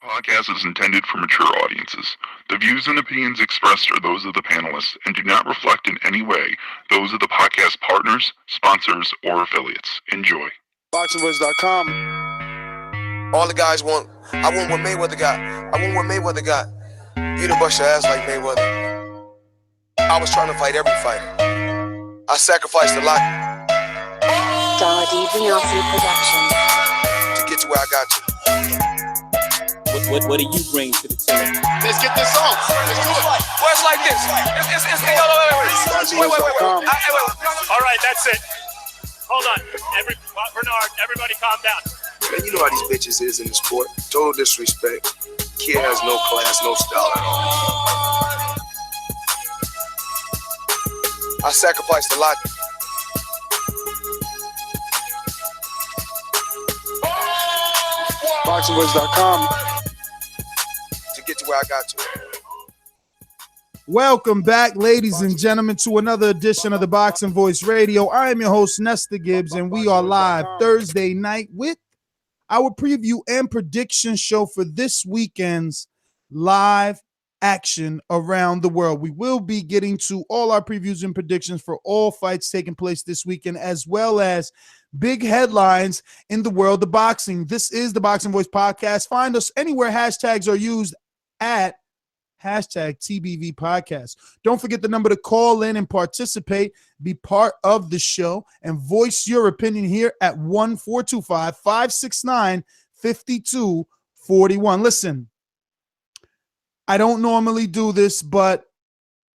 Podcast is intended for mature audiences. The views and opinions expressed are those of the panelists and do not reflect in any way those of the podcast partners, sponsors, or affiliates. Enjoy. BoxingVoice.com. All the guys want, I want what Mayweather got. I want what Mayweather got. You done bust your ass like Mayweather. I was trying to fight every fighter. I sacrificed a lot Production to get to where I got to. What do you bring to the table? Let's get this on. Let's do it. Well, it's like this. Wait. All right, that's it. Hold on. Bernard, everybody calm down. Man, you know how these bitches is in the sport. Total disrespect. Kid has no class, no style at all. I sacrificed a lot. BoxingVoice.com. To get to where I got to. Welcome back, ladies and gentlemen, to another edition of the Boxing Voice Radio. I am your host, Nestor Gibbs, and we are live Thursday night with our preview and prediction show for this weekend's live action around the world. We will be getting to all our previews and predictions for all fights taking place this weekend, as well as big headlines in the world of boxing. This is the Boxing Voice podcast. Find us anywhere hashtags are used at hashtag TBV podcast. Don't forget the number to call in and participate, be part of the show, and voice your opinion here at 1-425-569-5241. Listen, I don't normally do this, but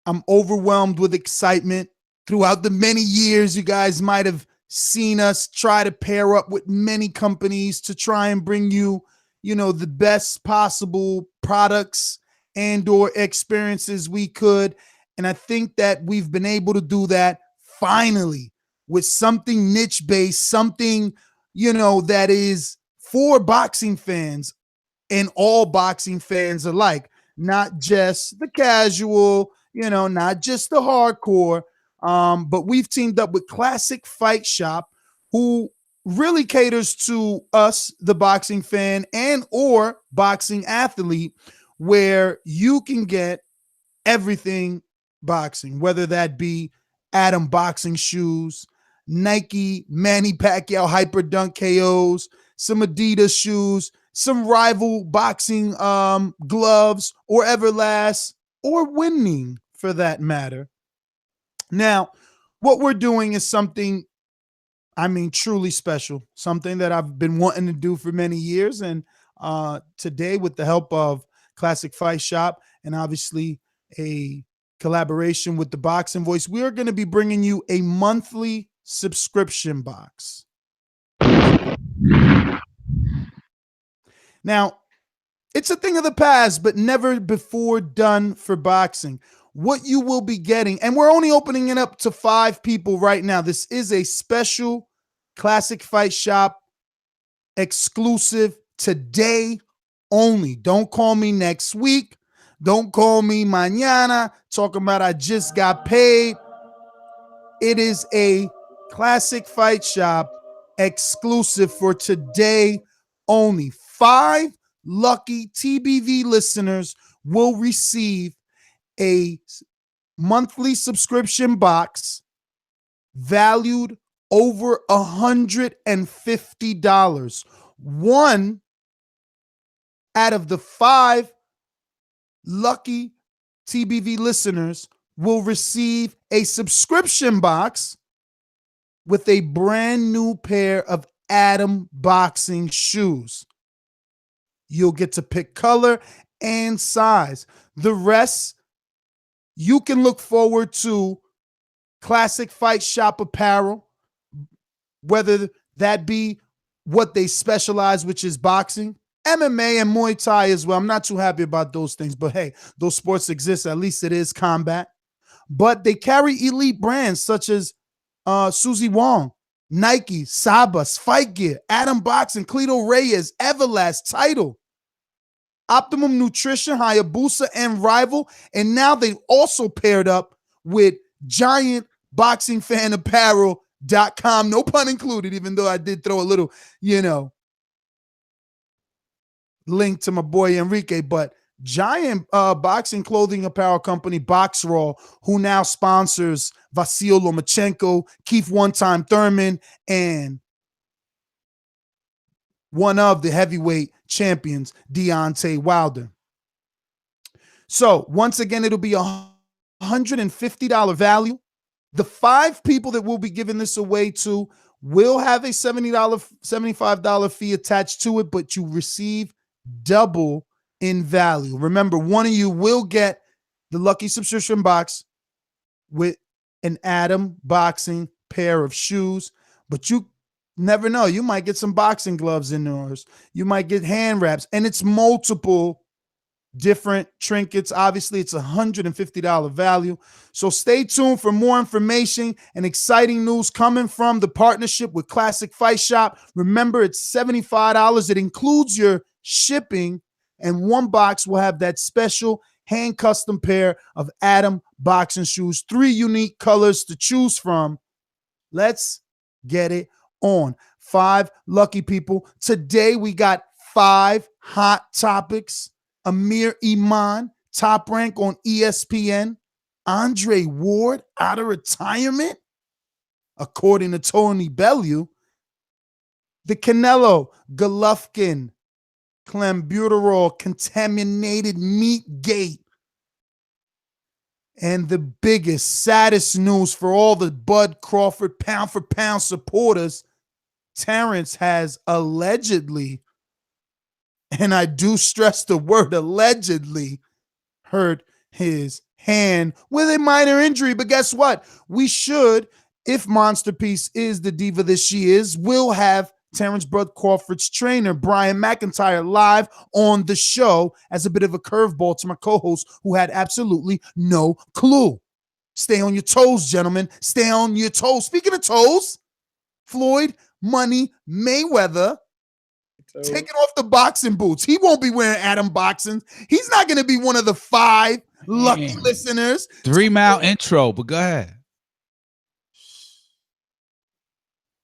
I'm overwhelmed with excitement. Throughout the many years, you guys might have seen us try to pair up with many companies to try and bring you, the best possible products and or experiences we could. And I think that we've been able to do that finally with something niche-based, something, that is for boxing fans and all boxing fans alike, not just the casual, not just the hardcore. But we've teamed up with Classic Fight Shop, who really caters to us, the boxing fan and or boxing athlete, where you can get everything boxing, whether that be Atom boxing shoes, Nike Manny Pacquiao Hyper Dunk KOs, some Adidas shoes, some rival boxing gloves, or Everlast, or Winning for that matter. Now, what we're doing is something, truly special, something that I've been wanting to do for many years. And today, with the help of Classic Fight Shop and obviously a collaboration with the Boxing Voice, we are going to be bringing you a monthly subscription box. Now, it's a thing of the past, but never before done for boxing. What you will be getting, and we're only opening it up to 5 people right now. This is a special Classic Fight Shop exclusive today only. Don't call me next week. Don't call me mañana talking about I just got paid. It is a Classic Fight Shop exclusive for today only. 5 lucky TBV listeners will receive a monthly subscription box valued over $150. 1 out of the 5 lucky TBV listeners will receive a subscription box with a brand new pair of Atom boxing shoes. You'll get to pick color and size. The rest, you can look forward to Classic Fight Shop apparel, whether that be what they specialize, which is boxing, MMA, and Muay Thai as well. I'm not too happy about those things, but hey, those sports exist. At least it is combat. But they carry elite brands such as Suzy Wong, Nike, Sabas, Fight Gear, Atom Boxing, Cleto Reyes, Everlast, Title, Optimum Nutrition, Hayabusa, and Rival. And now they've also paired up with Giant Boxing Fan Apparel.com. No pun included, even though I did throw a little, link to my boy Enrique, but giant boxing clothing apparel company Boxraw, who now sponsors Vasil Lomachenko, Keith One-Time Thurman, and one of the heavyweight champions, Deontay Wilder. So once again, it'll be $150 value. The 5 people that we'll be giving this away to will have a $75 fee attached to it, but you receive double in value. Remember, one of you will get the lucky subscription box with an Adam Boxing pair of shoes, but you never know. You might get some boxing gloves in yours. You might get hand wraps, and it's multiple different trinkets. Obviously, it's $150 value. So stay tuned for more information and exciting news coming from the partnership with Classic Fight Shop. Remember, it's $75. It includes your shipping, and one box will have that special hand custom pair of Adam boxing shoes. 3 unique colors to choose from. Let's get it on. 5 lucky people. Today we got 5 hot topics. Amir Imam, top rank on ESPN. Andre Ward out of retirement, according to Tony Bellew. The Canelo Golovkin clenbuterol contaminated meat gate. And the biggest, saddest news for all the Bud Crawford pound for pound supporters, Terence has allegedly, and I do stress the word allegedly, hurt his hand with a minor injury. But guess what? We should, if Monster Peace is the diva that she is, we'll have Terence Bud Crawford's trainer, Brian McIntyre, live on the show as a bit of a curveball to my co-host who had absolutely no clue. Stay on your toes, gentlemen. Stay on your toes. Speaking of toes, Floyd Money Mayweather taking off the boxing boots. He won't be wearing Adam boxing. He's not going to be one of the 5 lucky listeners. 3-mile intro, but go ahead.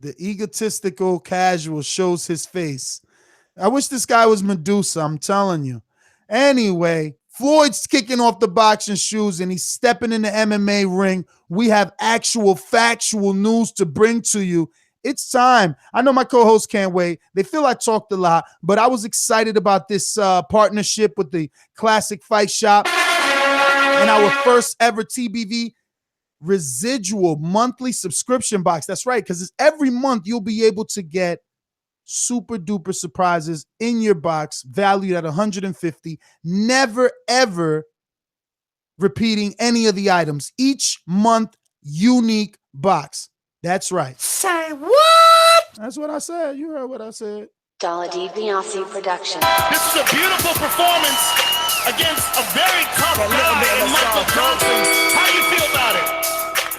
The egotistical casual shows his face. I wish this guy was Medusa, I'm telling you. Anyway, Floyd's kicking off the boxing shoes and he's stepping in the MMA ring. We have actual factual news to bring to you. It's time. I know my co-hosts can't wait. They feel I talked a lot, but I was excited about this partnership with the Classic Fight Shop and our first ever TBV residual monthly subscription box. That's right, because every month you'll be able to get super duper surprises in your box valued at $150. Never ever repeating any of the items. Each month, unique box. That's right. Say what? That's what I said. You heard what I said. Gennady Golovkin production. This is a beautiful performance against a very tough guy in Michael Johnson. How do you feel about it?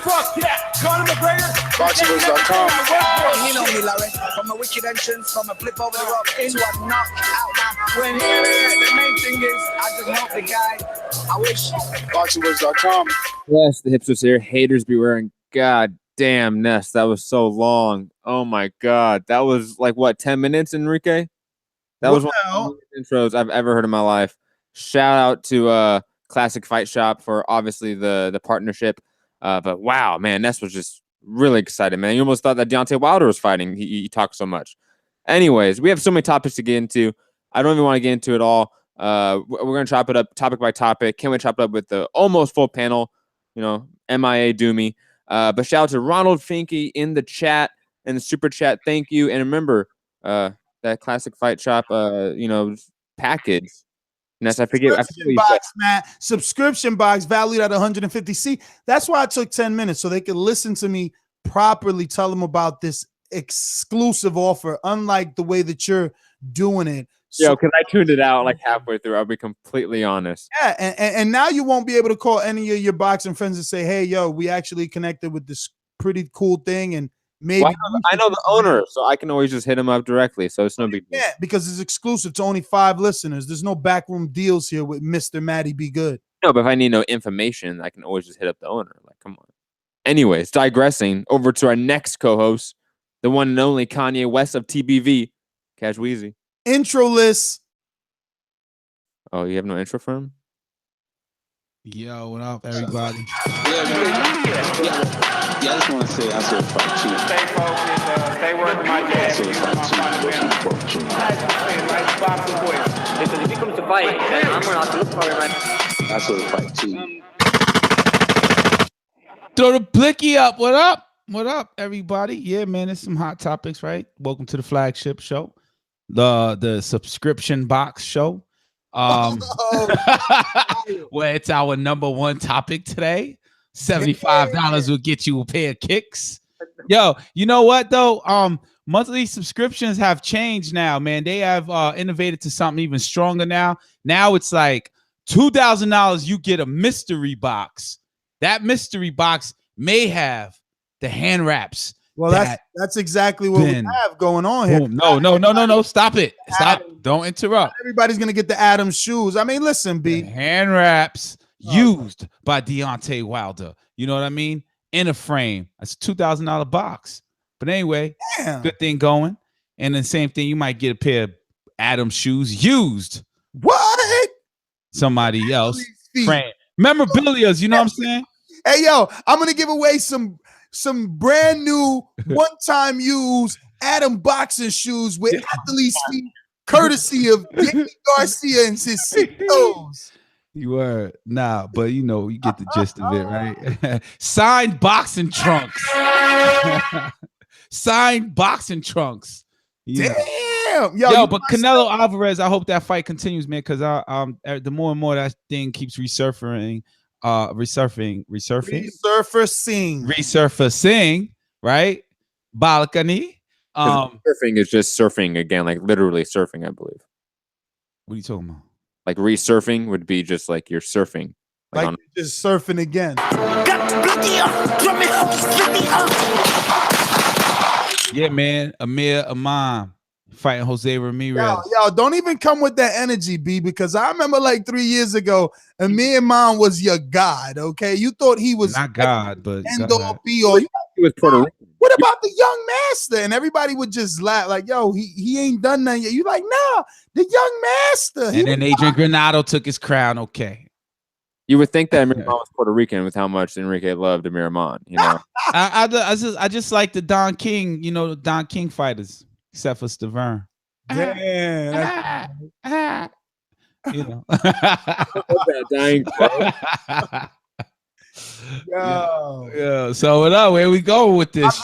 Fuck yeah. Conor McGregor. Boxingvoice.com. You know me, Larry. From a wicked entrance, from a flip over the rope into a knockout now. When the main thing is, I just want the guy. I wish. Boxingvoice.com. Yes, the hipsters here. Haters beware. And God damn, Ness, that was so long. Oh my God. That was like what, 10 minutes, Enrique? That was one of the intros I've ever heard in my life. Shout out to Classic Fight Shop for obviously the partnership. But wow, man, Ness was just really excited, man. You almost thought that Deontay Wilder was fighting. He talked so much. Anyways, we have so many topics to get into. I don't even want to get into it all. We're going to chop it up topic by topic. Can't wait to chop it up with the almost full panel, MIA Doomy. But shout out to Ronald Finke in the chat and the super chat. Thank you. And remember that Classic Fight Shop, package. And that's, I forget what you said. Matt. Subscription box valued at $150. See, that's why I took 10 minutes so they could listen to me properly, tell them about this exclusive offer, unlike the way that you're doing it. So, because I tuned it out like halfway through. I'll be completely honest. Yeah, and now you won't be able to call any of your boxing friends and say, hey, yo, we actually connected with this pretty cool thing, and maybe I know the owner, so I can always just hit him up directly. So it's no big deal. Yeah, because it's exclusive to only 5 listeners. There's no backroom deals here with Mr. Matty Be Good. No, but if I need no information, I can always just hit up the owner. Like, come on. Anyways, digressing over to our next co-host, the one and only Kanye West of TBV, Cash Weezy. Intro list Oh, you have no intro for him? Yo, what up, everybody? Yeah, I just want to say I said fight two. Stay focused, stay working my jab. Like boxing voice. Because if he comes to fight, then I'm gonna have to look for him. I said fight two. Throw the blicky up. What up? What up, everybody? Yeah, man, it's some hot topics, right? Welcome to the flagship show, the subscription box show. Well, it's our number one topic today. $75 will get you a pair of kicks. Yo, you know what though? Monthly subscriptions have changed now, man. They have innovated to something even stronger now. Now it's like $2,000, you get a mystery box. That mystery box may have the hand wraps. Well, that's exactly what we have going on here. No. Stop it. Stop. Don't interrupt. Everybody's going to get the Adams shoes. I mean, listen, B. The hand wraps used by Deontay Wilder. You know what I mean? In a frame. That's a $2,000 box. But anyway, good thing going. And then same thing, you might get a pair of Adams shoes used. What? Somebody else. Frame. Memorabilia, you know what I'm saying? Hey, yo, I'm going to give away some brand new one-time use Adam boxing shoes with athlete's feet, courtesy of Gennady Garcia and his 6 toes. You were but you know, you get the gist of it, right? Signed boxing trunks. Signed boxing trunks. Yeah. Damn, yo, but Canelo Alvarez, I hope that fight continues, man, because the more and more that thing keeps resurfacing, right? Balcony. Surfing is just surfing again, like literally surfing, I believe. What are you talking about? Like resurfing would be just like you're surfing. Like just surfing again. Yeah, man. Amir Imam fighting Jose Ramirez. Yo, don't even come with that energy, B, because I remember like 3 years ago, Amir Imam was your god, okay? You thought he was not God, but end all be all. He was Puerto Rican. What about the young master? And everybody would just laugh, like, yo, he ain't done nothing yet. You like, nah, the young master. And then Adrian Granado took his crown, okay. You would think that Amir Imam was Puerto Rican with how much Enrique loved Amir Imam, you know. I just like the Don King, you know, the Don King fighters, except for Stavern. Damn. You know. Yo. So what up? Where we go with this?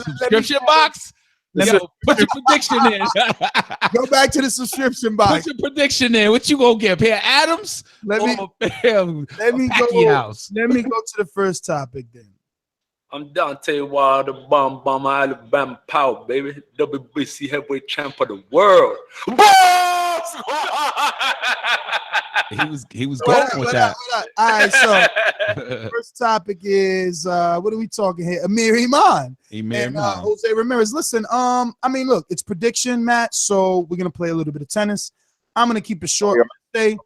Subscription box. Put your prediction in. Go back to the subscription box. Put your prediction in. What you gonna get? Pair of Adams? Let me go to the first topic then. I'm Deontay Wilder, bomb Alabama power, baby. WBC heavyweight champ of the world. He was going with that. All right, so first topic is what are we talking here? Amir Imam and Jose Ramirez. Listen, I mean, look, it's prediction match, so we're gonna play a little bit of tennis. I'm gonna keep it short. I'm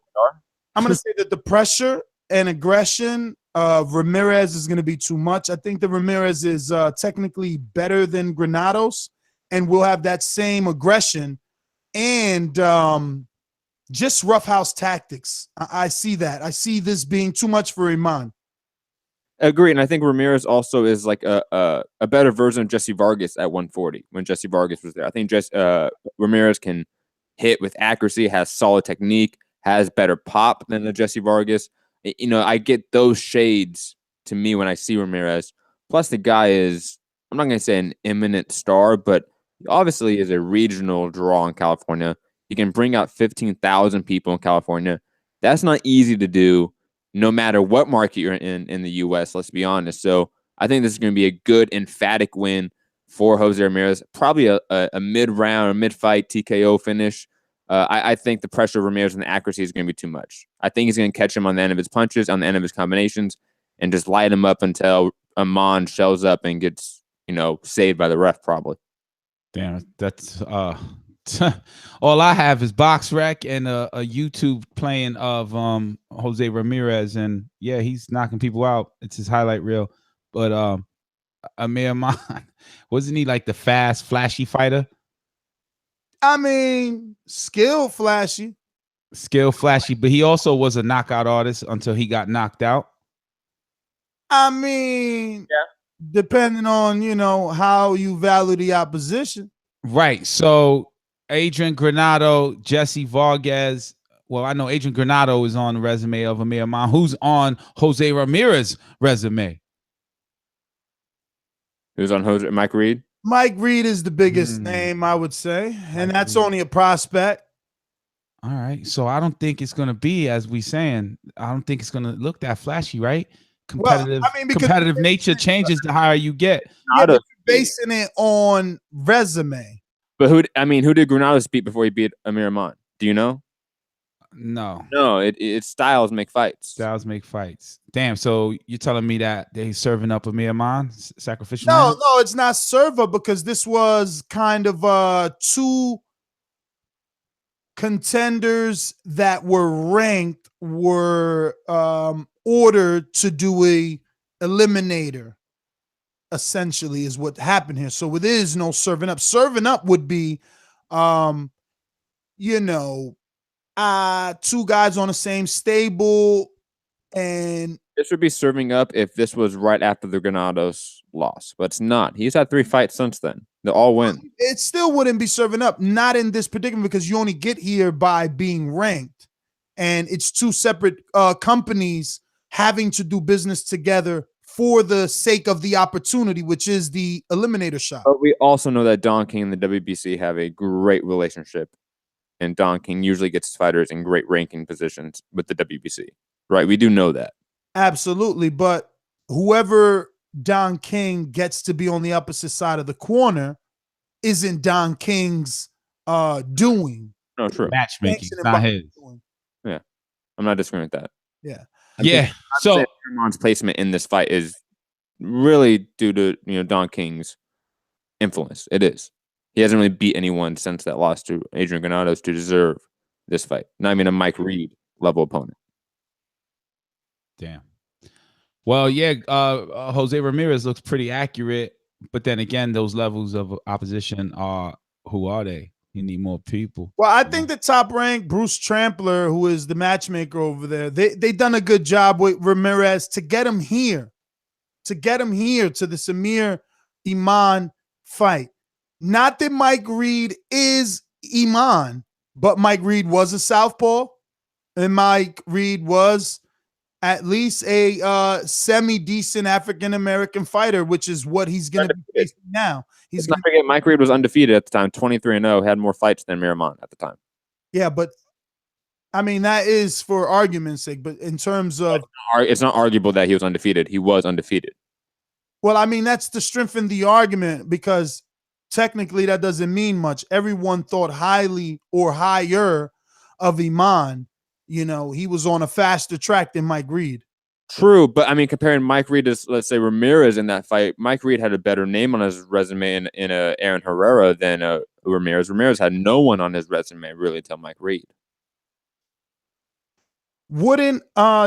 gonna say that the pressure and aggression of Ramirez is gonna be too much. I think that Ramirez is technically better than Granados, and will have that same aggression and just roughhouse tactics. I see that. I see this being too much for Imam. Agree, and I think Ramirez also is like a better version of Jesse Vargas at 140 when Jesse Vargas was there. I think Ramirez can hit with accuracy, has solid technique, has better pop than the Jesse Vargas. You know, I get those shades to me when I see Ramirez. Plus, the guy is, I'm not going to say an imminent star, but obviously is a regional draw in California. He can bring out 15,000 people in California. That's not easy to do no matter what market you're in the U.S., let's be honest. So I think this is going to be a good, emphatic win for Jose Ramirez. Probably a mid-round or mid-fight TKO finish. I think the pressure of Ramirez and the accuracy is going to be too much. I think he's going to catch him on the end of his punches, on the end of his combinations, and just light him up until Amon shells up and gets, saved by the ref probably. Damn, that's all I have is box rec and a YouTube playing of Jose Ramirez, and yeah, he's knocking people out. It's his highlight reel. But Amir Imam, wasn't he like the fast, flashy fighter? I mean, skilled, flashy. Skill, flashy, but he also was a knockout artist until he got knocked out. I mean, depending on, how you value the opposition. Right. So Adrian Granado, Jesse Vargas. Well, I know Adrian Granado is on the resume of Amir Imam. Who's on Jose Ramirez resume? Who's on Jose? Mike Reed? Mike Reed is the biggest name, I would say. And that's only a prospect. All right. So I don't think it's going to be, as we saying, I don't think it's going to look that flashy, right? Competitive, competitive nature changes the higher you get. Yeah, basing it on resume. But who did Granados beat before he beat Amir Imam? Do you know? No. It's styles make fights. Styles make fights. Damn. So you're telling me that they serving up Amir Imam sacrificial? No, it's not serve up, because this was kind of two contenders that were ranked were ordered to do a eliminator, essentially, is what happened here. So it is no serving up. Serving up would be two guys on the same stable, and this would be serving up if this was right after the Granados loss, but it's not. He's had 3 fights since then. They all win. It still wouldn't be serving up, not in this predicament, because you only get here by being ranked, and it's two separate companies having to do business together for the sake of the opportunity, which is the eliminator shot. But we also know that Don King and the WBC have a great relationship, and Don King usually gets fighters in great ranking positions with the WBC, right? We do know that. Absolutely, but whoever Don King gets to be on the opposite side of the corner isn't Don King's doing. No, true. Matchmaking, not his. Yeah, I'm not disagreeing with that. Yeah. So Iman's placement in this fight is really due to Don King's influence. It is. He hasn't really beat anyone since that loss to Adrian Granados to deserve this fight. Not even a Mike Reed level opponent. Damn. Well, yeah, Jose Ramirez looks pretty accurate, but then again, those levels of opposition who are they? You need more people. Well, I think the top ranked Bruce Trampler, who is the matchmaker over there, they done a good job with Ramirez to get him here, to the Amir Imam fight. Not that Mike Reed is Imam, but Mike Reed was a southpaw, and Mike Reed was at least a semi-decent African-American fighter, which is what he's going to be facing now. Let's not forget, Mike Reed was undefeated at the time, 23-0, had more fights than Amir Imam at the time. Yeah, but I mean, that is for argument's sake. But in terms of... It's not arguable that he was undefeated. He was undefeated. Well, I mean, that's to strengthen the argument, because technically that doesn't mean much. Everyone thought highly or higher of Imam. He was on a faster track than Mike Reed. True, but I mean, comparing Mike Reed to, let's say, Ramirez in that fight, Mike Reed had a better name on his resume in Aaron Herrera than Ramirez. Ramirez had no one on his resume really until Mike Reed. Wouldn't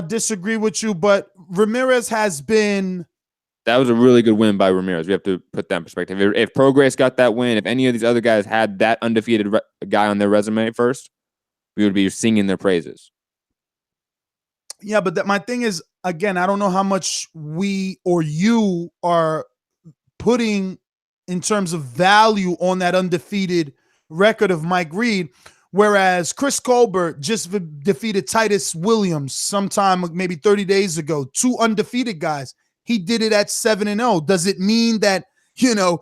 disagree with you, but Ramirez has been... That was a really good win by Ramirez. We have to put that in perspective. If Progress got that win, if any of these other guys had that undefeated guy on their resume first, we would be singing their praises. Yeah, but my thing is, again, I don't know how much we or you are putting in terms of value on that undefeated record of Mike Reed, whereas Chris Colbert just defeated Titus Williams sometime, maybe 30 days ago, 2 undefeated guys. He did it at 7-0. Does it mean that, he's not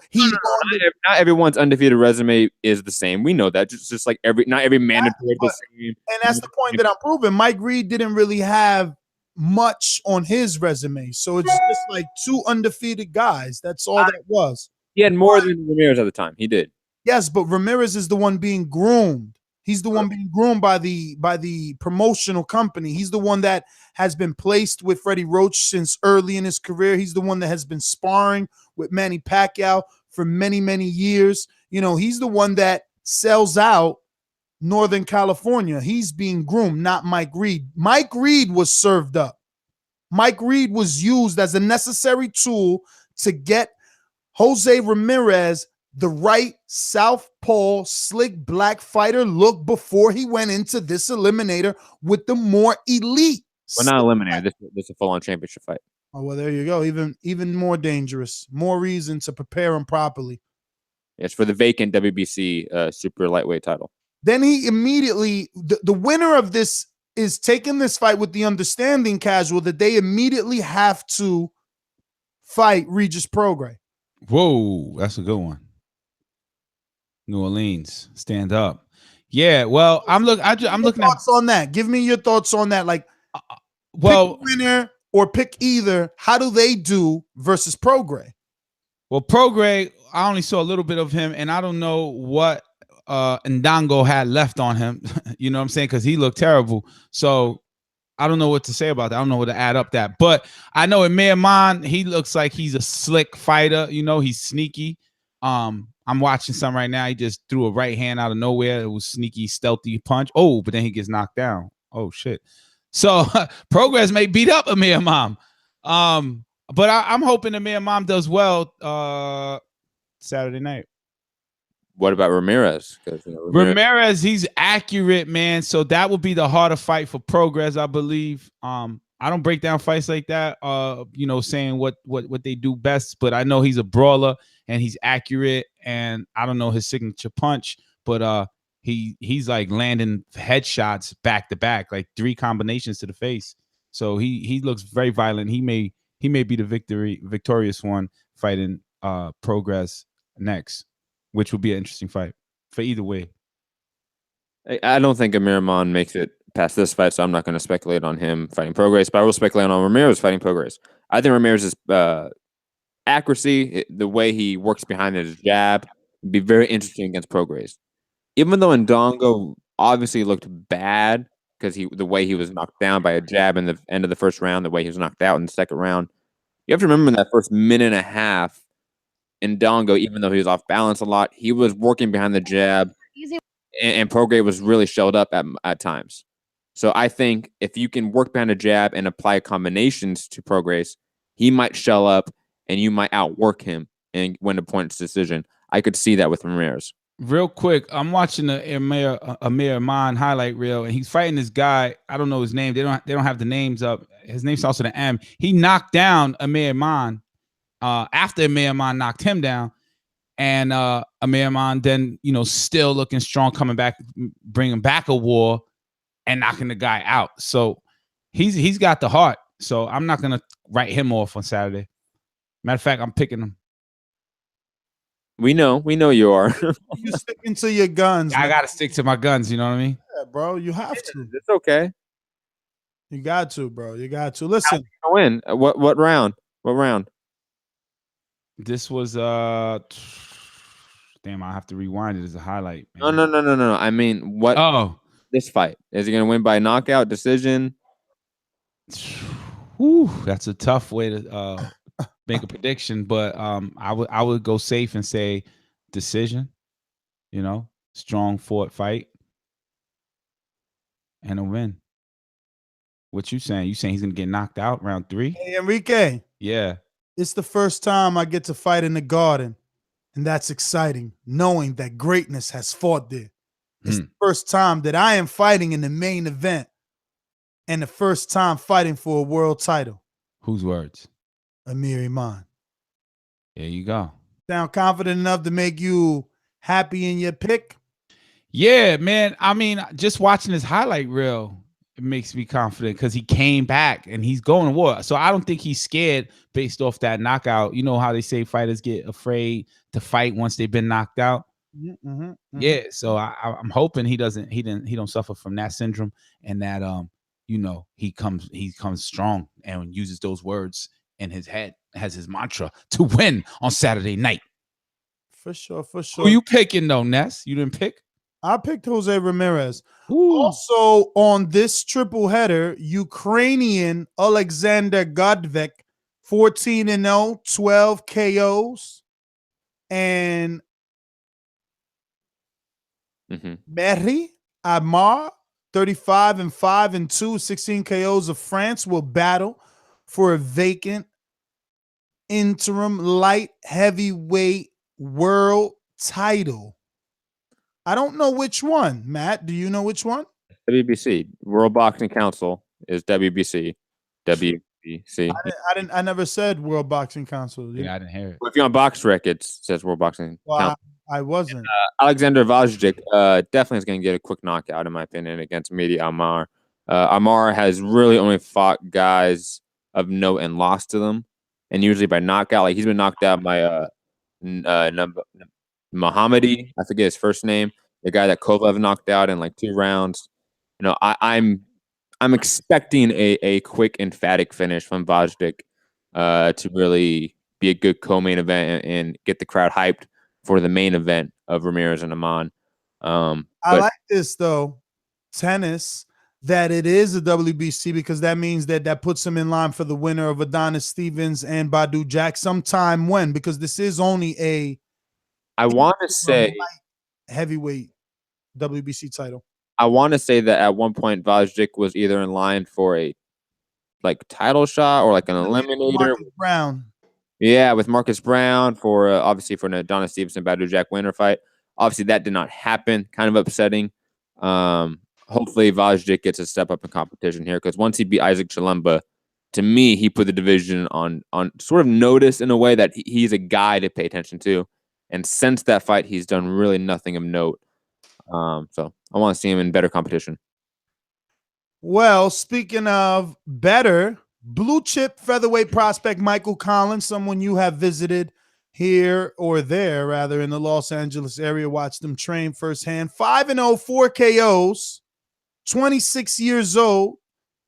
everyone's undefeated resume is the same. We know that. Just like not every mandatory the same. And that's the point that I'm proving. Mike Reed didn't really have much on his resume. So it's just like 2 undefeated guys. That's all that was. He had more than Ramirez at the time. He did. Yes, but Ramirez is the one being groomed. He's the one being groomed by the promotional company. He's the one that has been placed with Freddie Roach since early in his career. He's the one that has been sparring with Manny Pacquiao for many, many years. He's the one that sells out Northern California. He's being groomed, not Mike Reed. Mike Reed was served up. Mike Reed was used as a necessary tool to get Jose Ramirez the right southpaw slick black fighter look before he went into this eliminator with the more elite? Well, not eliminated. This is a full-on championship fight. Oh, well, there you go. Even more dangerous. More reason to prepare him properly. It's for the vacant WBC super lightweight title. Then he immediately, the winner of this is taking this fight with the understanding, casual, that they immediately have to fight Regis Prograis. Whoa, that's a good one. New Orleans, stand up. Yeah, well, I'm looking at thoughts on that. Give me your thoughts on that. Like, well, pick a winner or pick either. How do they do versus Prograis? Well, Prograis, I only saw a little bit of him, and I don't know what Ndongo had left on him. You know what I'm saying? Because he looked terrible. So I don't know what to say about that. I don't know what to add up that. But I know Amir Imam, he looks like he's a slick fighter. You know, he's sneaky. I'm watching some right now. He just threw a right hand out of nowhere. It was sneaky, stealthy punch. Oh, but then he gets knocked down. Oh, shit. So Prograis may beat up Amir Imam. But I'm hoping Amir Imam does well Saturday night. What about Ramirez? Ramirez, he's accurate, man. So that would be the harder fight for Prograis, I believe. I don't break down fights like that, you know, saying what they do best, but I know he's a brawler and he's accurate, and I don't know his signature punch, but he's like landing headshots back to back, like 3 combinations to the face. So he looks very violent. He may be the victorious one fighting Prograis next, which will be an interesting fight for either way. I don't think Amir Imam makes it past this fight, so I'm not going to speculate on him fighting Prograis, but I will speculate on Ramirez fighting Prograis. I think Ramirez's accuracy, the way he works behind his jab, would be very interesting against Prograis. Even though Ndongo obviously looked bad because the way he was knocked down by a jab in the end of the first round, the way he was knocked out in the second round, you have to remember in that first minute and a half, Ndongo, even though he was off balance a lot, he was working behind the jab, and Prograis was really shelled up at times. So I think if you can work behind a jab and apply combinations to Prograis, he might shell up and you might outwork him and win a points decision. I could see that with Ramirez. Real quick, I'm watching the Amir Imam highlight reel, and he's fighting this guy. I don't know his name. They don't have the names up. His name starts with an M. He knocked down Amir Imam after Amir Imam knocked him down, and Amir Imam then, you know, still looking strong, coming back, bringing back a war and knocking the guy out. So he's got the heart. So I'm not gonna write him off on Saturday. Matter of fact, I'm picking him. We know you are. You sticking to your guns. I gotta stick to my guns. You know what I mean? Yeah, bro. You have to. It's okay. You got to, bro. You got to. Listen. Win. What round? What round? This was damn. I have to rewind it as a highlight. Man. No. I mean, what? Oh, this fight, is he gonna win by knockout, decision? Whew, that's a tough way to make a prediction, but I would go safe and say decision. You know, strong fought fight and a win. What you saying? You saying he's gonna get knocked out round 3? Hey, Enrique. Yeah. It's the first time I get to fight in the Garden, and that's exciting, knowing that greatness has fought there. It's the first time that I am fighting in the main event, and the first time fighting for a world title. Whose words? Amir Imam. There you go. Sound confident enough to make you happy in your pick? Yeah, man. I mean, just watching this highlight reel, it makes me confident because he came back and he's going to war. So I don't think he's scared based off that knockout. You know how they say fighters get afraid to fight once they've been knocked out. Yeah. So I'm hoping he don't suffer from that syndrome, and that you know, he comes strong and uses those words in his head, has his mantra to win on Saturday night. For sure. Who you picking though, Ness? You didn't pick? I picked Jose Ramirez. Ooh. Also on this triple header, Ukrainian Alexander Godvek, 14-0, 12 KOs, and Mehri Amar, 35-5-2, 16 KOs of France, will battle for a vacant interim light heavyweight world title. I don't know which one. Matt, do you know which one? WBC, World Boxing Council is WBC. WBC. I never said World Boxing Council. Yeah, I didn't hear it. If you're on Box Rec, it says World Boxing Council. I wasn't. Alexander Vajic definitely is going to get a quick knockout, in my opinion, against Mehdi Amar. Amar has really only fought guys of note and lost to them, and usually by knockout. Like, he's been knocked out by Mohammadi, I forget his first name, the guy that Kovalev knocked out in like 2 rounds. You know, I'm expecting a quick, emphatic finish from Vajic to really be a good co-main event and get the crowd hyped for the main event of Ramirez and Amman. I like this though, tennis, that it is a WBC, because that means that puts him in line for the winner of Adonis Stevens and Badu Jack sometime when, because this is only a I want to say heavyweight WBC title. I want to say that at one point Vajic was either in line for a title shot or like an eliminator. Marcus Brown. Yeah, with Marcus Brown for obviously for an Adonis Stevenson Badu Jack winner fight. Obviously that did not happen. Kind of upsetting. Hopefully Vajic gets a step up in competition here, because once he beat Isaac Chilemba, to me he put the division on sort of notice in a way that he's a guy to pay attention to. And since that fight, he's done really nothing of note. So I want to see him in better competition. Well, speaking of better, blue chip featherweight prospect Michael Collins, someone you have visited here or there, rather, in the Los Angeles area, watched him train firsthand. 5-0, 4 KOs, 26 years old.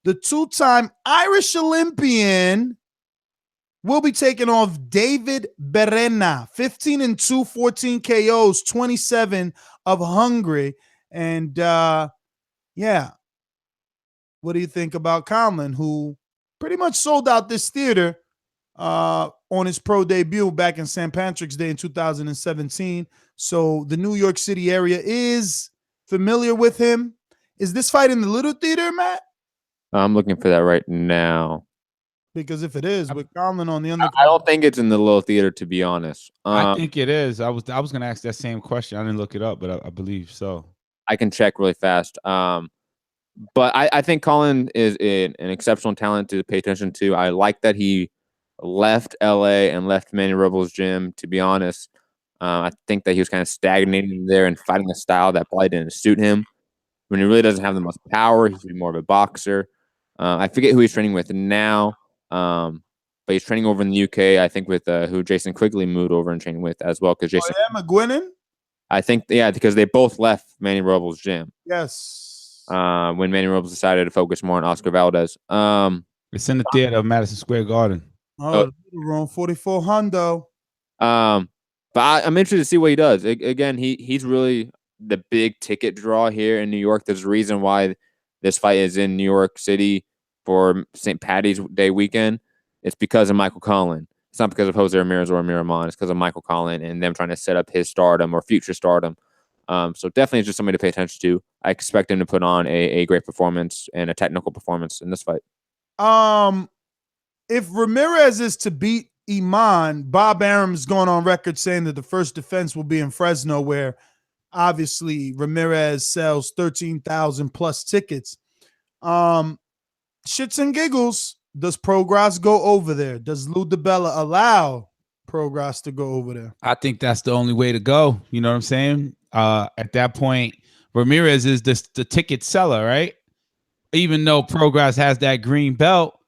The 2-time Irish Olympian will be taking off David Berena, 15-2, 14 KOs, 27 of Hungary. And yeah, what do you think about Conlon, who pretty much sold out this theater on his pro debut back in St. Patrick's Day in 2017? So the New York City area is familiar with him. Is this fight in the Little Theater, Matt? I'm looking for that right now. Because if it is, with Conlon on the undercard, I don't think it's in the Little Theater, to be honest. I think it is. I was going to ask that same question. I didn't look it up, but I believe so. I can check really fast. But I think Colin is an exceptional talent to pay attention to. I like that he left LA and left Manny Robles' gym, to be honest. I think that he was kind of stagnating there and fighting a style that probably didn't suit him. When he really doesn't have the most power, he should be more of a boxer. I forget who he's training with now, but he's training over in the UK, I think, with who Jason Quigley moved over and training with as well. Because Jason McGuinness? I think, yeah, because they both left Manny Robles' gym. Yes. When Manny Robles decided to focus more on Oscar Valdez. It's in the theater of Madison Square Garden. Oh, room 44 Hondo. But I'm interested to see what he does. Again, he's really the big ticket draw here in New York. There's a reason why this fight is in New York City for St. Patty's Day weekend. It's because of Michael Collin. It's not because of Jose Ramirez or Amir Imam. It's because of Michael Collin and them trying to set up his stardom or future stardom. So definitely it's just somebody to pay attention to. I expect him to put on a great performance and a technical performance in this fight. If Ramirez is to beat Iman, Bob Arum's going on record saying that the first defense will be in Fresno, where obviously Ramirez sells 13,000 plus tickets. Shits and giggles. Does Progress go over there? Does Lou DiBella allow Progress to go over there? I think that's the only way to go. You know what I'm saying? At that point, Ramirez is the ticket seller, right? Even though Progress has that green belt,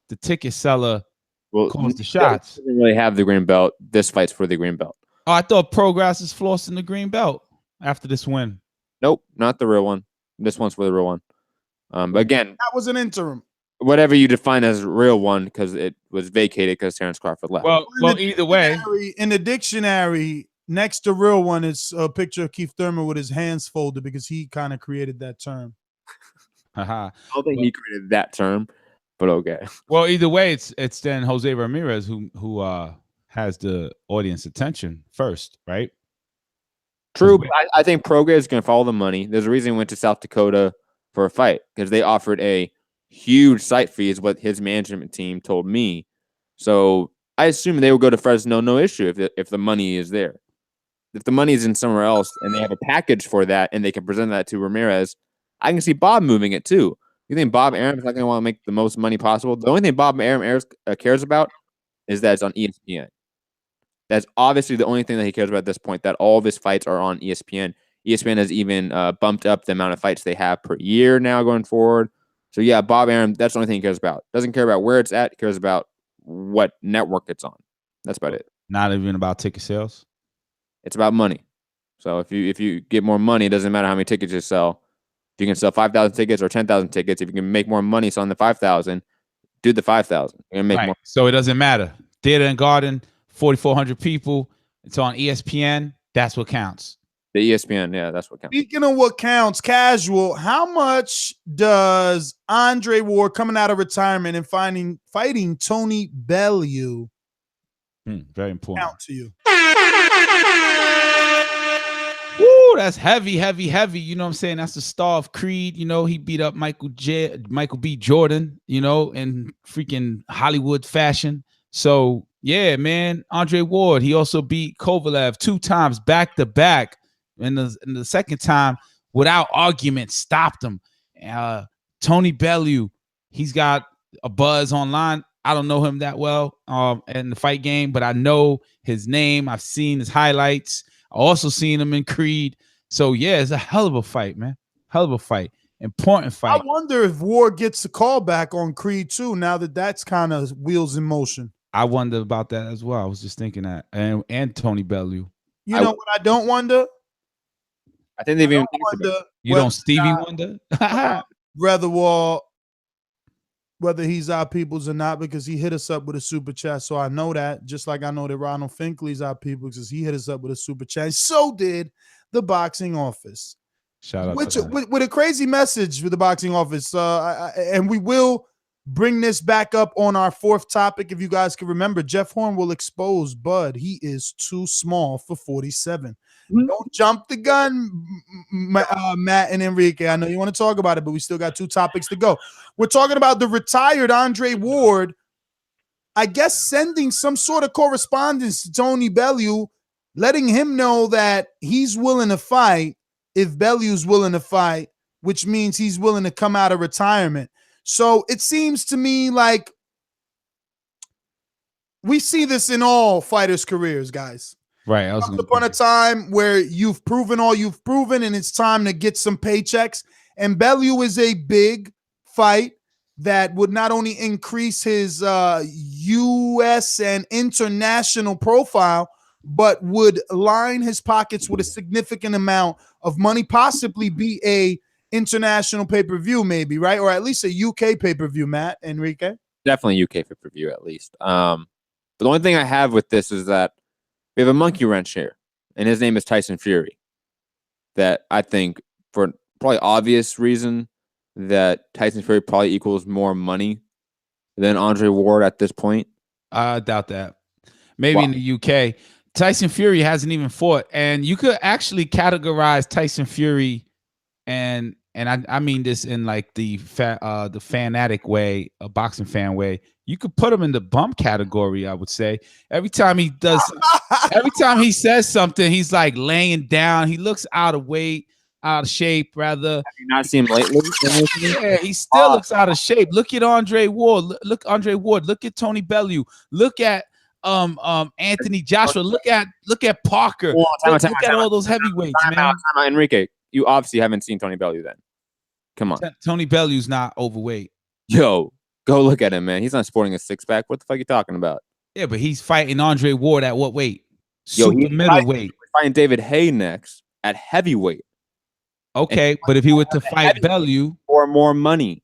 the ticket seller calls the shots. Doesn't really have the green belt. This fight's for the green belt. Oh, I thought Progress is flossing the green belt after this win. Nope, not the real one. This one's for the real one. But again, that was an interim. Whatever you define as a real one, because it was vacated because Terence Crawford left. Well, either way, in the dictionary, next to real one is a picture of Keith Thurman with his hands folded, because he kind of created that term. I don't think he created that term, but okay. Well, either way, it's then Jose Ramirez who has the audience attention first, right? True, but I think Progress is going to follow the money. There's a reason he went to South Dakota for a fight, because they offered a huge site fee, is what his management team told me. So I assume they will go to Fresno, no issue, if the money is there. if the money is in somewhere else and they have a package for that and they can present that to Ramirez, I can see Bob moving it too. You think Bob Arum's not going to want to make the most money possible? The only thing Bob Arum cares about is that it's on ESPN. That's obviously the only thing that he cares about at this point, that all of his fights are on ESPN. ESPN has even bumped up the amount of fights they have per year now going forward. So, yeah, Bob Arum, that's the only thing he cares about. Doesn't care about where it's at. He cares about what network it's on. That's about it. Not even about ticket sales? It's about money. So if you get more money, it doesn't matter how many tickets you sell. If you can sell 5,000 tickets or 10,000 tickets, if you can make more money selling the 5,000, do the 5,000. You're gonna make more. So it doesn't matter. Theater and Garden, 4,400 people. It's on ESPN. That's what counts. The ESPN, yeah, that's what counts. Speaking of what counts, casual, how much does Andre Ward coming out of retirement and fighting Tony Bellew very important count to you? Woo, that's heavy. You know what I'm saying? That's the star of Creed. You know, he beat up Michael B. Jordan, you know, in freaking Hollywood fashion. So, yeah, man, Andre Ward, he also beat Kovalev 2 times back to back. And the second time, without argument, stopped him. Tony Bellew, he's got a buzz online. I don't know him that well in the fight game, but I know his name. I've seen his highlights. I also seen him in Creed. So, yeah, it's a hell of a fight, man. Hell of a fight. Important fight. I wonder if Ward gets a call back on Creed too, now that that's kind of wheels in motion. I wonder about that as well. I was just thinking that. And Tony Bellew. You know what I don't wonder? I think they've even You don't Stevie Wonder? Whether he's our people's or not, because he hit us up with a super chat. So I know that, just like I know that Ronald Finkley's our people because he hit us up with a super chat. So did the boxing office. Shout out with a crazy message with the boxing office. And we will bring this back up on our 4th topic. If you guys can remember, Jeff Horn will expose Bud. He is too small for 47. Don't jump the gun, Matt and Enrique. I know you want to talk about it, but we still got 2 topics to go. We're talking about the retired Andre Ward, I guess, sending some sort of correspondence to Tony Bellew, letting him know that he's willing to fight if Bellew's willing to fight, which means he's willing to come out of retirement. So it seems to me like we see this in all fighters' careers, guys. Right. Once upon a time where you've proven all you've proven and it's time to get some paychecks. And Bellew is a big fight that would not only increase his U.S. and international profile, but would line his pockets with a significant amount of money, possibly be a international pay-per-view maybe, right? Or at least a UK pay-per-view, Matt, Enrique? Definitely UK pay-per-view at least. But the only thing I have with this is that we have a monkey wrench here, and his name is Tyson Fury. That I think, for probably obvious reason, that Tyson Fury probably equals more money than Andre Ward at this point. I doubt that. Maybe in the UK. Tyson Fury hasn't even fought, and you could actually categorize Tyson Fury, and I mean this in like the fanatic way, a boxing fan way. You could put him in the bump category, I would say. Every time he says something, he's like laying down. He looks out of weight, out of shape, rather. Have you not seen him lately? Yeah, he still looks out of shape. Look at Andre Ward. Look Andre Ward. Look at Tony Bellew. Look at Anthony Joshua. Look at Parker. Look at all those heavyweights, man. Enrique, you obviously haven't seen Tony Bellew then. Come on. Tony Bellew's not overweight. Yo, go look at him, man. He's not sporting a 6-pack. What the fuck are you talking about? Yeah, but he's fighting Andre Ward at what weight? Super middleweight. Fighting David Hay next at heavyweight. Okay, but if he were to fight Bellew for more money,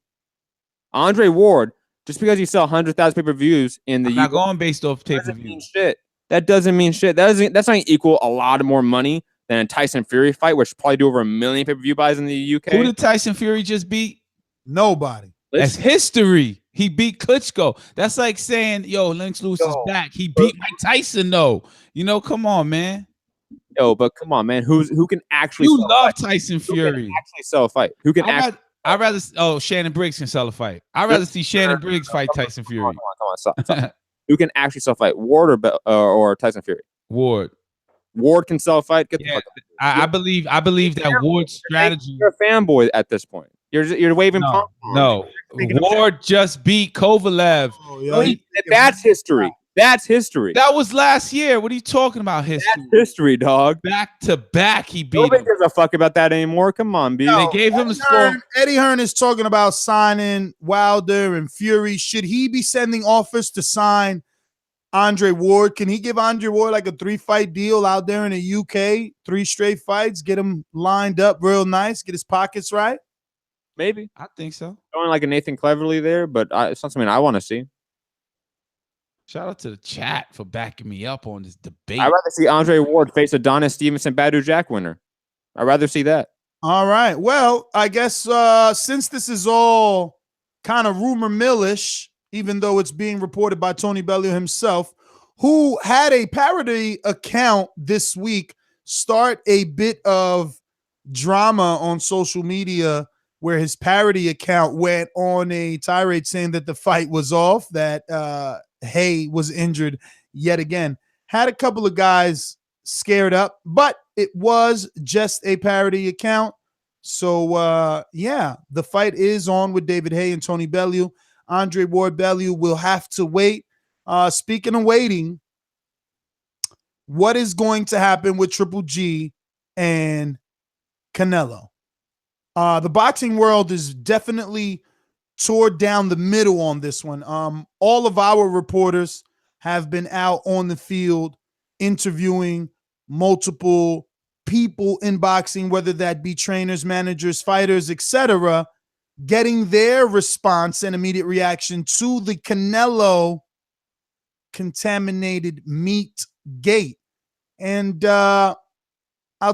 Andre Ward, just because you sell 100,000 pay-per-views in the not going based off pay-per-view shit. That doesn't mean shit. That's not equal a lot more money than a Tyson Fury fight, which probably do over 1 million pay-per-view buys in the UK. Who did Tyson Fury just beat? Nobody. That's history. He beat Klitschko. That's like saying, yo, Lennox Lewis is back. He beat Mike Tyson, though. You know, come on, man. Yo, but come on, man. Who can actually? You love Tyson Fury. Who can actually sell a fight? Who can? I'd rather. Shannon Briggs can sell a fight. I'd rather see Shannon Briggs fight Tyson Fury. Come on. Who can actually sell a fight? Ward or Tyson Fury? Ward. Ward can sell a fight. Get the Yeah, fuck out. I believe that Ward's strategy. You're a fanboy at this point. You're waving palm. No. Ward just beat Kovalev. That's history. That's history. That was last year. What are you talking about? History. That's history, dog. Back to back, he beat Nobody him. gives a fuck about that anymore. Come on, B. They gave him a score. Eddie Hearn is talking about signing Wilder and Fury. Should he be sending offers to sign Andre Ward? Can he give Andre Ward like a 3-fight deal out there in the UK? 3 straight fights, get him lined up real nice, get his pockets right? Maybe. I think so. Going like a Nathan Cleverly there, but it's not something I want to see. Shout out to the chat for backing me up on this debate. I'd rather see Andre Ward face Adonis Stevenson Badu Jack winner. I'd rather see that. All right. Well, I guess since this is all kind of rumor millish, even though it's being reported by Tony Bellew himself, who had a parody account this week start a bit of drama on social media where his parody account went on a tirade saying that the fight was off, that Hay was injured yet again. Had a couple of guys scared up, but it was just a parody account. So, yeah, the fight is on with David Hay and Tony Bellew. Andre Ward Bellew will have to wait. Speaking of waiting, what is going to happen with Triple G and Canelo? The boxing world is definitely tore down the middle on this one. All of our reporters have been out on the field interviewing multiple people in boxing, whether that be trainers, managers, fighters, etc., getting their response and immediate reaction to the Canelo contaminated meat gate. And I'll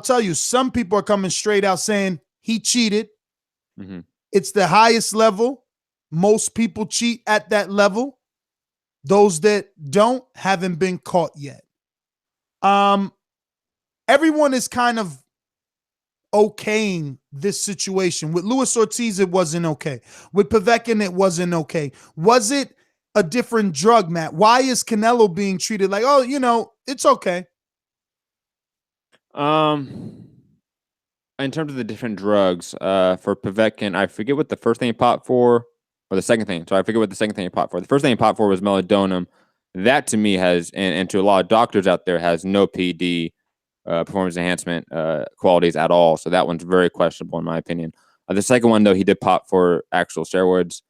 tell you, some people are coming straight out saying he cheated. Mm-hmm. It's the highest level. Most people cheat at that level. Those that don't haven't been caught yet. Everyone is kind of okaying this situation. With Luis Ortiz, it wasn't okay. With Povetkin, it wasn't okay. Was it a different drug, Matt? Why is Canelo being treated like, oh, it's okay? In terms of the different drugs, for Povetkin, I forget what the first thing he popped for, or the second thing. So I forget what the second thing he popped for. The first thing he popped for was melatonin. That to me has, and to a lot of doctors out there, has no PD, performance enhancement qualities at all. So that one's very questionable in my opinion. The second one, though, he did pop for actual steroids.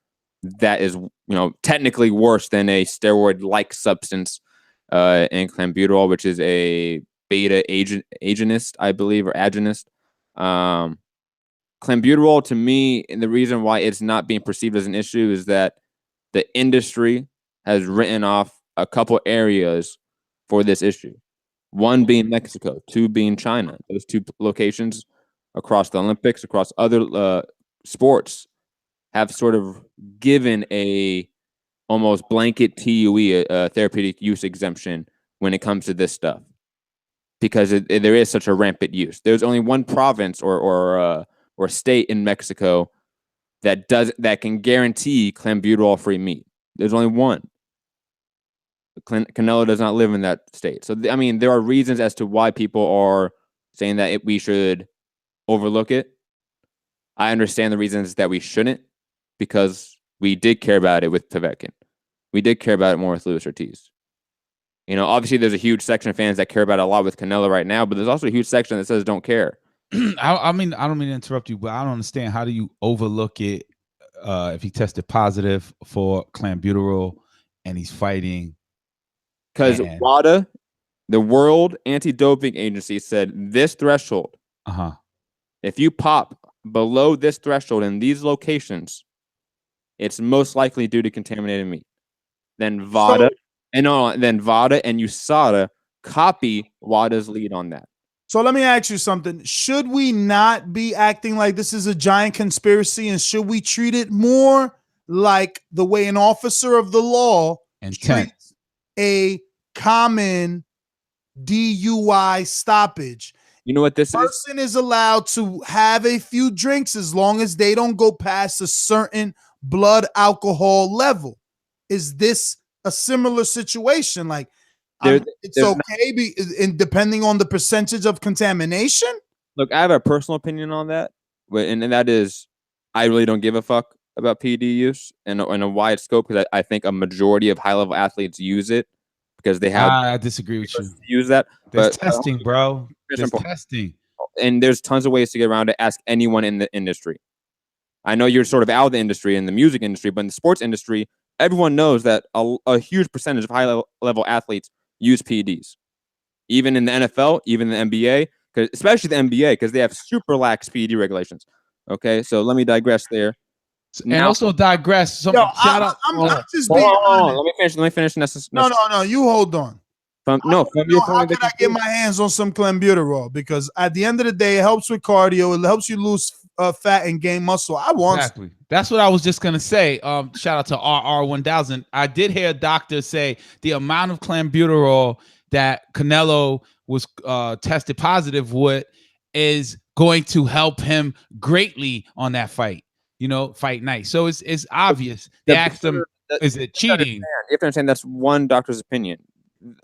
That is, technically worse than a steroid-like substance in clenbuterol, which is a beta agonist, I believe, or agonist. Clenbuterol, to me, and the reason why it's not being perceived as an issue is that the industry has written off a couple areas for this issue. One being Mexico, 2 being China. Those 2 locations across the Olympics, across other sports, have sort of given a almost blanket TUE, therapeutic use exemption, when it comes to this stuff, because there is such a rampant use. There's only one province or state in Mexico that can guarantee clenbuterol-free meat. There's only one. Canelo does not live in that state. So, I mean, there are reasons as to why people are saying that we should overlook it. I understand the reasons that we shouldn't, because we did care about it with Povetkin. We did care about it more with Luis Ortiz. Obviously there's a huge section of fans that care about it a lot with Canelo right now, but there's also a huge section that says don't care. I mean, I don't mean to interrupt you, but I don't understand, how do you overlook it if he tested positive for clenbuterol and he's fighting? Because WADA, the World Anti-Doping Agency, said this threshold, if you pop below this threshold in these locations, it's most likely due to contaminated meat. Then VADA and USADA copy WADA's lead on that. So let me ask you something. Should we not be acting like this is a giant conspiracy, and should we treat it more like the way an officer of the law treats a common DUI stoppage? You know what this person is allowed to have a few drinks as long as they don't go past a certain blood alcohol level. Is this a similar situation? Like, It's okay, depending on the percentage of contamination. Look, I have a personal opinion on that, and that is, I really don't give a fuck about PED use in a wide scope because I think a majority of high-level athletes use it because they have. I disagree with you. Use that. There's testing, bro. There's testing. And there's tons of ways to get around it. Ask anyone in the industry. I know you're sort of out of the industry, in the music industry, but in the sports industry, everyone knows that a huge percentage of high-level athletes use PEDs. Even in the NFL, even in the NBA, especially the NBA, because they have super lax PED regulations. Okay, so let me digress there. And also digress. Shout out. I'm just being honest. Let me finish. No. You hold on. How can I get my hands on some clenbuterol? Because at the end of the day, it helps with cardio. It helps you lose fat and gain muscle. Exactly. That's what I was just gonna say. Shout out to RR1000. I did hear a doctor say the amount of clenbuterol that Canelo was tested positive with is going to help him greatly on that fight. Fight night. So it's obvious. They asked him, "Is it cheating?" You have to understand that's one doctor's opinion.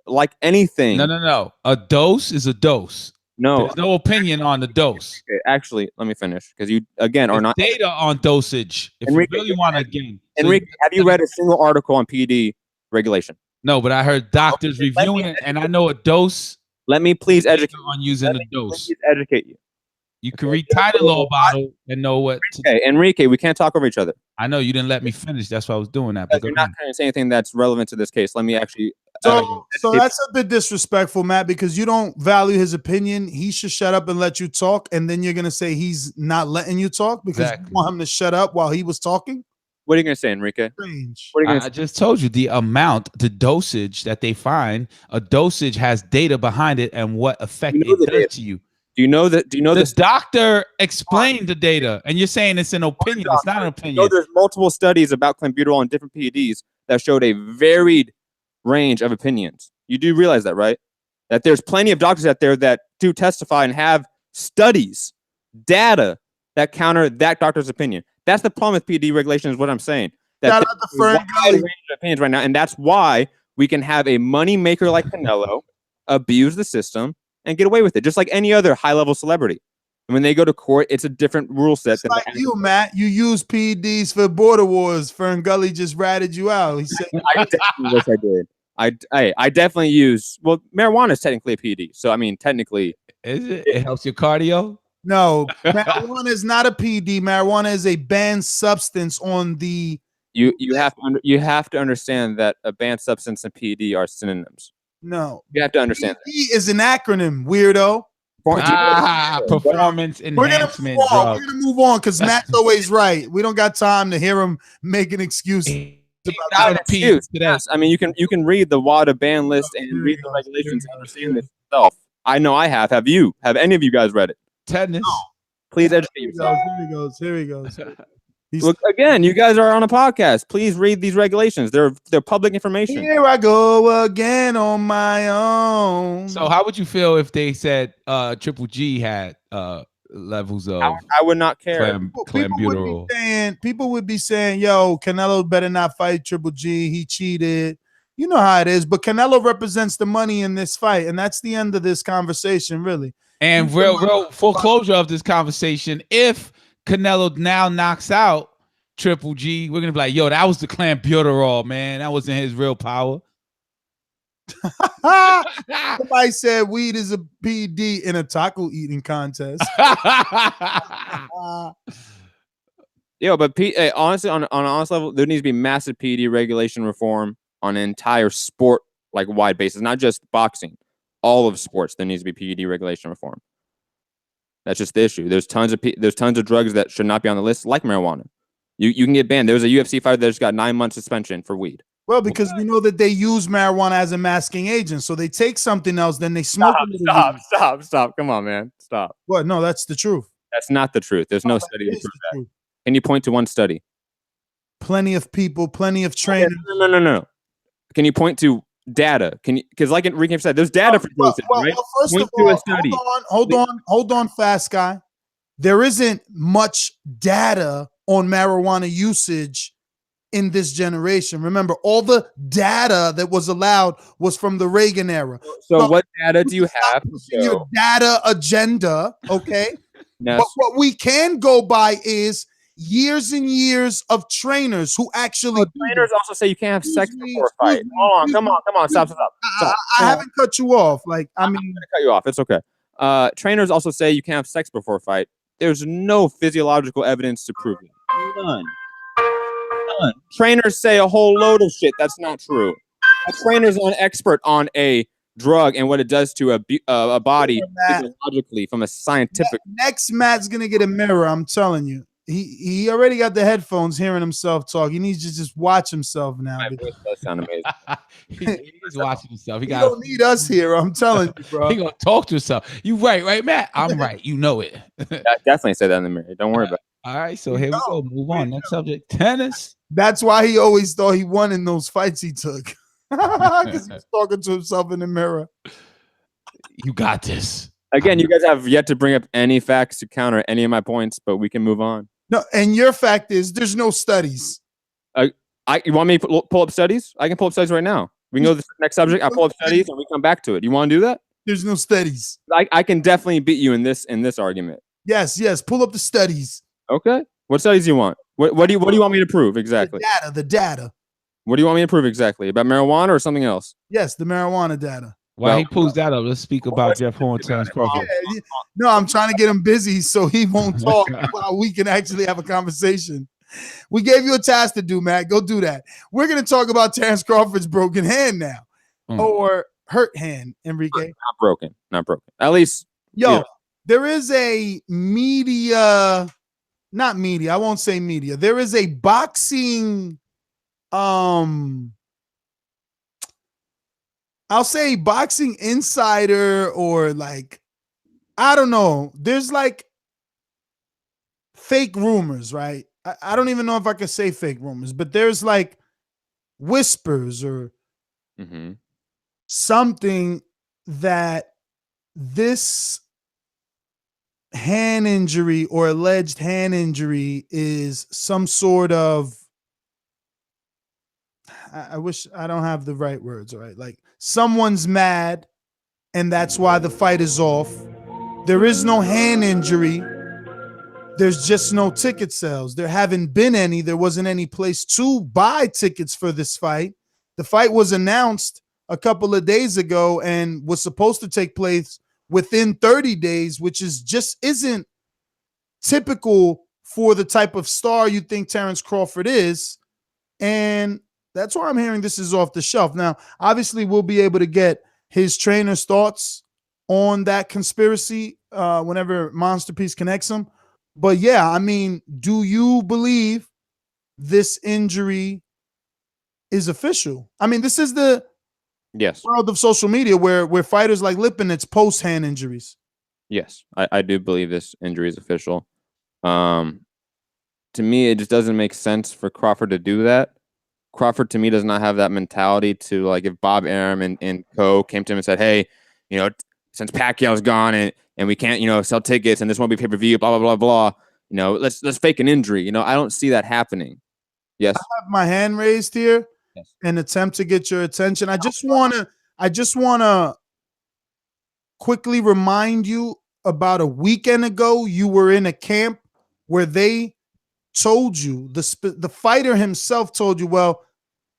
Like anything. No. A dose is a dose. No. There's no opinion on the dose. Okay, actually, let me finish because you again are not data on dosage. If Enrique, you really want to gain. Enrique, have you read a single article on PED regulation? No, but I heard doctors reviewing it, and I know a dose. Let me please educate you on using a dose. Please educate you. You can read Tylenol bottle and know what. Okay, Enrique, we can't talk over each other. I know you didn't let me finish. That's why I was doing that. But you're not trying to say anything that's relevant to this case. Let me actually. So that's a bit disrespectful, Matt, because you don't value his opinion. He should shut up and let you talk, and then you're gonna say he's not letting you talk because you want him to shut up while he was talking. What are you gonna say, Enrique? Strange. What are you gonna I just told you the dosage that they find. A dosage has data behind it and what effect it does to you. Do you know that? Do you know the doctor explained the data, and you're saying it's an opinion? It's not an opinion. There's multiple studies about clenbuterol and different PEDs that showed a varied range of opinions. You do realize that, right? That there's plenty of doctors out there that do testify and have studies, data that counter that doctor's opinion. That's the problem with PED regulation, is what I'm saying. That there's a wide range of opinions right now, and that's why we can have a money maker like Canelo abuse the system and get away with it, just like any other high-level celebrity. And when they go to court, it's a different rule set. It's like you, Matt. You use PEDs for border wars. Ferngully just ratted you out. He said, I definitely wish I did. I definitely use. Well, marijuana is technically a PED, so I mean, technically, is it? It helps your cardio. No, marijuana is not a PED. Marijuana is a banned substance on the. You have to understand that a banned substance and PED are synonyms. No, you have to understand. PED is an acronym, weirdo. Performance enhancement drug. We're gonna move on because Matt's always right. We don't got time to hear him make an excuse. Yes, I mean you can read the WADA ban list and read the regulations and understand this yourself. I know I have. Have you? Have any of you guys read it? Tennis. No. Please educate yourself. Here he goes. Look, again, you guys are on a podcast. Please read these regulations. They're public information. Here I go again on my own. So how would you feel if they said Triple G had levels of I would not care. People would be saying, yo, Canelo better not fight Triple G. He cheated. You know how it is. But Canelo represents the money in this fight. And that's the end of this conversation, really. And real full closure of this conversation, if Canelo now knocks out Triple G, we're gonna be like, yo, that was the clenbuterol, man. That wasn't his real power. Somebody said weed is a PED in a taco eating contest. Yo, but honestly, on an honest level, there needs to be massive PED regulation reform on an entire sport like wide basis, not just boxing. All of sports, there needs to be PED regulation reform. That's just the issue. There's tons of drugs that should not be on the list, like marijuana. You can get banned. There was a UFC fighter that just got 9 months suspension for weed. Well, because we know that they use marijuana as a masking agent. So they take something else, then they smoke it. Stop. Come on, man. Stop. What? No, that's the truth. That's not the truth. There's no study to prove that. Can you point to one study? Plenty of people, plenty of training. No. Can you point to data? Can you? Because like Enrique said, there's data for dosage, right? Well, first of all, hold on, fast guy. There isn't much data on marijuana usage in this generation. Remember, all the data that was allowed was from the Reagan era. So what data do you have? Your data agenda, okay? Yes. But what we can go by is years and years of trainers who actually trainers also say you can't have sex before a fight. Hold on, come on, stop. I haven't cut you off. Like, I'm gonna cut you off. It's okay. Trainers also say you can't have sex before a fight. There's no physiological evidence to prove it. None. Trainers say a whole load of shit that's not true. A trainer's an expert on a drug and what it does to a body physiologically from a scientific. Next, Matt's gonna get a mirror. I'm telling you. He already got the headphones hearing himself talk. He needs to just watch himself now. My voice does sound amazing. He's watching himself. He don't need us here. I'm telling you, bro. He gonna talk to himself. You right, Matt? I'm right. You know it. Definitely say that in the mirror. Don't worry about it. All right, so here we go. Move on. Next subject, tennis. That's why he always thought he won in those fights he took. Because he was talking to himself in the mirror. You got this. Again, you guys have yet to bring up any facts to counter any of my points, but we can move on. No, and your fact is there's no studies. You want me to pull up studies? I can pull up studies right now. We can go to the next subject. I pull up studies and we come back to it. You want to do that? There's no studies. I can definitely beat you in this argument. Yes. Pull up the studies. Okay. What studies do you want? What do you want me to prove exactly? The data. What do you want me to prove exactly? About marijuana or something else? Yes, the marijuana data. While he pulls that up, let's speak about Jeff Horn, Terence Crawford. No, I'm trying to get him busy so he won't talk while we can actually have a conversation. We gave you a task to do, Matt. Go do that. We're going to talk about Terence Crawford's broken hand now. Or hurt hand, Enrique. Not broken. At least. There is a media, not media, I won't say media. There is a boxing, I'll say boxing insider or like, I don't know. There's like fake rumors, right? I don't even know if I can say fake rumors, but there's like whispers or something that this hand injury or alleged hand injury is some sort of, I wish I don't have the right words, right? Like someone's mad and that's why the fight is off. There is no hand injury. There's just no ticket sales. There haven't been any. There wasn't any place to buy tickets for this fight. The fight was announced a couple of days ago and was supposed to take place within 30 days, which is just isn't typical for the type of star you think Terence Crawford is. And that's why I'm hearing this is off the shelf. Now, obviously, we'll be able to get his trainer's thoughts on that conspiracy whenever Monster Piece connects him. But yeah, I mean, do you believe this injury is official? I mean, this is the world of social media where fighters like Lipinets post hand injuries. Yes, I do believe this injury is official. To me, it just doesn't make sense for Crawford to do that. Crawford, to me, does not have that mentality to, like, if Bob Arum and co came to him and said, hey, since Pacquiao's gone and we can't, sell tickets and this won't be pay-per-view, blah, blah, blah, blah, let's fake an injury. I don't see that happening. Yes. I have my hand raised here in attempt to get your attention. I just want to quickly remind you about a weekend ago, you were in a camp where they told you, the fighter himself told you, well,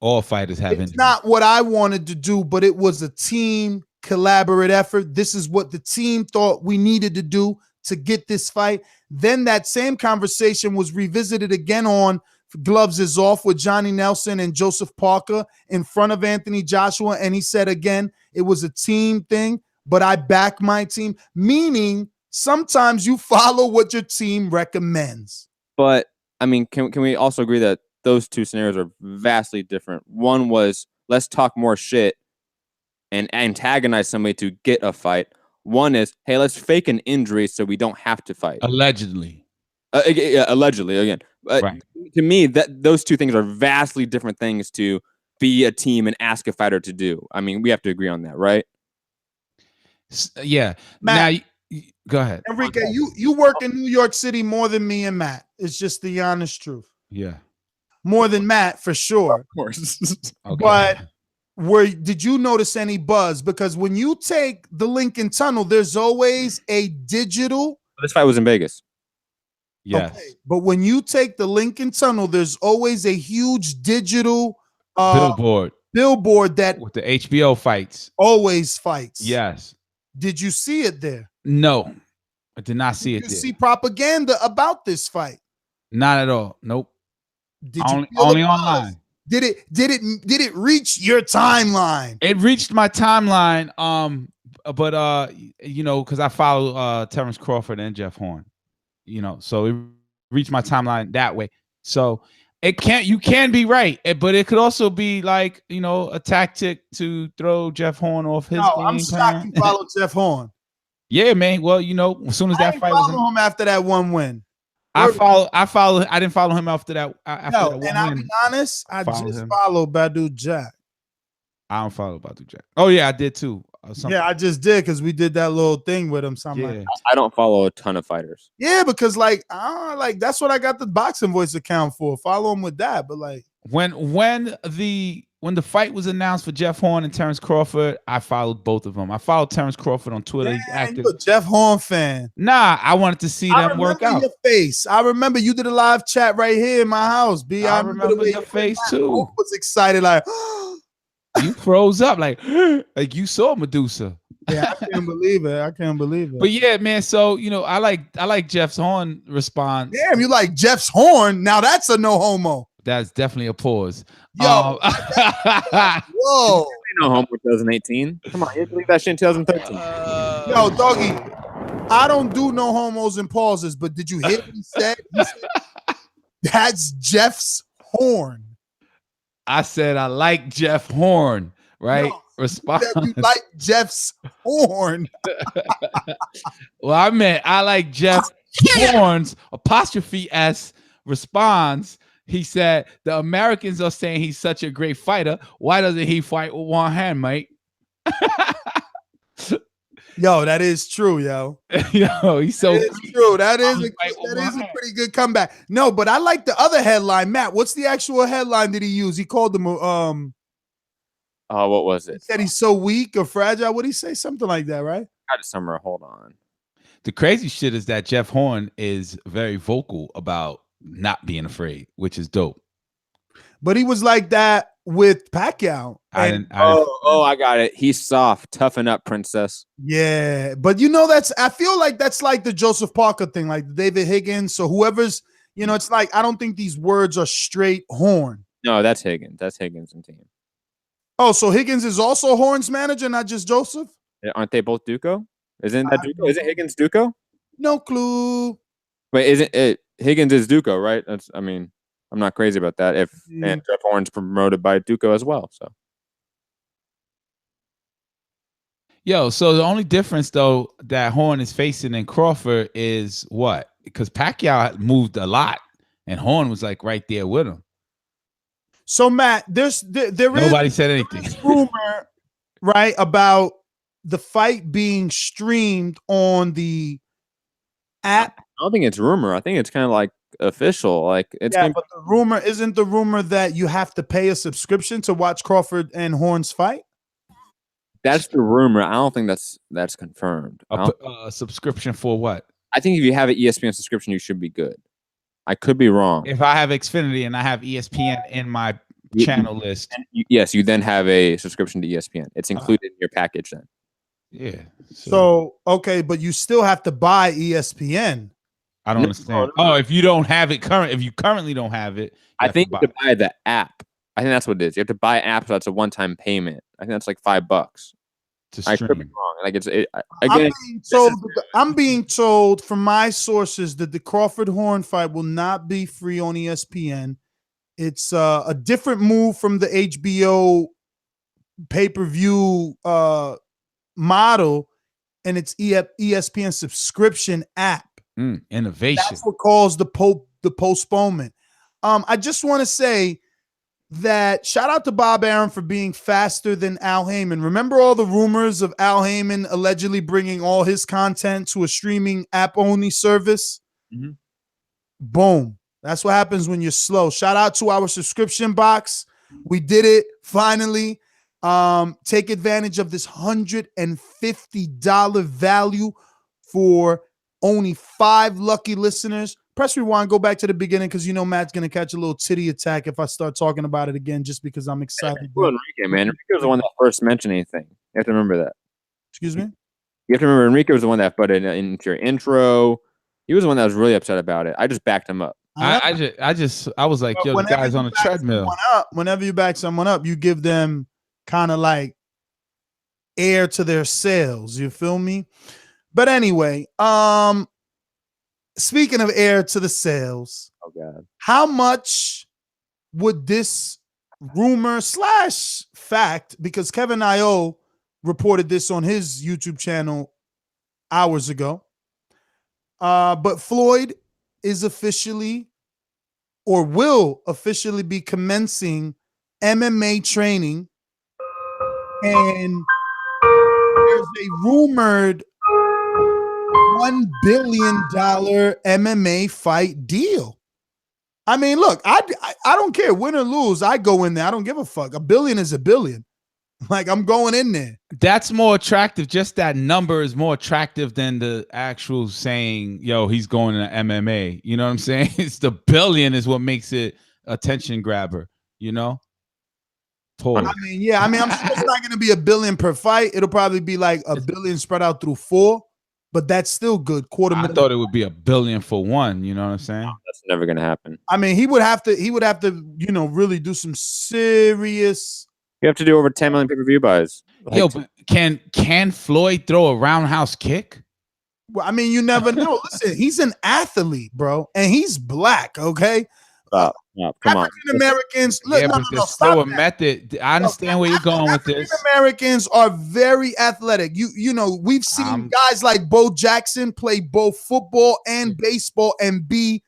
all fighters have it's not what I wanted to do, but it was a team collaborative effort. This is what the team thought we needed to do to get this fight. Then that same conversation was revisited again on Gloves Is Off with Johnny Nelson and Joseph Parker in front of Anthony Joshua. And he said again, it was a team thing, but I back my team, meaning sometimes you follow what your team recommends. But I mean, can we also agree that those two scenarios are vastly different? One was, let's talk more shit and antagonize somebody to get a fight. One is, hey, let's fake an injury so we don't have to fight. Allegedly. Allegedly, again. Right. To me, those two things are vastly different things to be a team and ask a fighter to do. I mean, we have to agree on that, right? Yeah. Matt, now, go ahead. Enrique, you work in New York City more than me and Matt. It's just the honest truth. Yeah. more than Matt for sure. Of course. Okay. But did you notice any buzz? Because when you take the Lincoln Tunnel, there's always a digital. This fight was in Vegas. Yes. Okay, but when you take the Lincoln Tunnel, there's always a huge digital billboard that with the HBO fights. Always fights. Yes. Did you see it there? No, I did not see it Did there. you see propaganda about this fight? Not at all. Nope. Did only you feel the buzz? online. Did it reach your timeline? It reached my timeline. But you know, because I follow Terence Crawford and Jeff Horn, you know, so it reached my timeline that way. So you can be right, but it could also be like, you know, a tactic to throw Jeff Horn off his game. I'm shocked you follow Jeff Horn. Yeah, man. Well, you know, as soon as that fight was him after that one win. I didn't follow him after that. I'll be honest, I just followed Badu Jack. I don't follow Badu Jack. Oh yeah, I did too. Yeah, I just did because we did that little thing with him. Like, I don't follow a ton of fighters. Yeah, because like that's what I got the Boxing Voice account for. Follow him with that. But like when the fight was announced for Jeff Horn and Terence Crawford, I followed both of them. I followed Terence Crawford on Twitter. He's active. You're a Jeff Horn fan. Nah, I wanted to see them work out. Your face. I remember you did a live chat right here in my house. B. I remember your face too. I was excited, like you froze up, like you saw Medusa. Yeah, I can't believe it. I can't believe it. But yeah, man. So you know, I like Jeff's Horn response. Damn, you like Jeff's Horn? Now that's a no homo. That's definitely a pause. Yo, whoa, no homo 2018. Come on, you believe that shit in 2013. Yo, doggy, I don't do no homos and pauses. But did you hear what he said? He said that's Jeff's Horn. I said I like Jeff Horn, right? No, response. You like Jeff's Horn. Well, I meant I like Jeff Horn's apostrophe S response. He said the Americans are saying he's such a great fighter. Why doesn't he fight with one hand, mate? Yo, that is true, yo. Yo, he's so true. That is a pretty good comeback. No, but I like the other headline. Matt, what's the actual headline that he used? He called them what was it? He said he's so weak or fragile. What did he say? Something like that, right? I got it somewhere. Hold on. The crazy shit is that Jeff Horn is very vocal about not being afraid, which is dope. But he was like that with Pacquiao. I got it. He's soft. Toughen up, princess. Yeah, but you know I feel like that's like the Joseph Parker thing, like the David Higgins. So whoever's, you know, it's like I don't think these words are straight Horn. No, that's Higgins. That's Higgins and team. Oh, so Higgins is also Horn's manager, not just Joseph? Aren't they both Duco? Isn't that Duco? Isn't Higgins Duco? No clue. Wait, isn't it Higgins is Duco, right? I'm not crazy about that. And Jeff Horn's promoted by Duco as well. So so the only difference though that Horn is facing in Crawford is what? Because Pacquiao moved a lot and Horn was like right there with him. So Matt, nobody said anything. Rumor, right, about the fight being streamed on the app. I don't think it's rumor. I think it's kind of like official. Like it's but the rumor isn't the rumor that you have to pay a subscription to watch Crawford and Horn's fight. That's the rumor. I don't think that's confirmed. A subscription for what? I think if you have an ESPN subscription, you should be good. I could be wrong. If I have Xfinity and I have ESPN in my channel list, yes, you then have a subscription to ESPN. It's included in your package then. Yeah. So okay, but you still have to buy ESPN. I don't understand. Oh, if you don't have it if you currently don't have it, I think you have to buy the app. I think that's what it is. You have to buy an app, so that's a one-time payment. I think that's like $5. I could be wrong. Like I'm being told from my sources that the Crawford Horn fight will not be free on ESPN. It's a different move from the HBO pay-per-view model, and it's ESPN subscription app. Innovation. That's what caused the postponement. I just want to say that shout out to Bob Arum for being faster than Al Heyman. Remember all the rumors of Al Heyman allegedly bringing all his content to a streaming app only service? Mm-hmm. Boom. That's what happens when you're slow. Shout out to our subscription box. We did it finally. Take advantage of this $150 value for only 5 lucky listeners. Press rewind, go back to the beginning because you know Matt's gonna catch a little titty attack if I start talking about it again, just because I'm excited. Enrique, man. Enrique was the one that first mentioned anything. You have to remember that. Excuse me? You have to remember Enrique was the one that put it into your intro. He was the one that was really upset about it. I just backed him up. I was like, yo, the guy's on a treadmill. Whenever you back someone up, you give them kind of like air to their sails. You feel me? But anyway, speaking of air to the sails, oh god, how much would this rumor / fact, because Kevin I.O. reported this on his YouTube channel hours ago, but Floyd is officially or will officially be commencing MMA training, and there's a rumored $1 billion MMA fight deal. I mean, look, I don't care, win or lose. I go in there. I don't give a fuck. $1 billion is $1 billion. Like, I'm going in there. That's more attractive. Just that number is more attractive than the actual saying, yo, he's going to MMA. You know what I'm saying? It's the billion is what makes it attention grabber, you know? I mean, I'm sure it's not going to be $1 billion per fight. It'll probably be like $1 billion spread out through 4, but that's still good. I thought it would be $1 billion for one. You know what I'm saying? No, that's never going to happen. I mean, he would have to, you know, really do some serious. You have to do over 10 million pay-per-view buys. Like, yo, but can Floyd throw a roundhouse kick? Well, I mean, you never know. Listen, he's an athlete, bro, and he's black. Okay, come on. African Americans. Look, yeah, but there's still a method. I understand where you're going with this. African Americans are very athletic. You know, we've seen guys like Bo Jackson play both football and baseball and be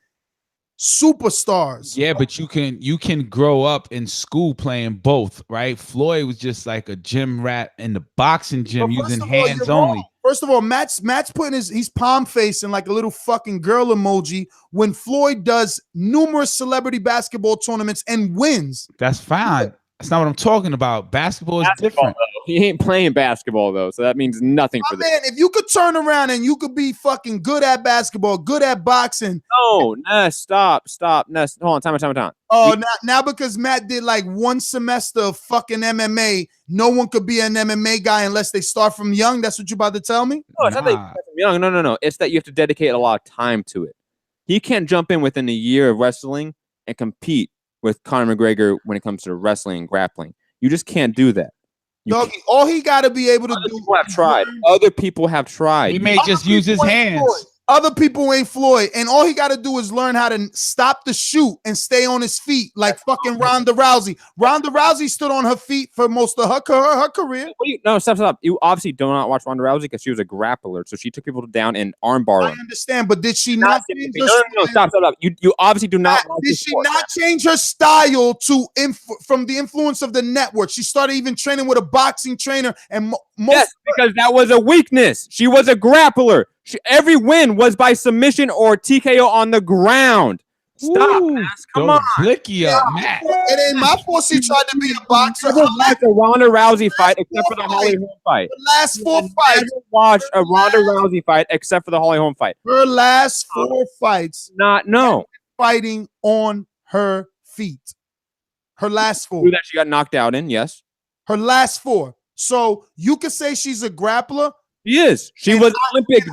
superstars. Yeah, but you can grow up in school playing both, right? Floyd was just like a gym rat in the boxing gym using hands only. First of all, Matt's putting he's palm facing like a little fucking girl emoji when Floyd does numerous celebrity basketball tournaments and wins. That's fine. That's not what I'm talking about. Basketball is different. He ain't playing basketball though, so that means nothing for this. Man, if you could turn around and you could be fucking good at basketball, good at boxing. No, Ness, stop, Ness. Hold on, time. Oh, now because Matt did like 1 semester of fucking MMA, no one could be an MMA guy unless they start from young. That's what you about to tell me? No, it's not that you start from young. No. It's that you have to dedicate a lot of time to it. He can't jump in within a year of wrestling and compete with Conor McGregor when it comes to wrestling and grappling. You just can't do that. Doggy, all he got to be able to do. Other people have tried. He may just use his hands. Other people ain't Floyd, and all he got to do is learn how to stop the shoot and stay on his feet like fucking Ronda Rousey. Ronda Rousey stood on her feet for most of her career. No, stop. You obviously do not watch Ronda Rousey because she was a grappler, so she took people down in armbar. I understand, but did she not change her style? No, stop. You obviously do not. Did she not change her style from the influence of the network? She started even training with a boxing trainer, and yes, because that was a weakness. She was a grappler. Every win was by submission or TKO on the ground. Stop, come on. Blicky up, Matt. It ain't my fault she tried to be a boxer. Never watched a Ronda Rousey fight except for the Holly Holm fight. The last 4 fights. Never watched a Ronda Rousey fight except for the Holly Holm fight. Her last 4 fights. No. Fighting on her feet. Her last 4. That she got knocked out in, yes. Her last 4. So you could say she's a grappler. She is. She was Olympic.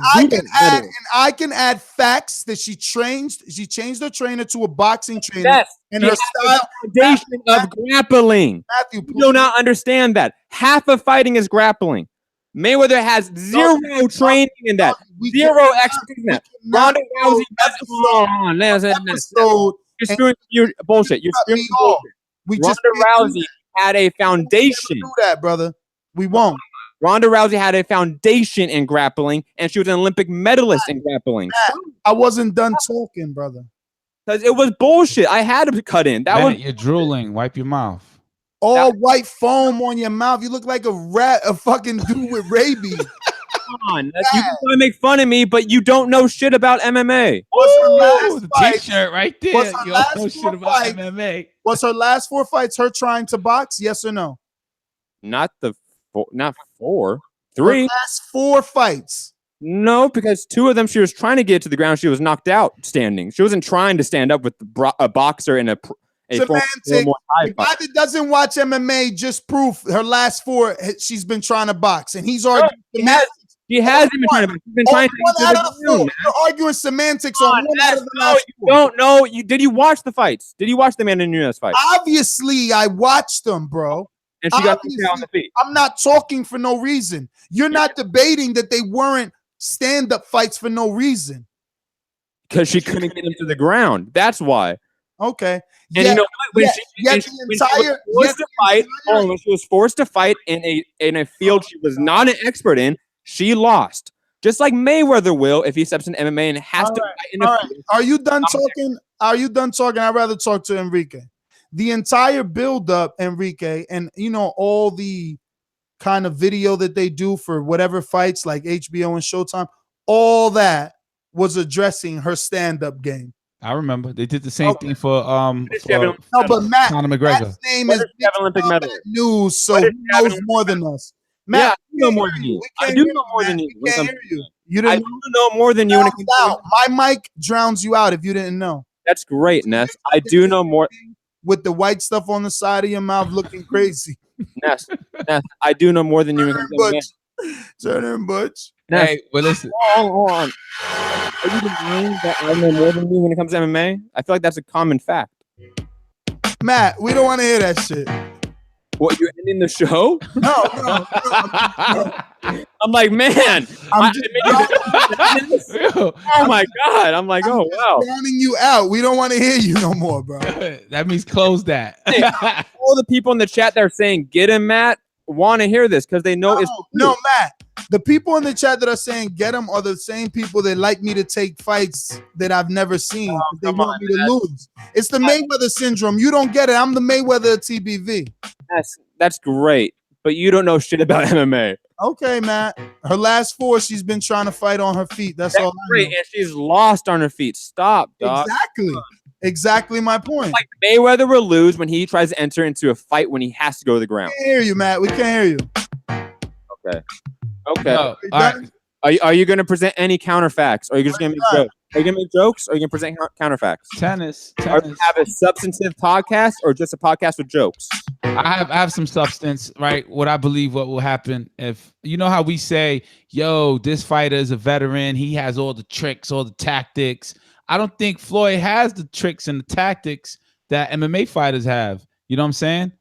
I can add facts that she changed her trainer to a boxing trainer. Yes. And her style foundation of grappling. Matthew, you do not understand that. Half of fighting is grappling. Mayweather has zero training in that. Zero expertise in that. Ronda Rousey you're screwing your bullshit. You're screwing bullshit. Ronda Rousey had a foundation. Do that, brother. We won't. Ronda Rousey had a foundation in grappling, and she was an Olympic medalist in grappling. I wasn't done talking, brother. Because it was bullshit. I had to cut in. You're drooling. Wipe your mouth. All white foam on your mouth. You look like a rat, a fucking dude with rabies. on. You can try to make fun of me, but you don't know shit about MMA. Ooh, the t-shirt right there. You don't know shit about fight? MMA. Was her last 4 fights her trying to box? Yes or no? Not 4, 3. Her last 4 fights. No, because 2 of them she was trying to get to the ground. She was knocked out standing. She wasn't trying to stand up with a boxer in a Semantic. The guy that doesn't watch MMA just proof her last 4 she's been trying to box, and he's arguing. She hasn't been trying to box. She's been trying to one out of the 4. You're arguing semantics on one out of the last 4. You don't know. Did you watch the fights? Did you watch the Amanda Nunes fight? Obviously, I watched them, bro. And she got on the feet. I'm not talking for no reason. You're not debating that they weren't stand-up fights for no reason. Because she couldn't get him to the ground. That's why. Okay. And you know when she was forced to fight in a field she was not an expert in, she lost. Just like Mayweather will if he steps in MMA and has to fight in a field. Are you done talking? Are you done talking? I'd rather talk to Enrique. The entire build-up, Enrique, and all the kind of video that they do for whatever fights like HBO and Showtime, all that was addressing her stand-up game. I remember they did the same thing for but Matt, Conor McGregor. Matt's name is Olympic medal news, so he knows more than us. Matt, yeah, I know more than you. I do know more than you. I do know more than you. When it comes to my mic drowns you out if you didn't know. That's great, Ness. I do know more. With the white stuff on the side of your mouth looking crazy. Ness, I do know more than you. Turner Butch. Hey, well, listen. Hold on. Are you denying that I know more than you when it comes to MMA? I feel like that's a common fact. Matt, we don't want to hear that shit. What, you're ending the show? No. I'm like, man. Oh my God. I'm like, oh wow. Drowning you out. We don't want to hear you no more, bro. That means close that. All the people in the chat that are saying, get him, Matt, want to hear this because they know it's no, Matt. The people in the chat that are saying get him are the same people that like me to take fights that I've never seen. They want me to lose. It's the Mayweather syndrome. You don't get it. I'm the Mayweather of TBV. That's great, but you don't know shit about MMA. Okay, Matt. Her last 4, she's been trying to fight on her feet. That's all. Great, and she's lost on her feet. Stop, dog. Exactly my point. Like Mayweather will lose when he tries to enter into a fight when he has to go to the ground. We can't hear you, Matt. We can't hear you. Okay. No, all right. Are you going to present any counterfacts? Or are you just going to make jokes? Are you going to make jokes? Or are you going to present counterfacts? Tennis. Are you have a substantive podcast or just a podcast with jokes? I have some substance, right? What I believe what will happen if, you know how we say, yo, this fighter is a veteran. He has all the tricks, all the tactics. I don't think Floyd has the tricks and the tactics that MMA fighters have. You know what I'm saying?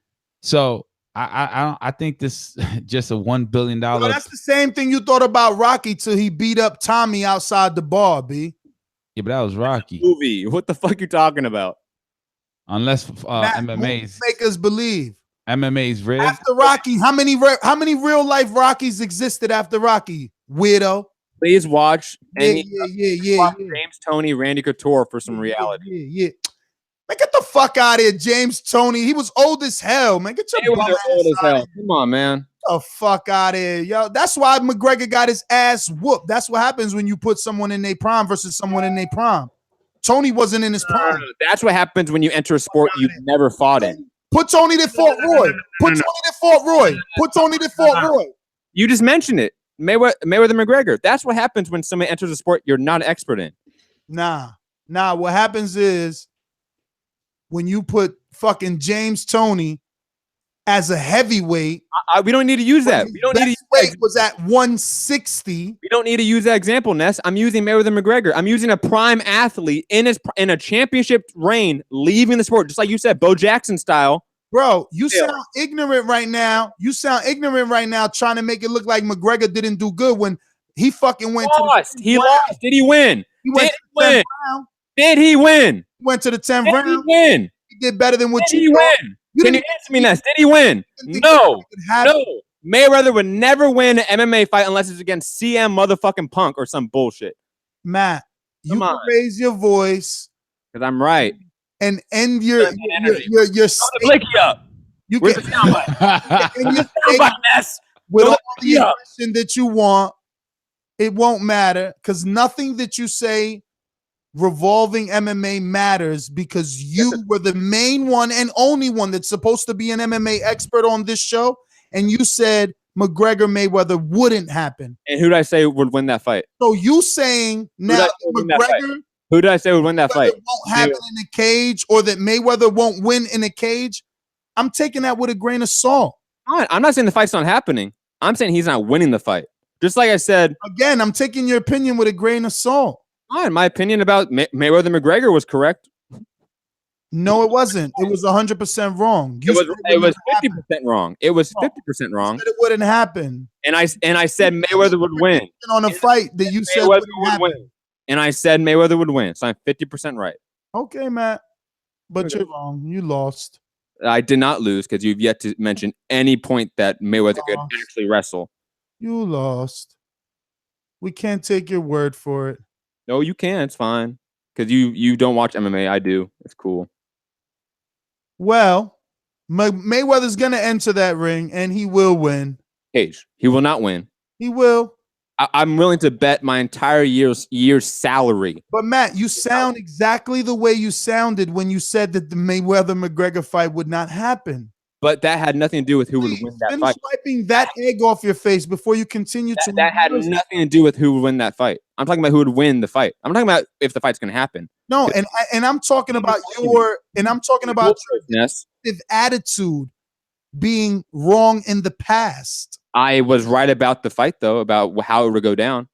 So I think this just a $1 billion. Well, that's the same thing you thought about Rocky till he beat up Tommy outside the bar, B. Yeah, but that was Rocky. Movie. What the fuck you talking about? Unless MMA's make us believe. MMA's rigged. After Rocky, how many real life Rockies existed after Rocky? Weirdo. Please watch. Yeah. James Toney, Randy Couture for some reality. Yeah. Man, get the fuck out of here, James Toney. He was old as hell, man. Get your old as hell. Come on, man. Get the fuck out of here, yo. That's why McGregor got his ass whooped. That's what happens when you put someone in their prime versus someone in their prime. Tony wasn't in his prime. That's what happens when you enter a sport you've never fought in. Put Tony to Fort Roy. Put Tony to Fort Roy. You just mentioned it. Mayweather McGregor. That's what happens when somebody enters a sport you're not an expert in. Nah. What happens is when you put fucking James Toney as a heavyweight. We don't need to use that. We don't need to weight was at 160. We don't need to use that example, Ness. I'm using Mayweather McGregor. I'm using a prime athlete in a championship reign, leaving the sport, just like you said, Bo Jackson style. Bro, you sound ignorant right now. Trying to make it look like McGregor didn't do good when he fucking went lost. He lost. Did he win? Did he win? He went to the 10th round. Did he win? He did better than what Did he win? Can you answer me, Ness? Did he win? No. Mayweather would never win an MMA fight unless it's against CM motherfucking Punk or some bullshit. Matt, you can raise your voice. Because I'm right. And end your blicky up. You can soundbite, with all the aggression that you want. it won't matter because nothing that you say revolving MMA matters because you were the main one and only one that's supposed to be an MMA expert on this show, and you said McGregor Mayweather wouldn't happen. And who did I say would win that fight? So you saying now McGregor who did I say would win that fight? Won't happen in a cage, or that Mayweather won't win in a cage? I'm taking that with a grain of salt. I'm not saying the fight's not happening. I'm saying he's not winning the fight. Just like I said. Again, I'm taking your opinion with a grain of salt. My opinion about Mayweather McGregor was correct. No, it wasn't. It was 100% wrong. It was 50% wrong. It was 50% wrong. It wouldn't happen. And I said Mayweather would win on a fight that you said Mayweather would win. And I said Mayweather would win. So I'm 50% right. Okay, Matt. But you're wrong. You lost. I did not lose because you've yet to mention any point that Mayweather could actually wrestle. You lost. We can't take your word for it. No, you can. It's fine. Because you don't watch MMA. I do. It's cool. Well, Mayweather's going to enter that ring, and he will win. Cage. He will not win. He will. I'm willing to bet my entire year's salary. But, Matt, you sound exactly the way you sounded when you said that the Mayweather-McGregor fight would not happen. But that had nothing to do with who would win that fight. Wiping that egg off your face before you continue to. That had nothing to do with who would win that fight. I'm talking about who would win the fight. I'm talking about if the fight's going to happen. No, and I'm talking about your attitude being wrong in the past. I was right about the fight, though, about how it would go down.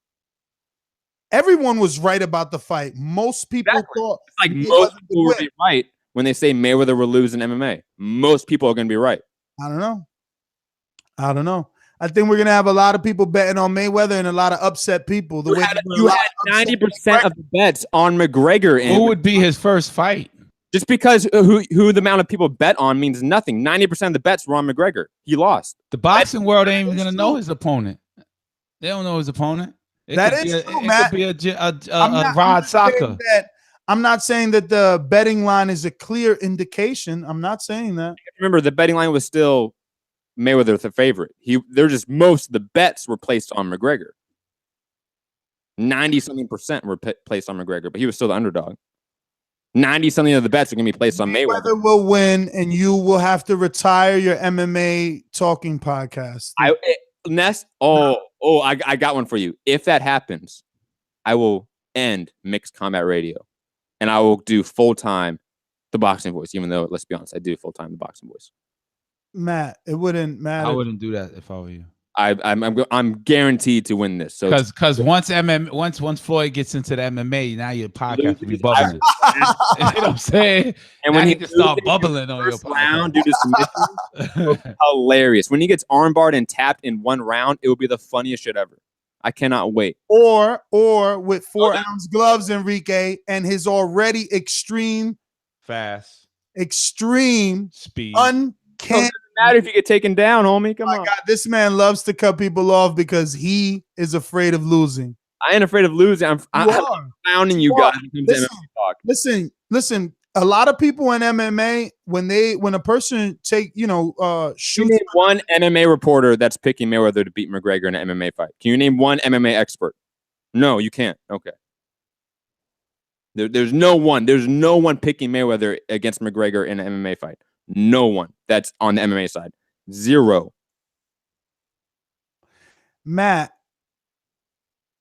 Everyone was right about the fight. Most people thought most people would be right when they say Mayweather will lose in MMA. Most people are going to be right. I don't know. I think we're going to have a lot of people betting on Mayweather and a lot of upset people. You had 90% of the bets on McGregor. Who would be his first fight? Just because who the amount of people bet on means nothing. 90% of the bets were on McGregor. He lost. The boxing world ain't even going to know his opponent. They don't know his opponent. It could be a Rod Soccer. I'm not saying that the betting line is a clear indication. I'm not saying that. Remember, the betting line was still Mayweather the favorite. Most of the bets were placed on McGregor. 90-something% were placed on McGregor, but he was still the underdog. 90-something of the bets are going to be placed on Mayweather. Mayweather will win, and you will have to retire your MMA talking podcast. I got one for you. If that happens, I will end Mixed Combat Radio, and I will do full-time The Boxing Voice, even though, let's be honest, I do full-time The Boxing Voice. Matt, it wouldn't matter. I wouldn't do that if I were you. I'm guaranteed to win this. So because once Floyd gets into the MMA, now your podcast will be bubbling. You know what I'm saying? And when now he can start bubbling on your round, due to submission, hilarious. When he gets armbarred and tapped in one round, it will be the funniest shit ever. I cannot wait. Or with 4-ounce gloves, Enrique, and his already extreme speed. Can't matter if you get taken down, homie. Come on. God, this man loves to cut people off because he is afraid of losing. I ain't afraid of losing. I'm clowning you guys. Listen. A lot of people in MMA, when a person shoots. Name one MMA reporter that's picking Mayweather to beat McGregor in an MMA fight. Can you name one MMA expert? No, you can't. Okay. There's no one. There's no one picking Mayweather against McGregor in an MMA fight. No one that's on the MMA side. Zero. Matt.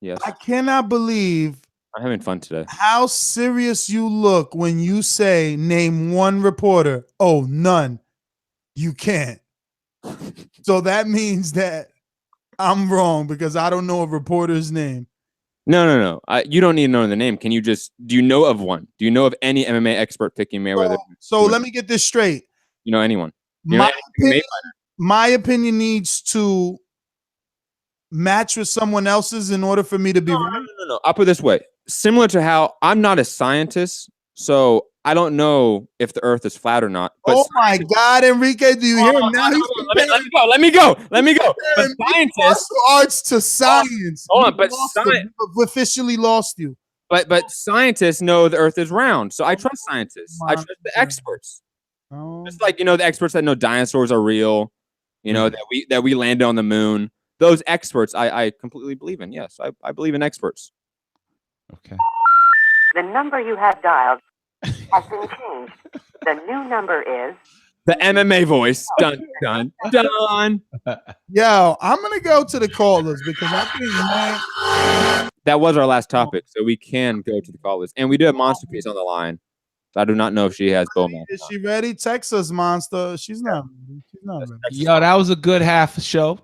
Yes. I cannot believe I'm having fun today. How serious you look when you say name one reporter. Oh, none. You can't. So that means that I'm wrong because I don't know a reporter's name. No. You don't need to know the name. Do you know of one? Do you know of any MMA expert picking Mayweather? So let me get this straight. You know anyone? My opinion needs to match with someone else's in order for me to be right. No. I'll put it this way. Similar to how I'm not a scientist, so I don't know if the earth is flat or not. But my God, Enrique, do you hear him now? Let me go. But scientists, arts to science. Hold on, but we've officially lost you. But scientists know the earth is round, so I trust scientists. I trust the experts. Just like the experts that know dinosaurs are real, that we landed on the moon. those experts, I completely believe in. Yes, I believe in experts. Okay. The number you have dialed has been changed. The new number is the MMA voice. Dun dun dun. Yo, I'm gonna go to the callers because I think Matt. That was our last topic, so we can go to the callers, and we do have Monster Piece on the line. I do not know if she has Bowman. Is she ready? Text us, Monster. She's not. She's not ready. Yo, that was a good half show.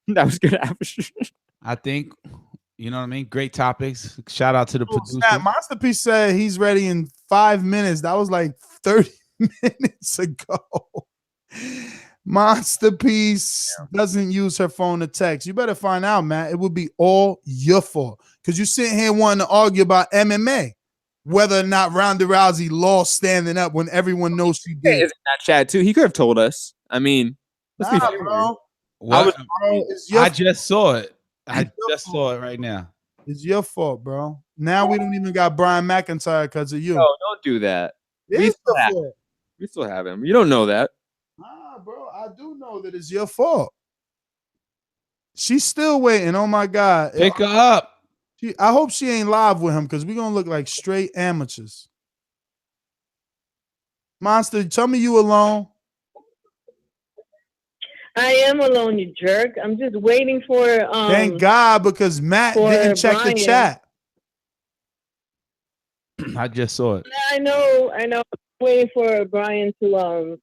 That was good half show. I think. You know what I mean? Great topics. Shout out to the producer. Monster Piece said he's ready in 5 minutes. That was like 30 minutes ago. Monster Piece doesn't use her phone to text. You better find out, Matt. It would be all your fault because you're sitting here wanting to argue about MMA, whether or not Ronda Rousey lost standing up when everyone knows she did. Isn't that chat too? He could have told us. I mean, let's be fair, bro. I just saw it. I just saw it right now. It's your fault, bro. Now we don't even got Brian McIntyre because of you. No, don't do that. We still have him. You don't know that. Nah, bro. I do know that it's your fault. She's still waiting. Oh my God. Pick her up. I hope she ain't live with him because we're gonna look like straight amateurs. Monster, tell me you alone. I am alone, you jerk. I'm just waiting for thank God, because Matt didn't check the chat. I just saw it. I know. I'm waiting for Brian to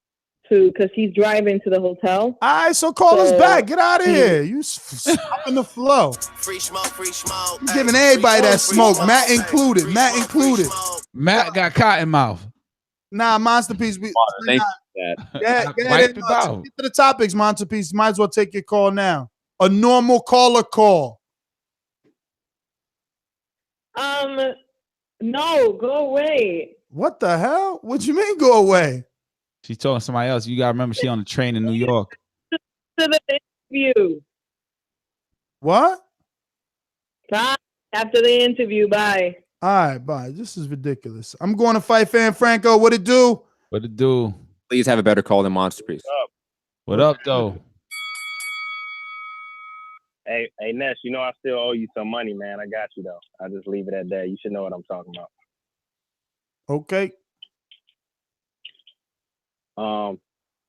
because he's driving to the hotel. All right, so call us back. Get out of here. You stopping the flow. Free smoke. You're giving everybody that smoke. Matt included. Matt got cotton mouth. Nah, Monster Piece. Thank you. Get to the topics, Monster Piece. Might as well take your call now. A normal caller call. No, go away. What the hell? What you mean go away? She's talking to somebody else. You gotta remember she on the train in New York. To the interview. What? Bye. After the interview, bye. All right, bye. This is ridiculous. I'm going to fight Fan Franco. What it do? What it do? Please have a better call than Monster Piece. What up, though? Hey, Ness, you know I still owe you some money, man. I got you, though. I'll just leave it at that. You should know what I'm talking about. Okay.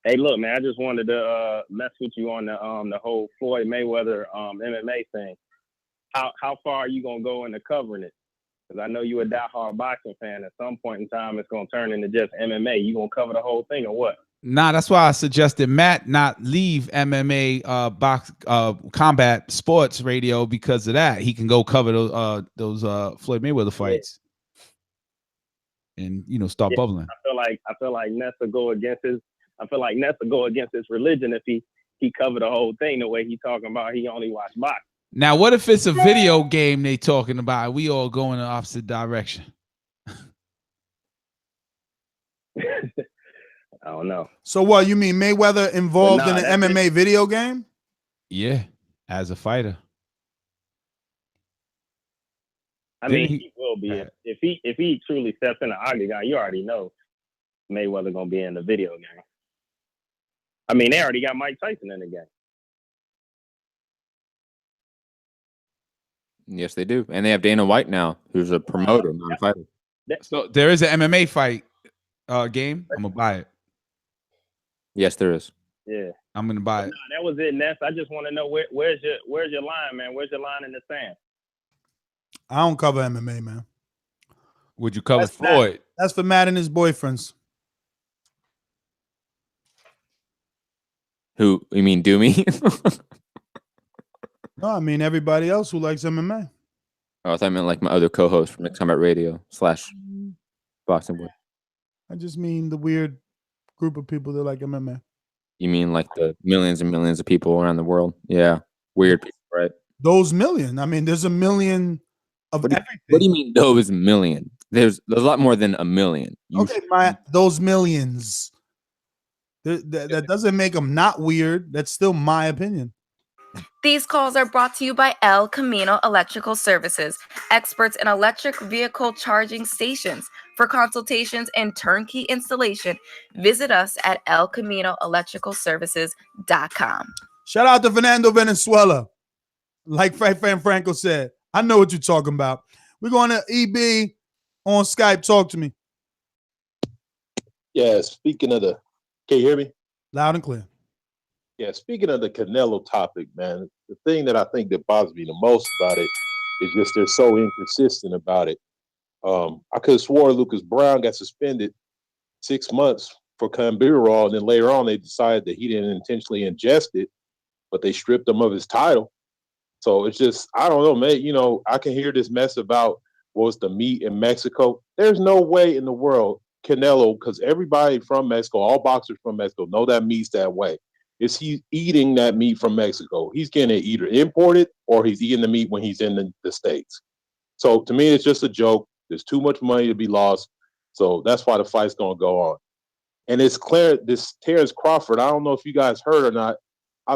Hey, look, man, I just wanted to mess with you on the whole Floyd Mayweather MMA thing. How far are you gonna go into covering it? Because I know you're a diehard boxing fan. At some point in time, it's gonna turn into just MMA. You gonna cover the whole thing or what? Nah, that's why I suggested Matt not leave MMA combat sports radio because of that. He can go cover those Floyd Mayweather fights. And start bubbling. I feel like Nestor go against his. I feel like Nestor go against his religion if he covered the whole thing the way he talking about. He only watch boxing. Now, what if it's a video game they talking about? We all go in the opposite direction. I don't know. So what? You mean Mayweather involved in an MMA video game? Yeah, as a fighter. I mean, he will be if he truly steps in the octagon. You already know Mayweather gonna be in the video game. I mean, they already got Mike Tyson in the game. Yes, they do, and they have Dana White now, who's a promoter, not a fighter. So there is an MMA fight game. I'm gonna buy it. Yes, there is. Yeah, I'm gonna buy it. No, that was it, Ness. I just want to know where's your line, man? Where's your line in the sand? I don't cover MMA, man. Would you cover Floyd? That's for Matt and his boyfriends. Who? You mean Doomy? No, I mean everybody else who likes MMA. Oh, I thought I meant like my other co-host from Mixed Combat Radio / Boxing Boy. I just mean the weird group of people that like MMA. You mean like the millions and millions of people around the world? Yeah, weird people, right? Those million. I mean, there's a million of everything. What do you mean those million? There's a lot more than a million. Those millions. That doesn't make them not weird. That's still my opinion. These calls are brought to you by El Camino Electrical Services, experts in electric vehicle charging stations. For consultations and turnkey installation, visit us at elcaminoelectricalservices.com. Shout out to Fernando Venezuela. Like Franco said, I know what you're talking about. We're going to EB on Skype. Talk to me. Yeah, speaking of can you hear me? Loud and clear. Yeah, speaking of the Canelo topic, man, the thing that I think that bothers me the most about it is just they're so inconsistent about it. I could have swore Lucas Brown got suspended 6 months for Camberol, and then later on they decided that he didn't intentionally ingest it, but they stripped him of his title. So it's just, I don't know, man. You know, I can hear this mess about what's the meat in Mexico. There's no way in the world Canelo, because everybody from Mexico, all boxers from Mexico know that meat's that way. Is he eating that meat from Mexico? He's getting it either imported or he's eating the meat when he's in the States. So to me, it's just a joke. There's too much money to be lost. So that's why the fight's going to go on. And it's clear this Terence Crawford, I don't know if you guys heard or not,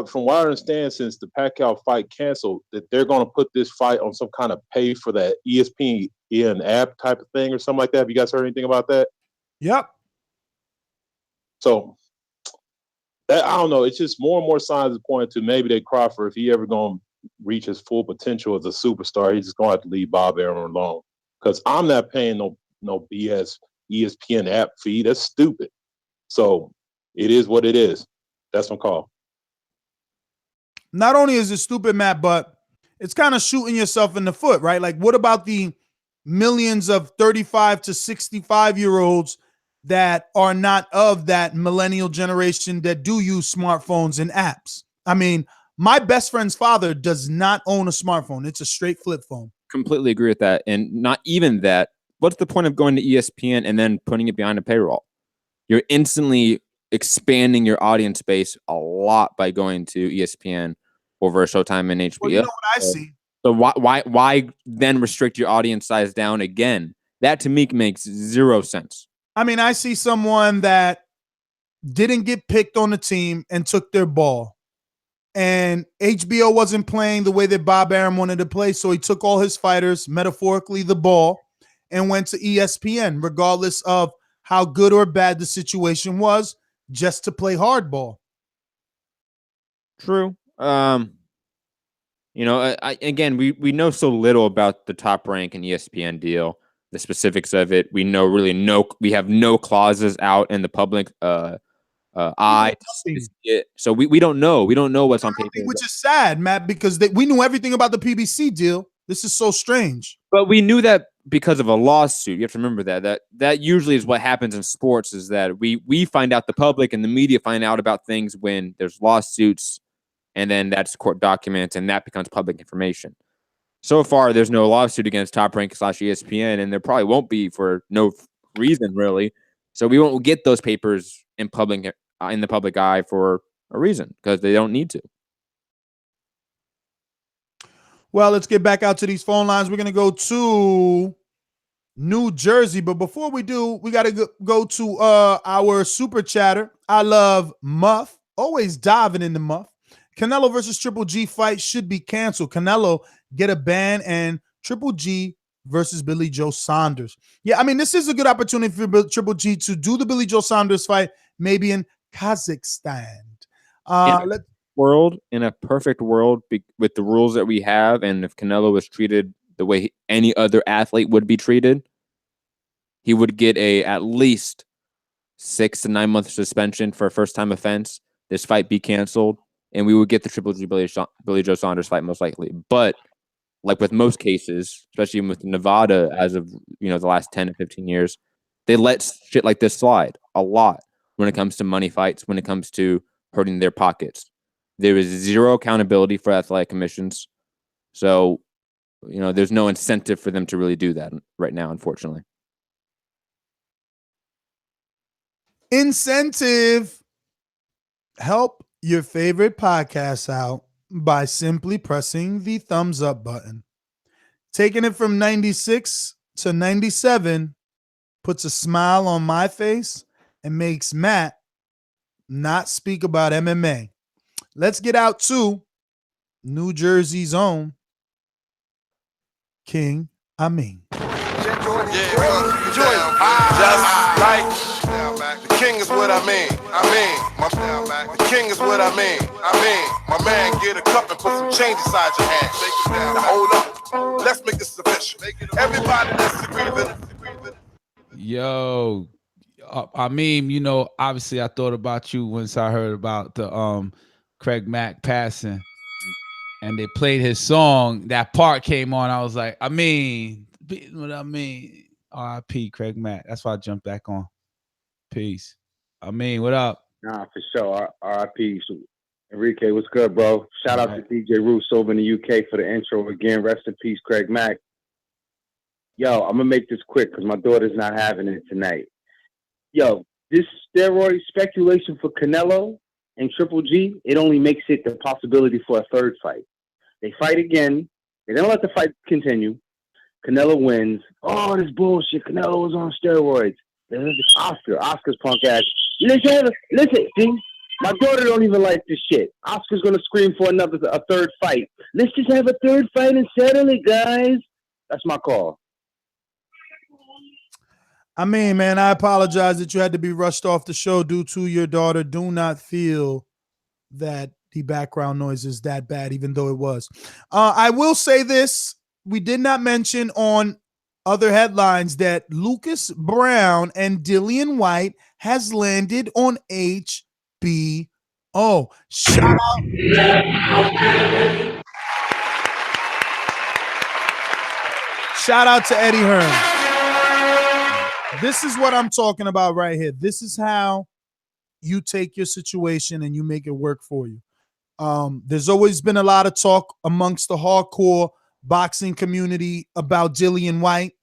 from what I understand, since the Pacquiao fight canceled, that they're going to put this fight on some kind of pay for that ESPN app type of thing or something like that. Have you guys heard anything about that? Yep. So I don't know. It's just more and more signs pointing to maybe that Crawford, if he ever going to reach his full potential as a superstar, he's just going to have to leave Bob Arum alone. Because I'm not paying no BS ESPN app fee. That's stupid. So it is what it is. That's my call. Not only is it stupid, Matt, but it's kind of shooting yourself in the foot, right? Like, what about the millions of 35 to 65-year-olds that are not of that millennial generation that do use smartphones and apps? I mean, my best friend's father does not own a smartphone. It's a straight flip phone. Completely agree with that. And not even that. What's the point of going to ESPN and then putting it behind a paywall? You're instantly expanding your audience base a lot by going to ESPN over Showtime and HBO. Well, you know what I see? So why then restrict your audience size down again? That to me makes zero sense. I mean, I see someone that didn't get picked on the team and took their ball. And HBO wasn't playing the way that Bob Arum wanted to play, so he took all his fighters, metaphorically the ball, and went to ESPN, regardless of how good or bad the situation was, just to play hardball. True. You know, again, we know so little about the Top Rank and ESPN deal, the specifics of it. We have no clauses out in the public eye. So we don't know. We don't know what's on paper. Which is sad, Matt, because we knew everything about the PBC deal. This is so strange. But we knew that because of a lawsuit. You have to remember that usually is what happens in sports, is that we find out, the public and the media find out about things when there's lawsuits, and then that's court documents, and that becomes public information. So far, there's no lawsuit against Top Rank / ESPN, and there probably won't be for no reason, really. So we won't get those papers in the public eye for a reason, because they don't need to. Well, let's get back out to these phone lines. We're going to go to New Jersey. But before we do, we got to go to our super chatter. I love Muff. Always diving in the Muff. Canelo versus Triple G fight should be canceled. Canelo get a ban, and Triple G versus Billy Joe Saunders. Yeah, I mean, this is a good opportunity for Triple G to do the Billy Joe Saunders fight, maybe in Kazakhstan. In a perfect world, with the rules that we have, and if Canelo was treated the way any other athlete would be treated, he would get at least 6 to 9 month suspension for a first-time offense. This fight be canceled, and we would get the Triple G Billy Joe Saunders fight most likely. But like with most cases, especially with Nevada, as of the last 10 to 15 years, they let shit like this slide a lot when it comes to money fights, when it comes to hurting their pockets. There is zero accountability for athletic commissions. So, there's no incentive for them to really do that right now, unfortunately. Incentive. Help your favorite podcast out by simply pressing the thumbs up button. Taking it from 96 to 97 puts a smile on my face and makes Matt not speak about MMA. Let's get out to New Jersey's own King Amin. Just like the king is what I mean. The king is what I mean. My man, get a cup and put some change inside your hand. Now hold up. Let's make this official. Everybody let's agree with it. Yo, I mean, you know, obviously I thought about you once I heard about the Craig Mack passing and they played his song. That part came on. I was like, I mean, what I mean, R.I.P. Craig Mack. That's why I jumped back on. Peace. I mean, what up? Nah, for sure. R.I.P. Enrique, what's good, bro? Shout out to DJ Roos over in the UK for the intro again. Rest in peace, Craig Mack. Yo, I'm gonna make this quick because my daughter's not having it tonight. Yo, this steroid speculation for Canelo and Triple G, it only makes it the possibility for a third fight. They fight again. They don't let the fight continue. Canelo wins. Oh, this bullshit. Canelo was on steroids. Oscar's punk ass. Listen, see? My daughter don't even like this shit. Oscar's gonna scream for a third fight. Let's just have a third fight and settle it, guys. That's my call. I mean, man, I apologize that you had to be rushed off the show due to your daughter. Do not feel that the background noise is that bad, even though it was. I will say this. We did not mention on other headlines that Lucas Brown and Dillian Whyte has landed on HBO. Shout out to Eddie Hearn. This is what I'm talking about right here. This is how you take your situation and you make it work for you. There's always been a lot of talk amongst the hardcore boxing community about Dillian Whyte.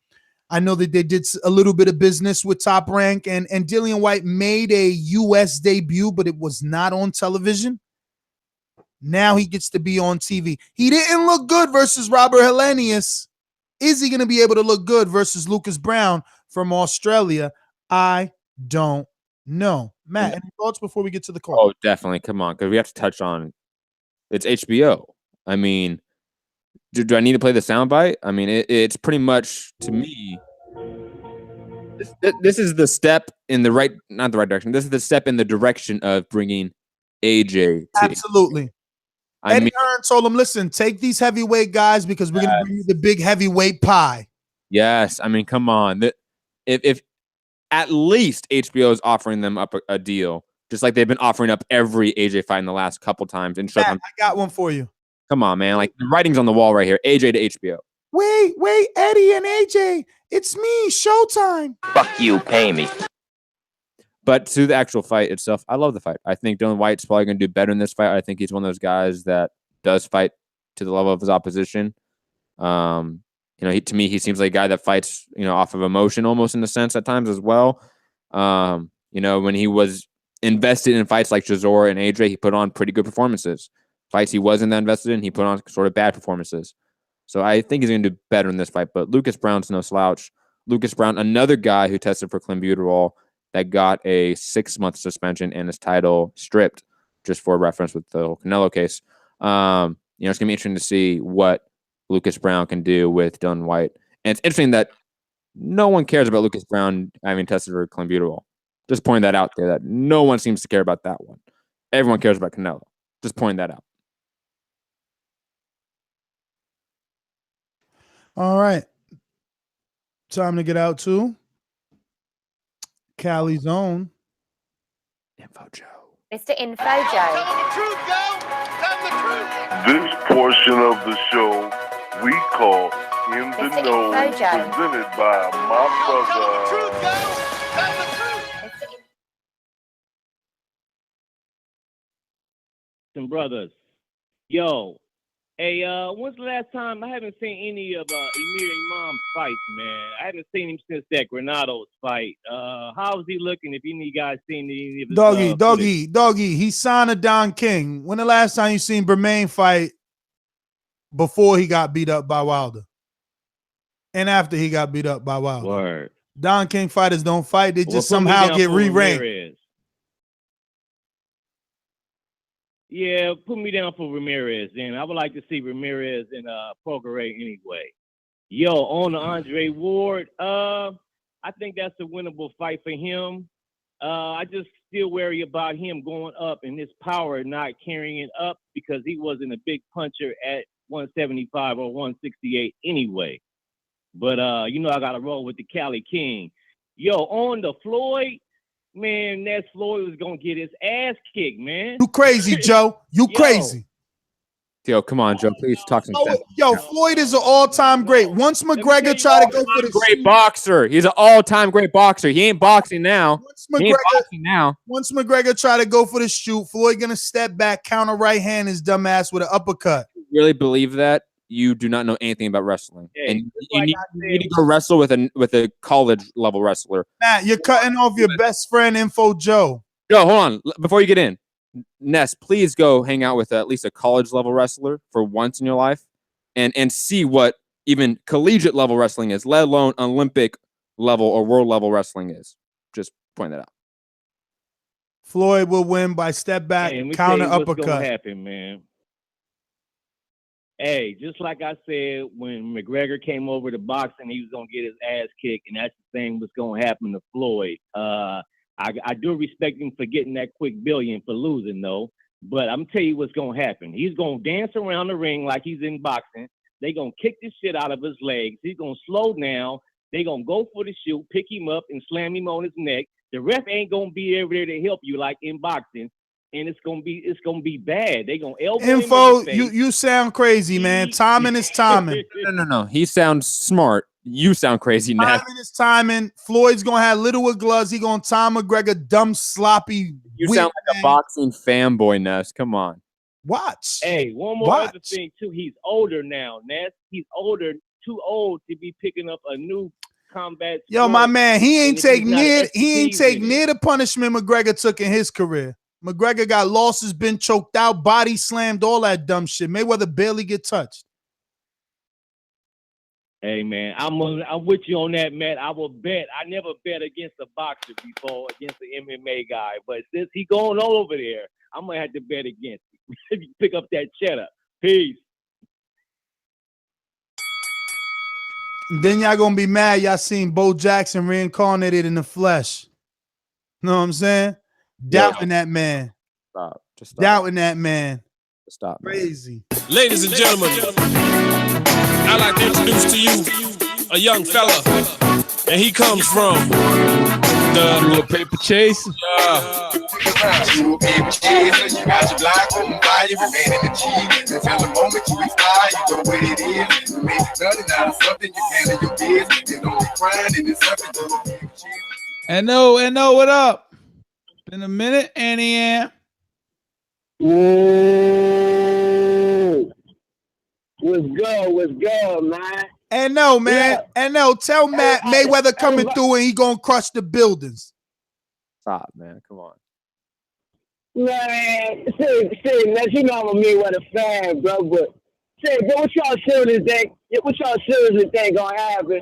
I know that they did a little bit of business with Top Rank, and Dillian Whyte made a U.S. debut, but it was not on television. Now he gets to be on TV. He didn't look good versus Robert Helenius. Is he going to be able to look good versus Lucas Brown from Australia? I don't know. Matt, any thoughts before we get to the call? Oh, definitely. Come on, because we have to touch on it's HBO. I mean, do I need to play the soundbite? I mean, it's pretty much, to me, this is the step in the right, not the right direction. This is the step in the direction of bringing AJ to Absolutely. I Eddie mean, Hearn told him, listen, take these heavyweight guys because we're going to bring you the big heavyweight pie. Yes. I mean, come on. If at least HBO is offering them up a deal, just like they've been offering up every AJ fight in the last couple times. And Matt, I got one for you. Come on, man. Like, the writing's on the wall right here. AJ to HBO. Wait, Eddie and AJ. It's me, Showtime. Fuck you, pay me. But to the actual fight itself, I love the fight. I think Dillian Whyte's probably going to do better in this fight. I think he's one of those guys that does fight to the level of his opposition. To me, he seems like a guy that fights, off of emotion almost in a sense at times as well. When he was invested in fights like Chisora and AJ, he put on pretty good performances. Fights he wasn't that invested in, he put on sort of bad performances. So I think he's going to do better in this fight. But Lucas Brown's no slouch. Lucas Brown, another guy who tested for clenbuterol, that got a 6-month suspension and his title stripped, just for reference with the whole Canelo case. It's going to be interesting to see what Lucas Brown can do with Dillian Whyte. And it's interesting that no one cares about Lucas Brown having tested for clenbuterol. Just pointing that out there, that no one seems to care about that one. Everyone cares about Canelo. Just pointing that out. All right. Time to get out to Cali's own Info Joe. Mr. Info Joe. This portion of the show we call In the Mr. Know, Info Joe. presented by my brother. Some brothers. Yo. Hey, when's the last time? I haven't seen any of Amir Imam's fights, man. I haven't seen him since that Granados fight. How is he looking? If any of you guys seen any of his Doggy, he signed a Don King. When the last time you seen Bermain fight before he got beat up by Wilder? And after he got beat up by Wilder? Word. Don King fighters don't fight. They just somehow get re-ranked. Yeah, put me down for Ramirez, then. I would like to see Ramirez in Poirier anyway. Yo, on the Andre Ward, I think that's a winnable fight for him. I just still worry about him going up and his power not carrying it up because he wasn't a big puncher at 175 or 168 anyway. But I got to roll with the Cali King. Yo, on the Floyd, man, that Floyd was gonna get his ass kicked, man. You crazy, Joe? You crazy? Yo, come on, Joe. Please talk some sense. Yo, Floyd is an all-time great. Once McGregor tried to go for the great boxer, he's an all-time great boxer. He ain't boxing now. Once McGregor tried to go for the shoot, Floyd gonna step back, counter right hand his dumb ass with an uppercut. You really believe that? You do not know anything about wrestling, and you need to go wrestle with a college level wrestler. Matt, you're cutting off your best friend, Info Joe. Joe, hold on. Before you get in, Ness, please go hang out with at least a college level wrestler for once in your life, and see what even collegiate level wrestling is, let alone Olympic level or world level wrestling is. Just point that out. Floyd will win by step back, counter uppercut. What's gonna happen, man? Hey, just like I said, when McGregor came over to boxing, he was gonna get his ass kicked, and that's the thing what's gonna happen to Floyd. I do respect him for getting that quick billion for losing, though. But I'm tell you what's gonna happen. He's gonna dance around the ring like he's in boxing. They gonna kick the shit out of his legs. He's gonna slow down. They gonna go for the shoot, pick him up, and slam him on his neck. The ref ain't gonna be over there to help you like in boxing, and it's gonna be bad. They gonna elbow Info, him in the face. you sound crazy, man. Timing is timing. No. He sounds smart. You sound crazy, Ness. Timing is timing. Floyd's gonna have Littlewood gloves. He gonna time McGregor, dumb, sloppy. You sound like a boxing fanboy, Ness. Come on. Watch. Hey, one more other thing too. He's older now, Ness. He's older, too old to be picking up a new combat. Yo, my man, he ain't take near the punishment McGregor took in his career. McGregor got losses, been choked out, body slammed, all that dumb shit. Mayweather barely get touched. Hey man, I'm with you on that, Matt. I will bet. I never bet against a boxer before, against the MMA guy. But since he going all over there, I'm gonna have to bet against him. Pick up that cheddar. Peace. Then y'all gonna be mad y'all seen Bo Jackson reincarnated in the flesh. Know what I'm saying? Doubting that man. Stop. Just stop. Doubting that man. Just stop. Man. Crazy. Ladies and gentlemen, I'd like to introduce to you a young fella, and he comes from the little paper chase. And no, what up? Been a minute, Annie. What's good, man? And no, man. Yeah. And no, tell Matt Mayweather coming through and he gonna crush the buildings. Stop, man. Come on. Man, see, man, you know I'm a Mayweather fan, bro, but what y'all seriously think gonna happen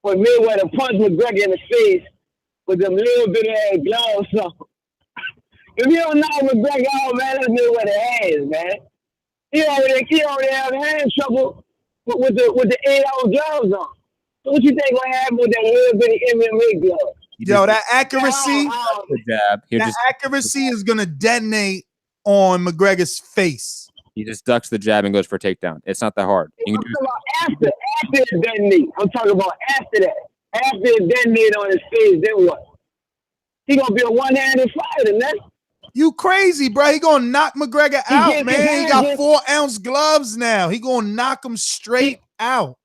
when Mayweather punch McGregor in the face with them little bit of gloves on? If you don't know McGregor, oh man, that's Mayweather hands, man. He already have hand trouble with the 8-ounce gloves on. So what you think gonna happen with that little bitty MMA gloves? Yo, that accuracy, accuracy is gonna detonate on McGregor's face. He just ducks the jab and goes for a takedown. It's not that hard. I'm talking about after it detonate. I'm talking about after that. After it detonate on his face, then what? He gonna be a one-handed fighter, man. You crazy, bro. He gonna knock McGregor out, man. He got 4-ounce gloves now. He gonna knock him straight out.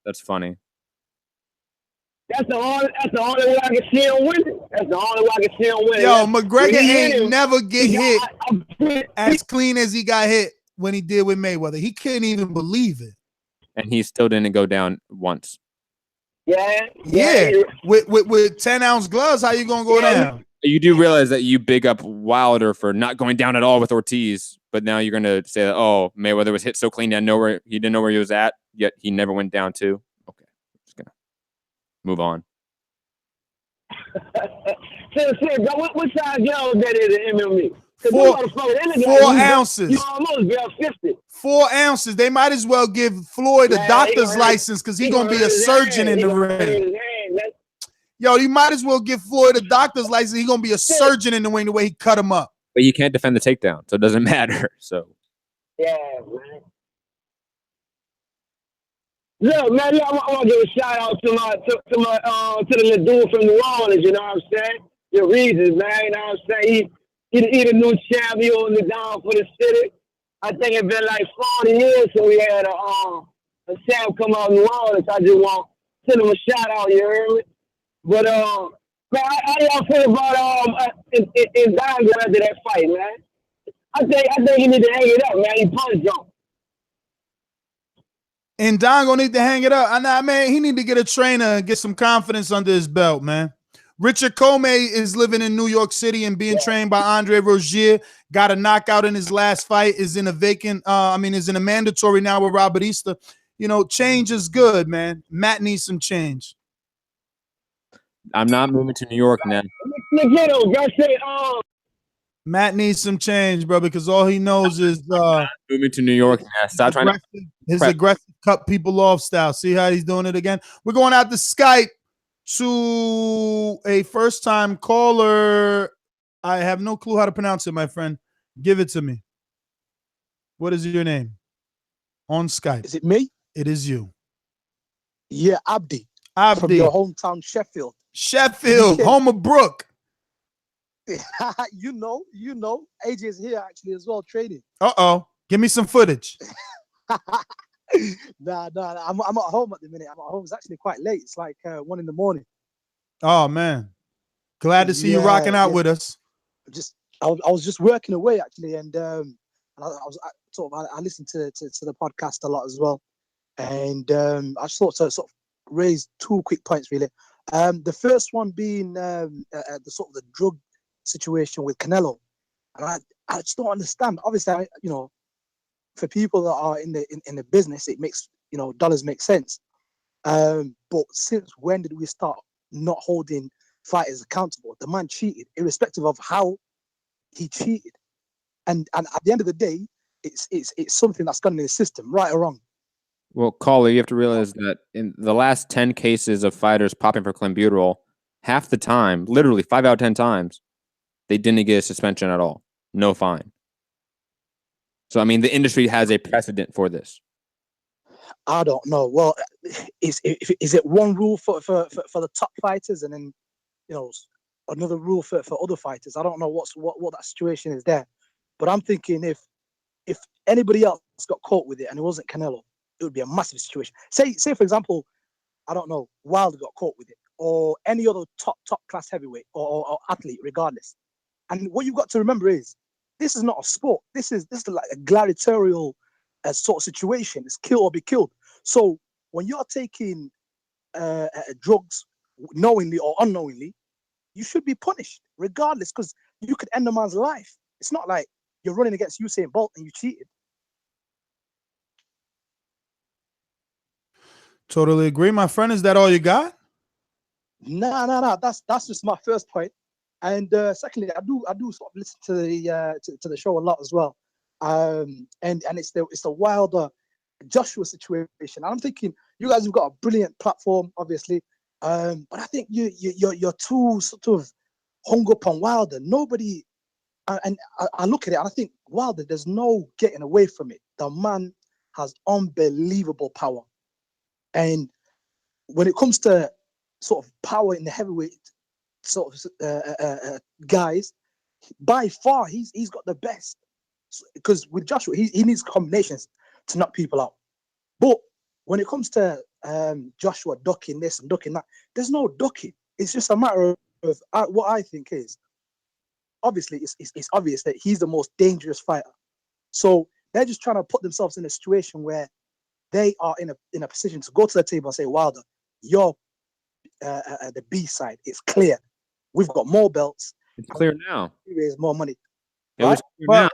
That's funny. That's the only way I can see him win. That's the only way I can see him win. Yo, McGregor ain't never get hit as clean as he got hit when he did with Mayweather. He couldn't even believe it. And he still didn't go down once. Yeah. With 10-ounce gloves, how you gonna go down? You do realize that you big up Wilder for not going down at all with Ortiz, but now you're gonna say that, oh, Mayweather was hit so clean that he didn't know where he was at, yet he never went down too. Okay, just gonna move on. So, what size y'all that is in MMA? 4 ounces. You almost be 50. 4 ounces. They might as well give Floyd a doctor's license because he's gonna be a surgeon in the ring. Yo, you might as well give Floyd a doctor's license. He's gonna be a surgeon in the ring the way he cut him up. But you can't defend the takedown, so it doesn't matter. So Yeah, man. Look, man, I want to give a shout out to the little dude from New Orleans. You know what I'm saying? Your reasons, man. You know what I'm saying? He the new champion holding it down for the city. I think it's been like 40 years since we had a champ come out of New Orleans. I just want to send him a shout out. You heard me? But man, how y'all feel about in Dongo after that fight, man? I think he need to hang it up, man. He punched him. And Don gonna need to hang it up. I man, he need to get a trainer and get some confidence under his belt, man. Richard Comey is living in New York City and being trained by Andre Rozier. Got a knockout in his last fight. Is in a vacant. Is in a mandatory now with Robert Easter. You know, change is good, man. Matt needs some change. I'm not moving to New York now. Matt needs some change, bro, because all he knows is moving to New York now. Stop trying to his aggressive cut people off style. See how he's doing it again? We're going out to Skype to a first-time caller. I have no clue how to pronounce it, my friend. Give it to me. What is your name? On Skype. Is it me? It is you. Yeah, Abdi. Abdi. From your hometown, Sheffield. Sheffield, home of Brooke. you know. AJ's here actually as well, trading. Uh-oh. Give me some footage. Nah. I'm at home at the minute. I'm at home. It's actually quite late. It's like 1 a.m. Oh, man. Glad to see you rocking out with us. I was just working away actually, and I listened to the podcast a lot as well, and I just thought to sort of raise 2 quick points really. The first one being the drug situation with Canelo, and I just don't understand. Obviously, for people that are in the business, it makes dollars make sense. But since when did we start not holding fighters accountable? The man cheated, irrespective of how he cheated, and at the end of the day, it's something that's gone in the system, right or wrong. Well, caller, you have to realize that in the last 10 cases of fighters popping for clenbuterol, half the time, literally 5 out of 10 times, they didn't get a suspension at all. No fine. So, I mean, the industry has a precedent for this. I don't know. Well, is it one rule for the top fighters and then, another rule for other fighters? I don't know what that situation is there. But I'm thinking if anybody else got caught with it and it wasn't Canelo, it would be a massive situation. Say for example, I don't know, Wilder got caught with it, or any other top class heavyweight or athlete, regardless. And what you've got to remember is this is not a sport. This is like a gladiatorial sort of situation. It's kill or be killed. So when you're taking drugs knowingly or unknowingly, you should be punished regardless, because you could end a man's life. It's not like you're running against Usain Bolt and you cheated. Totally agree, my friend. Is that all you got? No. That's just my first point. And secondly, I do sort of listen to the show a lot as well. And it's the Wilder Joshua situation. And I'm thinking you guys have got a brilliant platform, obviously. But I think you're too sort of hung up on Wilder. Nobody, and I look at it and I think Wilder, there's no getting away from it. The man has unbelievable power. And when it comes to sort of power in the heavyweight sort of guys, by far he's got the best. Because with Joshua, he needs combinations to knock people out. But when it comes to Joshua ducking this and ducking that, there's no ducking. It's just a matter of what I think is, obviously, it's obvious that he's the most dangerous fighter. So they're just trying to put themselves in a situation where they are in a position to go to the table and say, Wilder, you're the B side. It's clear. We've got more belts. It's clear now. We raise more money. It was clear now.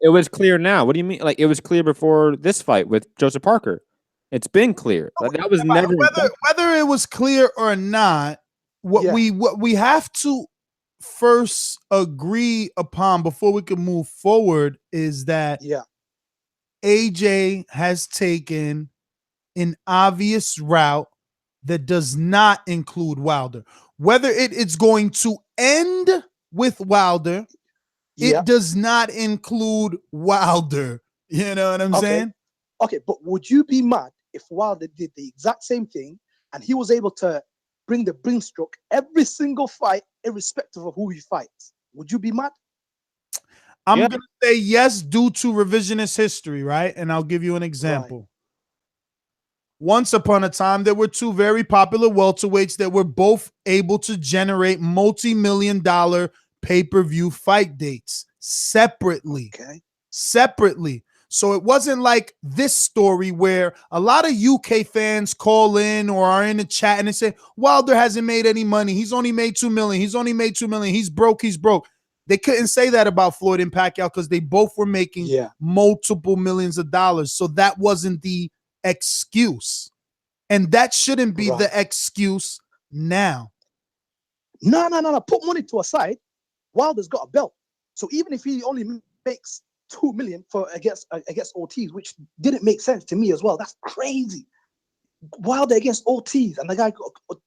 It was clear now. What do you mean? Like, it was clear before this fight with Joseph Parker. It's been clear. That was never whether it was clear or not. What we have to first agree upon before we can move forward is that AJ has taken an obvious route that does not include Wilder. Whether it's going to end with Wilder, it does not include Wilder. You know what I'm saying? Okay, but would you be mad if Wilder did the exact same thing and he was able to bring the stroke every single fight, irrespective of who he fights? Would you be mad? I'm going to say yes due to revisionist history, right? And I'll give you an example. Right. Once upon a time, there were two very popular welterweights that were both able to generate multi-million-dollar pay-per-view fight dates separately. Separately. So it wasn't like this story where a lot of UK fans call in or are in the chat and they say, Wilder hasn't made any money. He's only made $2 million. He's only made $2 million. He's broke. He's broke. They couldn't say that about Floyd and Pacquiao because they both were making multiple millions of dollars. So that wasn't the excuse. And that shouldn't be the excuse now. No. Put money to a side. Wilder's got a belt. So even if he only makes $2 million against Ortiz, which didn't make sense to me as well. That's crazy. Wilder against Ortiz, and the guy.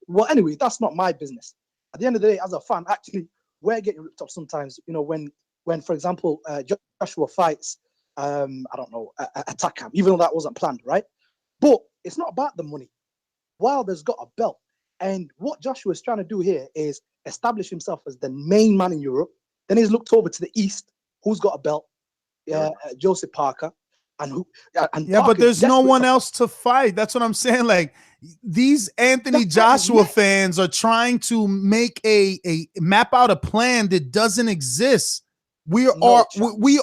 Well, anyway, that's not my business. At the end of the day, as a fan, actually, we're getting ripped up sometimes. You know, when for example, Joshua fights, I don't know, attack camp, even though that wasn't planned, right? But it's not about the money. Wilder's got a belt, and what Joshua is trying to do here is establish himself as the main man in Europe. Then he's looked over to the East, who's got a belt. Joseph Parker, and but there's no one else to fight. That's what I'm saying. Like these Anthony Joshua fans are trying to make a map out a plan that doesn't exist. We are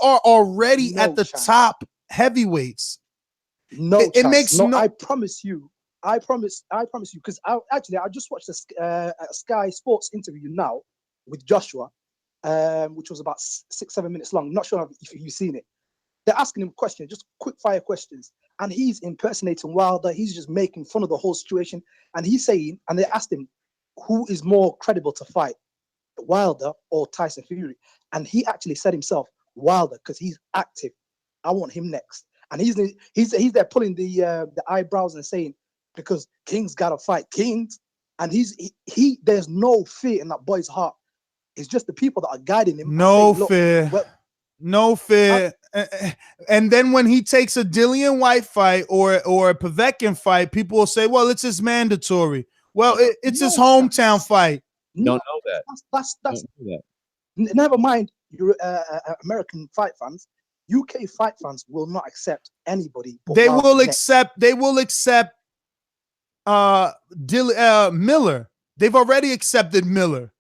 already at the top heavyweights. It makes no. I promise you. Because I just watched a Sky Sports interview now with Joshua. Which was about 6-7 minutes long. Not sure if you've seen it. They're asking him questions, just quick fire questions. And he's impersonating Wilder. He's just making fun of the whole situation. And he's saying, and they asked him, who is more credible to fight, Wilder or Tyson Fury? And he actually said himself, Wilder, because he's active. I want him next. And he's there pulling the eyebrows and saying, because King's got to fight Kings. And there's no fear in that boy's heart. It's just the people that are guiding him. No fear. And then when he takes a Dillian Whyte fight or a Povetkin fight, people will say, well, it's his mandatory. Well, it's his hometown fight. Don't know that. That's never mind your American fight fans. UK fight fans will not accept anybody. They will accept Miller. They've already accepted Miller.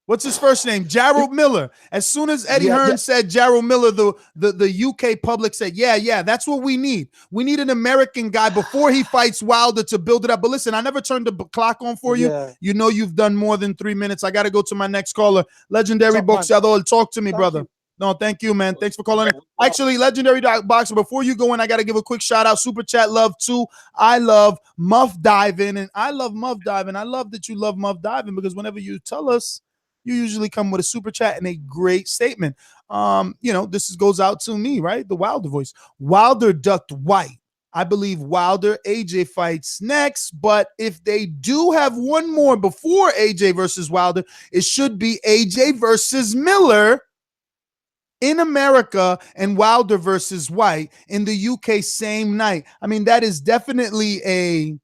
What's his first name? Jarrell Miller. As soon as Eddie Hearn said Jarrell Miller, the UK public said, yeah, that's what we need. We need an American guy before he fights Wilder to build it up. But listen, I never turned the clock on for you. Yeah. You know you've done more than 3 minutes. I got to go to my next caller. Legendary Boxeador, talk to me, brother. No, thank you, man. Thanks for calling in. Actually, Legendary Boxer, before you go in, I got to give a quick shout out. Super chat love too. I love Muff Diving, and I love Muff Diving. I love that you love Muff Diving because whenever you tell us, you usually come with a super chat and a great statement. This goes out to me, right? The Wilder voice. Wilder ducked Whyte. I believe Wilder AJ fights next, but if they do have one more before AJ versus Wilder, it should be AJ versus Miller in America and Wilder versus Whyte in the UK same night. I mean, that is definitely a.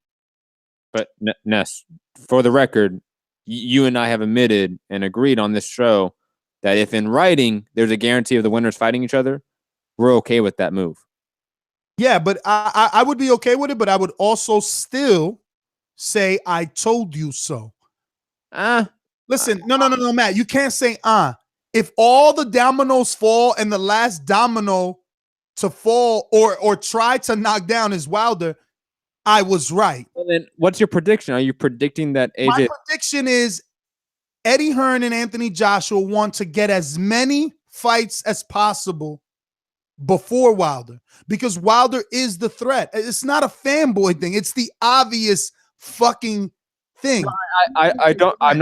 But Ness, for the record, you and I have admitted and agreed on this show that if in writing there's a guarantee of the winners fighting each other, we're okay with that move. Yeah, but I would be okay with it, but I would also still say I told you so. Listen, no, Matt, you can't say If all the dominoes fall and the last domino to fall or try to knock down is Wilder, I was right. Well, then what's your prediction? Are you predicting that AJ? My prediction is Eddie Hearn and Anthony Joshua want to get as many fights as possible before Wilder because Wilder is the threat. It's not a fanboy thing. It's the obvious fucking thing. No, I'm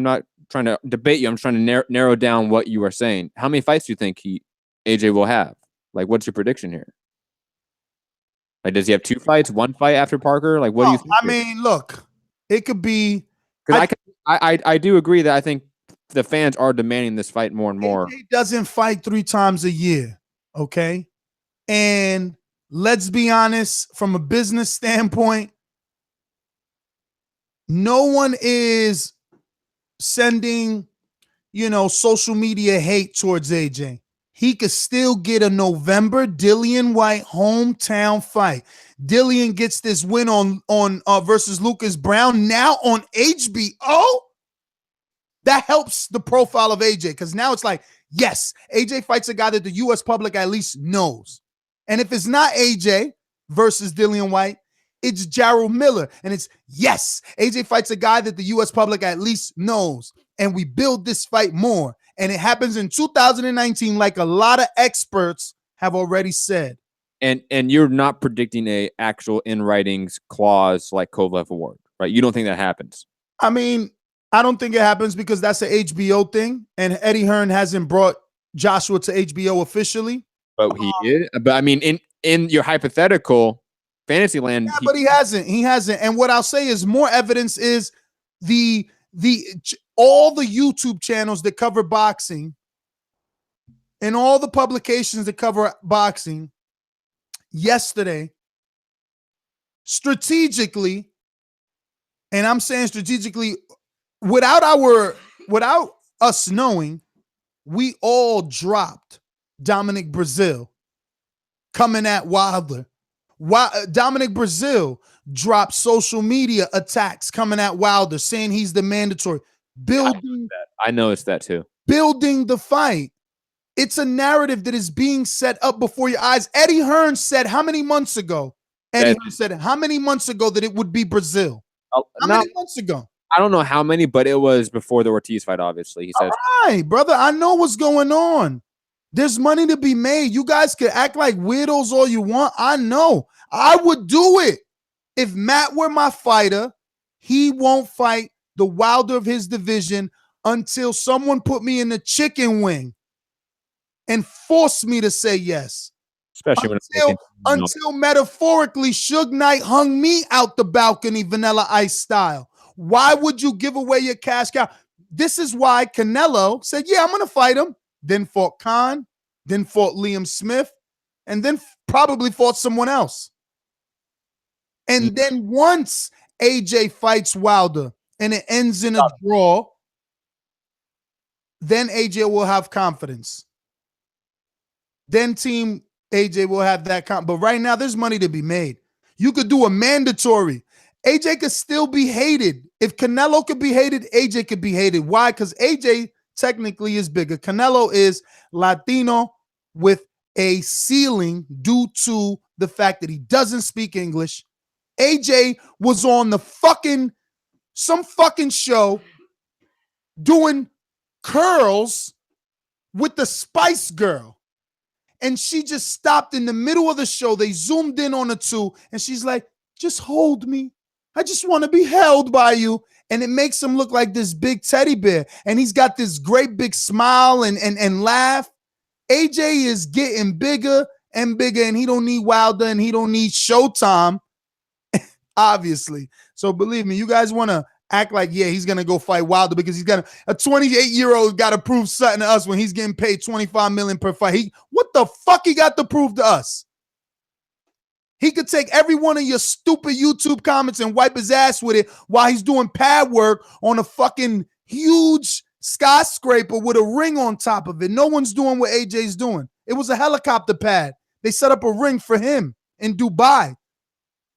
not trying to debate you. I'm trying to narrow down what you are saying. How many fights do you think AJ will have? Like, what's your prediction here? Like, does he have 2 fights, 1 fight after Parker? Like, what do you think? I mean, look, it could be. Because I do agree that I think the fans are demanding this fight more and more. He doesn't fight 3 times a year, okay? And let's be honest, from a business standpoint, no one is sending, social media hate towards AJ. He could still get a November Dillian Whyte hometown fight. Dillian gets this win on versus Lucas Brown now on HBO. That helps the profile of AJ because now it's like, yes, AJ fights a guy that the U.S. public at least knows. And if it's not AJ versus Dillian Whyte, it's Jarrell Miller. And it's, yes, AJ fights a guy that the U.S. public at least knows. And we build this fight more. And it happens in 2019 like a lot of experts have already said. And you're not predicting a actual in writings clause like Kovalev Award, right? You don't think that happens? I mean, I don't think it happens because that's an HBO thing. And Eddie Hearn hasn't brought Joshua to HBO officially. But he did. But I mean, in your hypothetical fantasy land. Yeah, but he hasn't. He hasn't. And what I'll say is more evidence is all the YouTube channels that cover boxing and all the publications that cover boxing yesterday strategically, and I'm saying strategically without us knowing, we all dropped Dominic Brazil coming at Wilder. Dominic Brazil dropped social media attacks coming at Wilder, saying he's the mandatory. I noticed that too. Building the fight. It's a narrative that is being set up before your eyes. Eddie Hearn said how many months ago? Hearn said how many months ago that it would be Brazil? How many months ago? I don't know how many, but it was before the Ortiz fight, obviously. He said, all right, brother, I know what's going on. There's money to be made. You guys can act like weirdos all you want. I know. I would do it. If Matt were my fighter, he won't fight the Wilder of his division until someone put me in the chicken wing and force me to say yes. Especially until metaphorically Suge Knight hung me out the balcony, Vanilla Ice style. Why would you give away your cash cow? This is why Canelo said, yeah, I'm going to fight him. Then fought Khan, then fought Liam Smith, and then probably fought someone else. And then once AJ fights Wilder and it ends in a draw, then AJ will have confidence. Then team AJ will have that but right now there's money to be made. You could do a mandatory. AJ could still be hated. If Canelo could be hated, AJ could be hated. Why? Because AJ technically is bigger. Canelo is Latino with a ceiling due to the fact that he doesn't speak English. AJ was on some fucking show doing curls with the Spice Girl. And she just stopped in the middle of the show. They zoomed in on her too. And she's like, just hold me. I just want to be held by you. And it makes him look like this big teddy bear. And he's got this great big smile and laugh. AJ is getting bigger and bigger. And he don't need Wilder and he don't need Showtime, obviously. So believe me, you guys want to act like, yeah, he's going to go fight Wilder because he's got a 28-year-old got to prove something to us when he's getting paid $25 million per fight. What the fuck he got to prove to us? He could take every one of your stupid YouTube comments and wipe his ass with it while he's doing pad work on a fucking huge skyscraper with a ring on top of it. No one's doing what AJ's doing. It was a helicopter pad. They set up a ring for him in Dubai.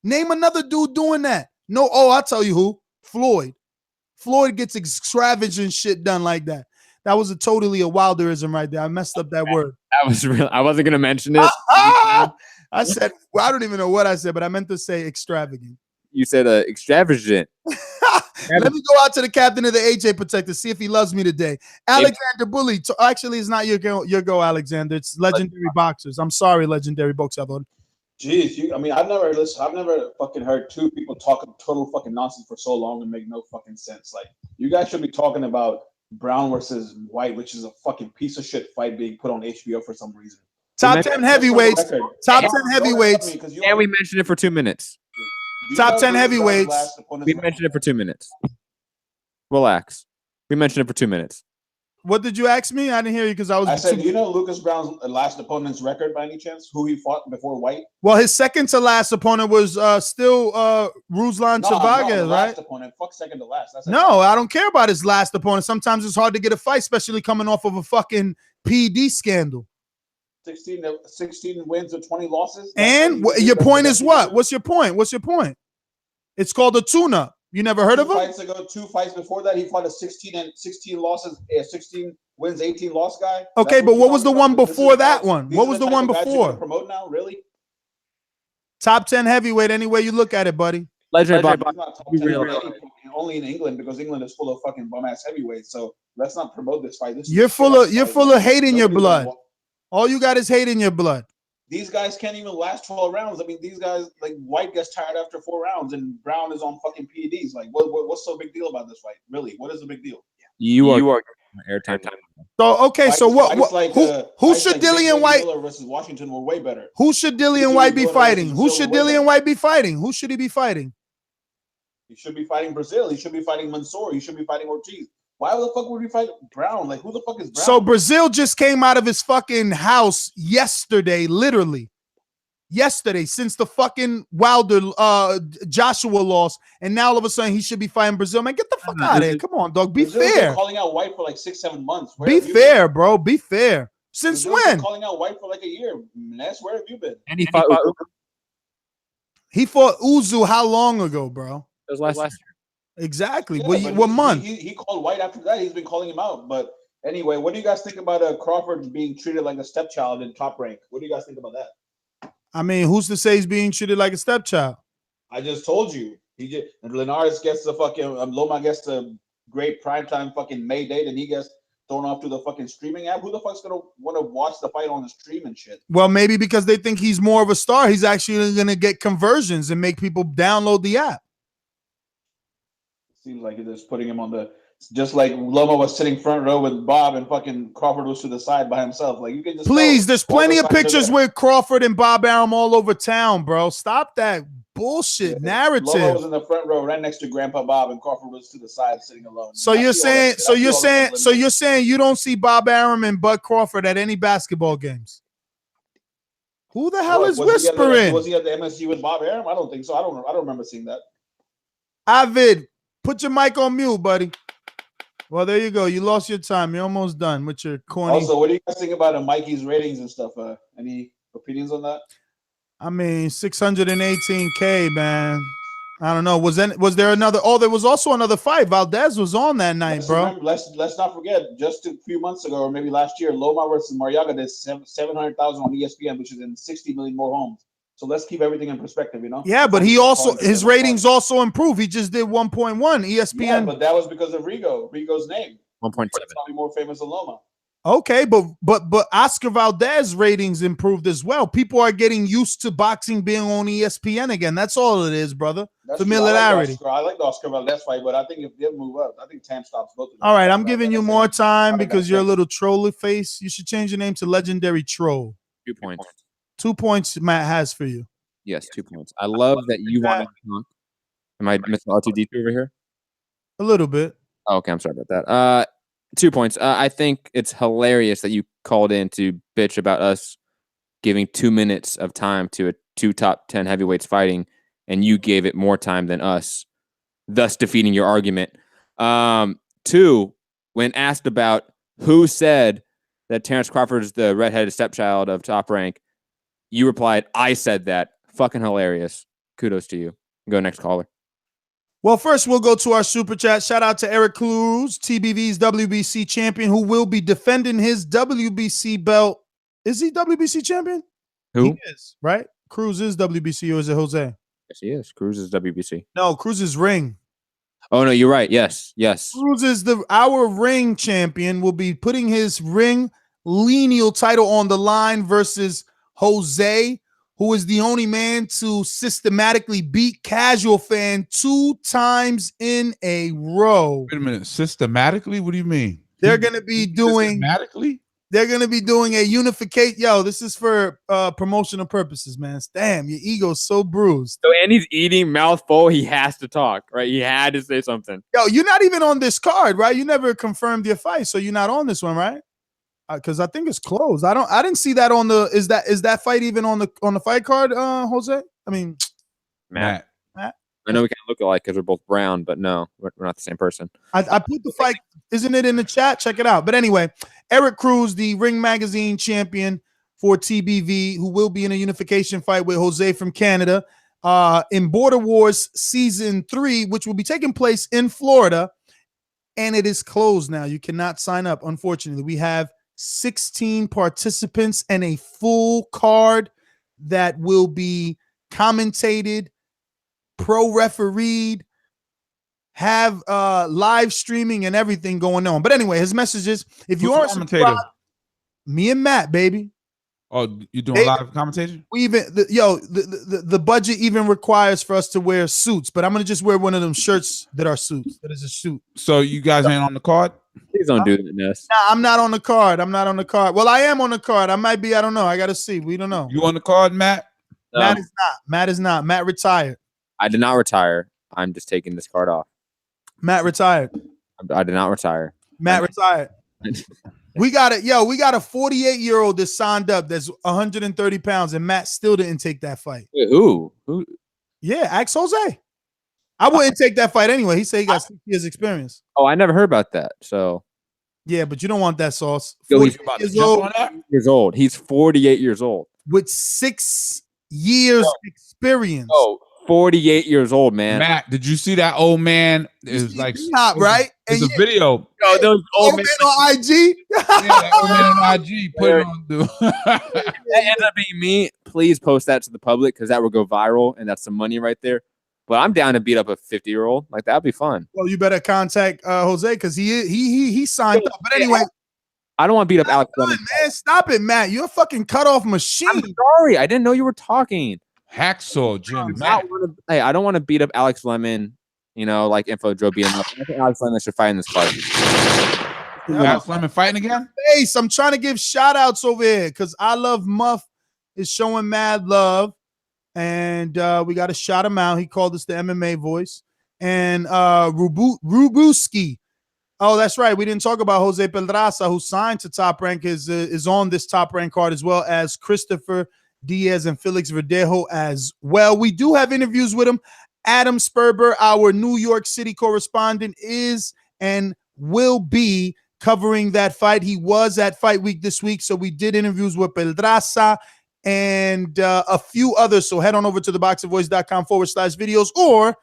Name another dude doing that. No, I'll tell you who. Floyd. Floyd gets extravagant shit done like that. That was totally a Wilderism right there. I messed up that word. That was real. I wasn't going to mention it. I said, well, I don't even know what I said, but I meant to say extravagant. You said extravagant. Let me go out to the captain of the AJ Protector, see if he loves me today. Alexander Bully. Actually, it's not your go, Alexander. It's Legendary Boxers. I'm sorry, Legendary Boxers. Jeez, I've never fucking heard two people talking total fucking nonsense for so long and make no fucking sense. Like, you guys should be talking about Brown versus White, which is a fucking piece of shit fight being put on HBO for some reason. Top 10 heavyweights. Top 10 heavyweights. And we mentioned it for 2 minutes. Top 10 heavyweights. We mentioned it for 2 minutes. Relax. We mentioned it for 2 minutes. What did you ask me? I didn't hear you because I was. I said, do you know Lucas Brown's last opponent's record by any chance? Who he fought before White? Well, his second to last opponent was still Ruslan Chavages, right? Last opponent. Fuck second to last. No, I don't care about his last opponent. Sometimes it's hard to get a fight, especially coming off of a fucking PD scandal. 16 wins or 20 losses. And your point is what? What's your point? What's your point? It's called a tune-up. You never heard of him? 2 fights before that, he fought a 16 losses, 16 wins, 18 loss guy. Okay, but what was the one before that one? What was the one before? Promote now, really? Top 10 heavyweight, any way you look at it, buddy. Legend. Only in England because England is full of fucking bum ass heavyweights. So let's not promote this fight. You're full of hate in your blood. All you got is hate in your blood. These guys can't even last 12 rounds. I mean, these guys, like, White gets tired after 4 rounds, and Brown is on fucking PEDs. Like, what's so big deal about this fight? Really, what is the big deal? You are airtime. So okay, so who should Dillian Whyte versus Washington were way better? Who should Dillian Whyte be fighting? Who should Dillian Whyte be fighting? Who should he be fighting? He should be fighting Brazil. He should be fighting Mansour. He should be fighting Ortiz. Why the fuck would we fight Brown? Like, who the fuck is Brown? So Brazil just came out of his fucking house yesterday, literally. Yesterday, since the fucking Wilder Joshua loss, and now all of a sudden he should be fighting Brazil. Man, get the fuck out of here. Come on, dog. Be Brazil's fair. been calling out White for like 6-7 months. Be fair, bro. Be fair. Since Brazil's been when? calling out White for like a year. Ness, where have you been? And he fought He fought Uzu how long ago, bro? It was last year. Exactly. Yeah, what month? He called White after that. He's been calling him out. But anyway, what do you guys think about Crawford being treated like a stepchild in Top Rank? What do you guys think about that? I mean, who's to say he's being treated like a stepchild? I just told you. And Lainez gets the fucking Loma gets the great primetime fucking May date, and he gets thrown off to the fucking streaming app. Who the fuck's gonna want to watch the fight on the stream and shit? Well, maybe because they think he's more of a star, he's actually gonna get conversions and make people download the app. Seems like they're just putting him on the, just like Loma was sitting front row with Bob and fucking Crawford was to the side by himself. Like, you can just please. There's plenty of pictures with Crawford and Bob Arum all over town, bro. Stop that bullshit narrative. Loma was in the front row right next to Grandpa Bob, and Crawford was to the side sitting alone. So you're saying you don't see Bob Arum and Bud Crawford at any basketball games? Who the hell is whispering? Was he at the MSG with Bob Arum? I don't think so. I don't remember seeing that. Avid, put your mic on mute, buddy. Well, there you go. You lost your time. You're almost done with your corny. Also, what do you guys think about Mikey's ratings and stuff? Any opinions on that? I mean, 618K, man. I don't know. Was there another? Oh, there was also another fight. Valdez was on that night, bro. Let's not forget. Just a few months ago, or maybe last year, Loma versus Mariaga did 700,000 on ESPN, which is in 60 million more homes. So let's keep everything in perspective, you know? Yeah, but his ratings also improved. He just did 1.1 ESPN. Yeah, but that was because of Rigo's name. 1.7. Probably more famous than Loma. Okay, but Oscar Valdez ratings improved as well. People are getting used to boxing being on ESPN again. That's all it is, brother. Familiarity. I like the Oscar Valdez fight, but I think if they move up, I think Tam stops both of them. All right, I'm giving you more time because you're a little troll face. You should change your name to Legendary Troll. 2 points. 2 points Matt has for you. Yes, 2 points. I love that you want to talk. Am I missing R2D2 over here? A little bit. Oh, okay, I'm sorry about that. 2 points. I think it's hilarious that you called in to bitch about us giving 2 minutes of time to two top 10 heavyweights fighting, and you gave it more time than us, thus defeating your argument. 2, when asked about who said that Terence Crawford is the redheaded stepchild of Top Rank, you replied, I said that. Fucking hilarious. Kudos to you. Go next caller. Well, first we'll go to our super chat. Shout out to Eric Cruz, TBV's WBC champion, who will be defending his WBC belt. Is he WBC champion? Who? He is, right? Cruz is WBC, or is it Jose? Yes, he is. Cruz is WBC. No, Cruz is ring. Oh, no, you're right. Yes. Cruz is our ring champion, will be putting his ring lineal title on the line versus Jose, who is the only man to systematically beat Casual Fan 2 times in a row. Wait a minute. Systematically? What do you mean? They're going to be doing... Systematically? They're gonna be doing a unification. Yo, this is for promotional purposes, man. Damn, your ego's so bruised. So, and he's eating mouth full. He has to talk, right? He had to say something. Yo, you're not even on this card, right? You never confirmed your fight, so you're not on this one, right? Because I think it's closed. I didn't see that on the. Is that fight even on the fight card, Jose? I mean, Matt. I know we can't look alike because we're both brown, but no, we're not the same person. I put the fight. Isn't it in the chat? Check it out. But anyway, Eric Cruz, the Ring Magazine champion for TBV, who will be in a unification fight with Jose from Canada in Border Wars Season 3, which will be taking place in Florida. And it is closed now. You cannot sign up, unfortunately. We have 16 participants and a full card that will be commentated, pro-refereed, have live streaming and everything going on. But anyway, his message is, if you aren't subscribed, me and Matt, baby. Oh, you doing live commentation? We even the budget even requires for us to wear suits, but I'm gonna just wear one of them shirts that are suits. That is a suit. So you guys ain't on the card? Please don't do that, Ness. Nah, I'm not on the card. I'm not on the card. Well, I am on the card. I might be. I don't know. I gotta see. We don't know. You on the card, Matt? Matt is not. Matt is not. Matt retired. I did not retire. I'm just taking this card off. Matt retired. I did not retire. Matt retired. We got it. Yo, we got a 48-year-old that signed up that's 130 pounds, and Matt still didn't take that fight. Wait, who? Yeah, ask Jose. I wouldn't take that fight anyway. He said he got 6 years experience. Oh, I never heard about that. So yeah, but you don't want that sauce. Yo, he's 48 years old. He's 48 years old. With 6 years experience. Oh, 48 years old, man. Matt, did you see that old man? It was like not right. It's a video. Yo, those old man on IG. Yeah, that old man on IG. Put it on. That ends up being me. Please post that to the public because that will go viral, and that's some money right there. But I'm down to beat up a 50-year-old. Like that'd be fun. Well, you better contact Jose because he signed up. But anyway, I don't want to beat up Alex Lemon. Man, stop it, Matt. You're a fucking cutoff machine. I'm sorry. I didn't know you were talking. Hacksaw Jim. Hey, I don't want to beat up Alex Lemon, like Info Joe beating up. I think Alex Lemon should fight in this fight. Alex Lemon fighting again? Hey, I'm trying to give shout outs over here because I Love Muff is showing mad love. And we got to shout him out. He called us the MMA voice. And Rubuski. Oh, that's right. We didn't talk about Jose Pedraza, who signed to Top Rank, is on this Top Rank card, as well as Christopher Diaz and Felix Verdejo as well. We do have interviews with him. Adam Sperber, our New York City correspondent, is and will be covering that fight. He was at Fight Week this week, so we did interviews with Pedraza and a few others. So head on over to ThaBoxingVoice.com/videos or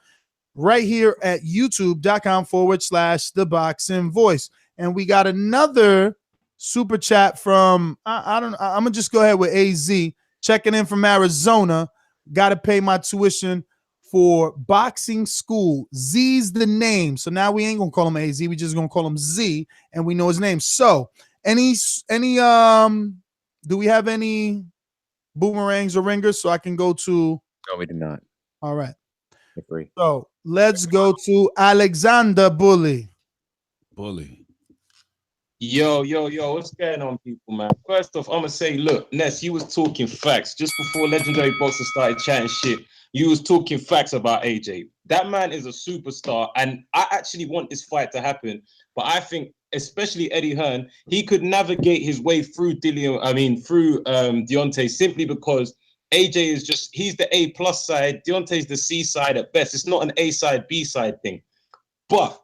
right here at YouTube.com/ThaBoxingVoice. And we got another super chat from, I'm going to just go ahead with AZ. Checking in from Arizona. Got to pay my tuition for boxing school. Z's the name. So now we ain't going to call him AZ. We just going to call him Z, and we know his name. So do we have any boomerangs or ringers so I can go to? No, we do not. All right. Agree. So let's go to Alexander Bully. Yo, what's going on, people, man? First off, I'm gonna say, look, Ness, you was talking facts just before Legendary Boxer started chatting shit. You was talking facts about AJ. That man is a superstar, and I actually want this fight to happen. But I think, especially Eddie Hearn, he could navigate his way through Deontay simply because AJ is he's the A+ side, Deontay's the C side at best. It's not an A side, B side thing. But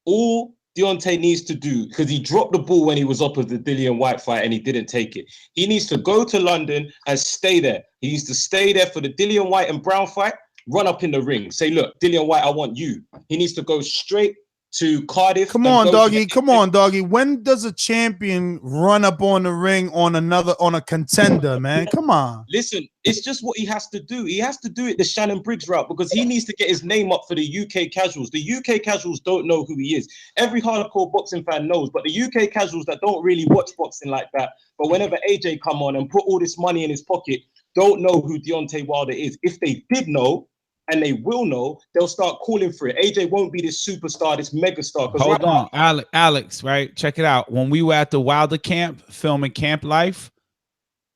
all Deontay needs to do, because he dropped the ball when he was up with the Dillian Whyte fight and he didn't take it. He needs to go to London and stay there. He needs to stay there for the Dillian Whyte and Brown fight, run up in the ring, say, look, Dillian Whyte, I want you. He needs to go straight to Cardiff. Come on, doggy. Come on, doggy. When does a champion run up on the ring on a contender, man? Come on. Listen, it's just what he has to do. He has to do it the Shannon Briggs route because he needs to get his name up for the UK casuals. The UK casuals don't know who he is. Every hardcore boxing fan knows, but the UK casuals that don't really watch boxing like that, but whenever AJ come on and put all this money in his pocket, don't know who Deontay Wilder is. If they did know, and they will know, they'll start calling for it. AJ won't be this superstar, this megastar. Hold on, Alex, right? Check it out. When we were at the Wilder camp filming Camp Life,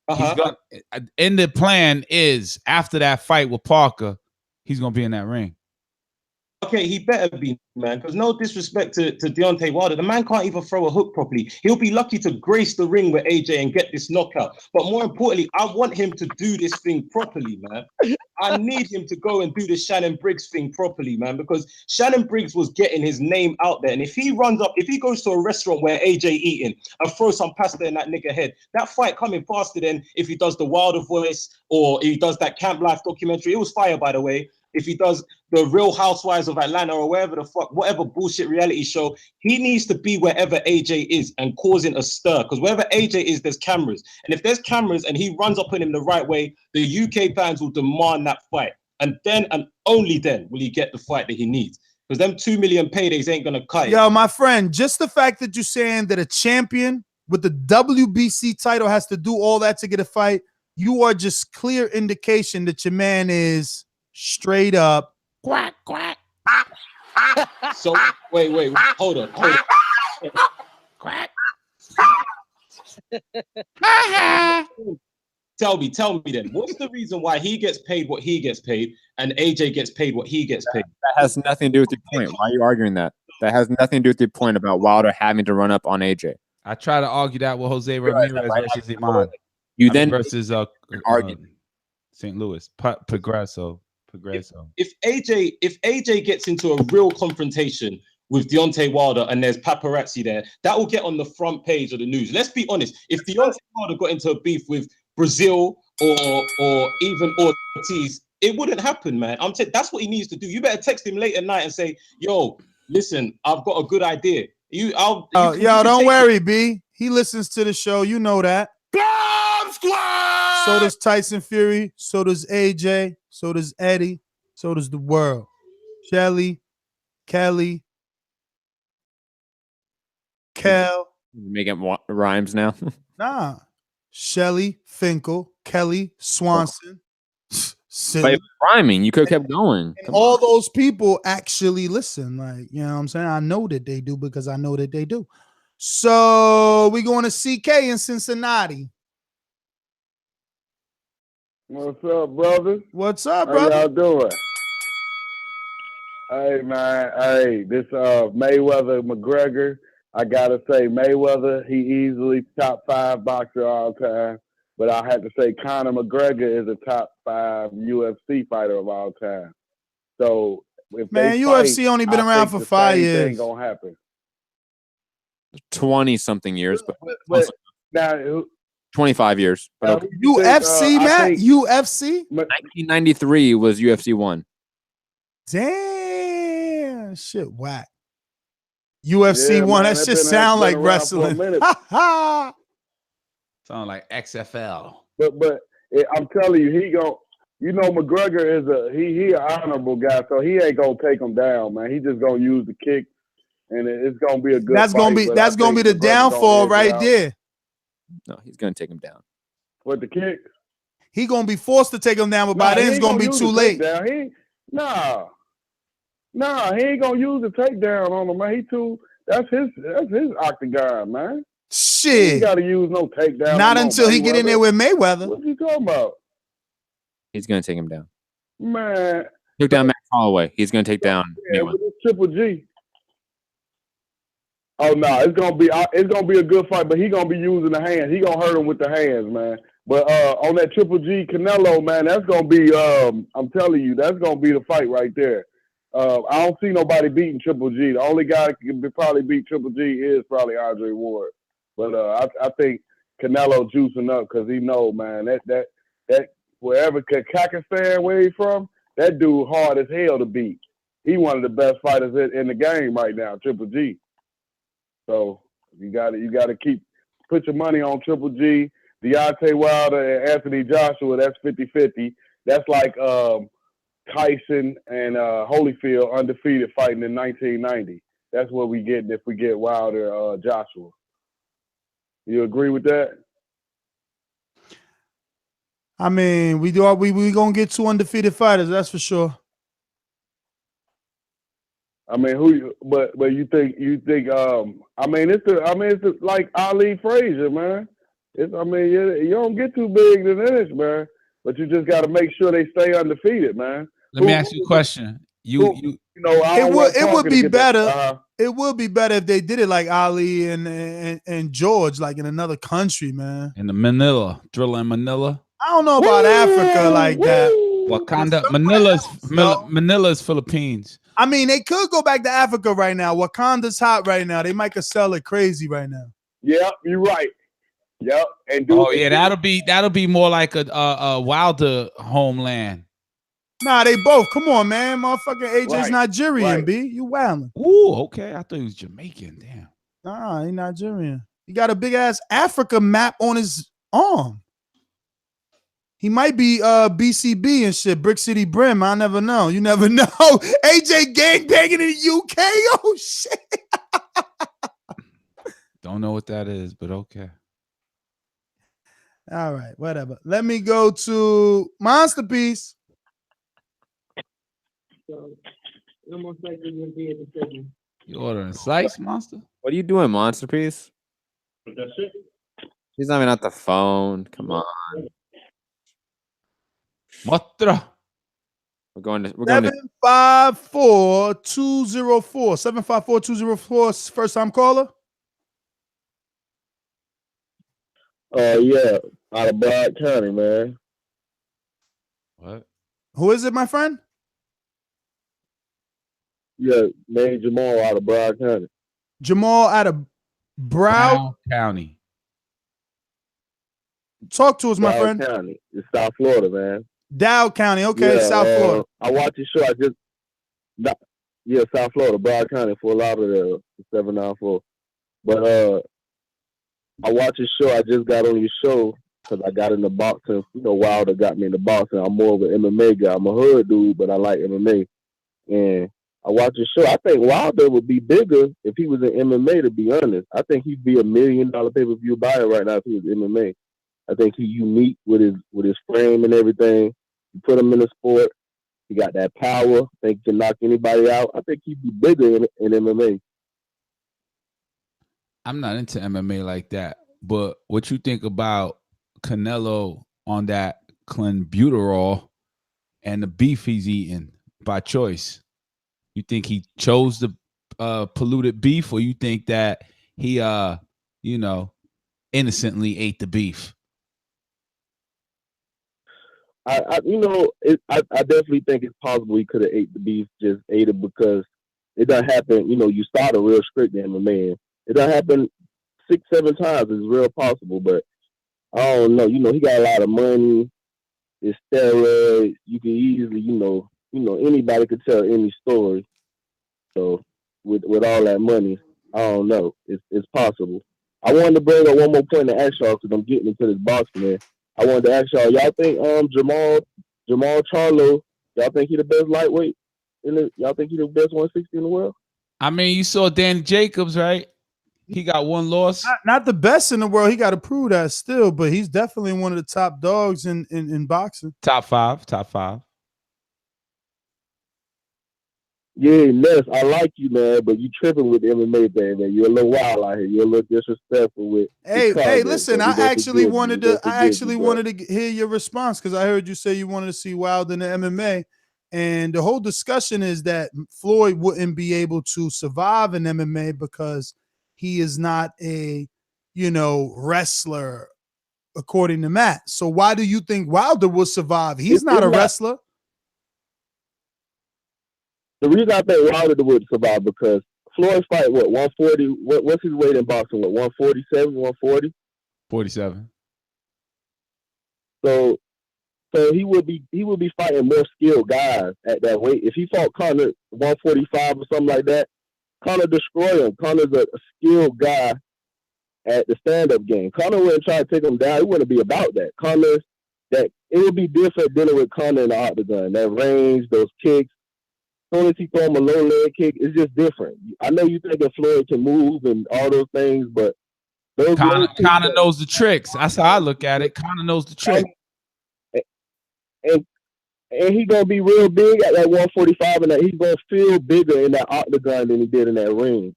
he's gonna, and the plan is after that fight with Parker, he's gonna be in that ring. Okay, he better be, man, because no disrespect to Deontay Wilder, the man can't even throw a hook properly. He'll be lucky to grace the ring with AJ and get this knockout. But more importantly, I want him to do this thing properly, man. I need him to go and do the Shannon Briggs thing properly, man, because Shannon Briggs was getting his name out there. And if he runs up, if he goes to a restaurant where AJ eating and throws some pasta in that nigga head, that fight coming faster than if he does the Wilder Voice or he does that Camp Life documentary. It was fire, by the way. If he does the Real Housewives of Atlanta or wherever the fuck, whatever bullshit reality show, he needs to be wherever AJ is and causing a stir. Because wherever AJ is, there's cameras. And if there's cameras and he runs up on him the right way, the UK fans will demand that fight. And then and only then will he get the fight that he needs. Because them 2 million paydays ain't going to cut it. Yo, my friend, just the fact that you're saying that a champion with the WBC title has to do all that to get a fight, you are just clear indication that your man is straight up quack quack. So wait, hold on. Quack. Tell me then, what's the reason why he gets paid what he gets paid and AJ gets paid what he gets paid? That has nothing to do with your point. Why are you arguing that? That has nothing to do with your point about Wilder having to run up on AJ. I try to argue that with Jose Ramirez versus Imam. Versus St. Louis. Progresso. If AJ gets into a real confrontation with Deontay Wilder and there's paparazzi there, that will get on the front page of the news. Let's be honest. If Deontay Wilder got into a beef with Brazil or even Ortiz, it wouldn't happen, man. That's what he needs to do. You better text him late at night and say, yo, listen, I've got a good idea. Don't worry, B. He listens to the show. You know that. Bomb Squad! So does Tyson Fury. So does AJ. So does Eddie. So does the world. Shelly, Kelly, Kel. Making rhymes now. Nah. Shelly, Finkel, Kelly, Swanson. But it was rhyming. You could have kept going. All those people actually listen. Like, you know what I'm saying? I know that they do because I know that they do. So we're going to CK in Cincinnati. What's up, brother? What's up, brother? How y'all doing? Hey, man. Hey, this Mayweather McGregor. I gotta say, Mayweather, he easily top 5 boxer all time. But I had to say Conor McGregor is a top 5 UFC fighter of all time. So if UFC only been around for 5 years. Ain't gonna happen. 20-something years, but now 25 years. But okay. UFC, Matt? UFC? 1993 was UFC 1. Damn, shit, whack. UFC 1, that shit sound like wrestling. Sound like XFL. But I'm telling you, McGregor is he an honorable guy, so he ain't gonna take him down, man. He just gonna use the kick, and it's gonna be a good. That's gonna be the downfall right there. No, he's gonna take him down. With the kick, he gonna be forced to take him down, but by then it's gonna be too late. He ain't gonna use the takedown on him, man. That's his octagon, man. Shit. He ain't gotta use no takedown. Not until he get in there with Mayweather. What you talking about? He's gonna take him down. Man. Took down Max Holloway. He's gonna take down Mayweather. Triple G. Oh no, it's gonna be a good fight, but he gonna be using the hands. He gonna hurt him with the hands, man. But on that Triple G Canelo, man, that's gonna be I'm telling you, that's gonna be the fight right there. I don't see nobody beating Triple G. The only guy that can probably beat Triple G is probably Andre Ward. But I think Canelo juicing up because he know, man, that wherever Kazakhstan where he's from, that dude hard as hell to beat. He one of the best fighters in the game right now, Triple G. So you gotta put your money on Triple G, Deontay Wilder and Anthony Joshua. That's 50-50. That's like Tyson and Holyfield undefeated fighting in 1990. That's what we get if we get Wilder Joshua. You agree with that? I mean, we gonna get 2 undefeated fighters, that's for sure. I mean, but you think it's like Ali Frazier, man. You don't get too big to this, man. But you just got to make sure they stay undefeated, man. Let me ask you a question. It would be better. It would be better if they did it like Ali and George, like in another country, man. In the Manila, Thriller in Manila. I don't know about Africa like that. Wakanda, Manila's Philippines. I mean, they could go back to Africa right now. Wakanda's hot right now. They might could sell it crazy right now. Yep, you're right. Yep, and that'll be more like a Wilder homeland. Nah, they both. Come on, man. Motherfucking AJ's Right, Nigerian, right. B. You wildin'. Ooh, okay. I thought he was Jamaican. Damn. Nah, he Nigerian. He got a big ass Africa map on his arm. He might be BCB and shit, Brick City Brim. I never know. You never know. AJ gangbanging in the UK. Oh shit. Don't know what that is, but okay. All right, whatever. Let me go to Monsterpiece. So, almost like it would be a decision. You ordering slice, Monster? What are you doing, Monsterpiece? That's it. He's not even at the phone. Come on. Motra. We're going to 754-204. 754-204. First time caller. Yeah, out of Broward County, man. What? Who is it, my friend? Yeah, named Jamal out of Broward County. Jamal out of Brown County. Talk to us, my Broward friend. County. It's South Florida, man. Dow County. Okay, Yeah, South Florida. I watch your show. South Florida, Broward County, for a lot of the 794. But I watch your show. I just got on your show because I got into boxing. You know, Wilder got me into boxing. I'm more of an MMA guy. I'm a hood dude, but I like MMA. And I watch your show. I think Wilder would be bigger if he was in MMA, to be honest. I think he'd be $1 million pay-per-view buyer right now if he was MMA. I think he's unique with his frame and everything. You put him in the sport. He got that power. I think he can knock anybody out. I think he'd be bigger in MMA. I'm not into MMA like that, but what you think about Canelo on that clenbuterol and the beef he's eating by choice? You think he chose the polluted beef, or you think that he innocently ate the beef? I definitely think it's possible he could have ate the beef, just ate it because it doesn't happen. You know, you start a real strict MMA. It doesn't happen 6-7 times. It's real possible, but I don't know. You know, he got a lot of money. It's steroids. You can easily, anybody could tell any story. So with all that money, I don't know. It's possible. I wanted to bring up one more point to ask y'all because I'm getting into this boxing, man. I wanted to ask y'all think Jamal Charlo, y'all think he the best lightweight? Y'all think he the best 160 in the world? I mean, you saw Dan Jacobs, right? He got one loss. Not the best in the world. He got to prove that still, but he's definitely one of the top dogs in boxing. Top five. Yeah, Ness, I like you, man, but you tripping with the MMA thing, man. You're a little wild out here. You're a little disrespectful with. Hey, listen, I actually wanted to hear your response because I heard you say you wanted to see Wilder in the MMA, and the whole discussion is that Floyd wouldn't be able to survive in MMA because he is not a, wrestler, according to Matt. So why do you think Wilder will survive? He's not a wrestler. The reason I think Wilder would survive because Floyd fight 140. What's his weight in boxing? 147, 140? 47. So he would be fighting more skilled guys at that weight. If he fought Conor 145 or something like that, Conor destroy him. Conor's a skilled guy at the stand-up game. Conor wouldn't try to take him down. It wouldn't be about that. It would be different dealing with Conor in the octagon. That range, those kicks. As soon as he throw him a low leg kick, it's just different. I know you think that Floyd can move and all those things, but Conor knows the tricks. That's how I look at it. Conor knows the trick. And And he gonna be real big at that 145, and that he's gonna feel bigger in that octagon than he did in that ring.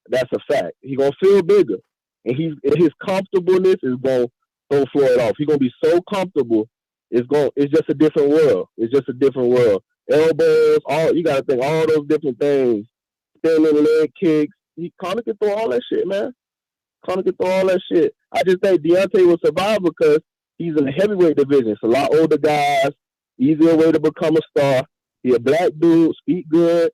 That's a fact. He's gonna feel bigger, and his comfortableness is gonna throw Floyd off. He's gonna be so comfortable. It's just a different world. It's just a different world. Elbows, you gotta think all those different things. Standing leg kicks. Conor can throw all that shit, man. Conor can throw all that shit. I just think Deontay will survive because he's in the heavyweight division. It's a lot older guys. Easier way to become a star. He a black dude, speak good.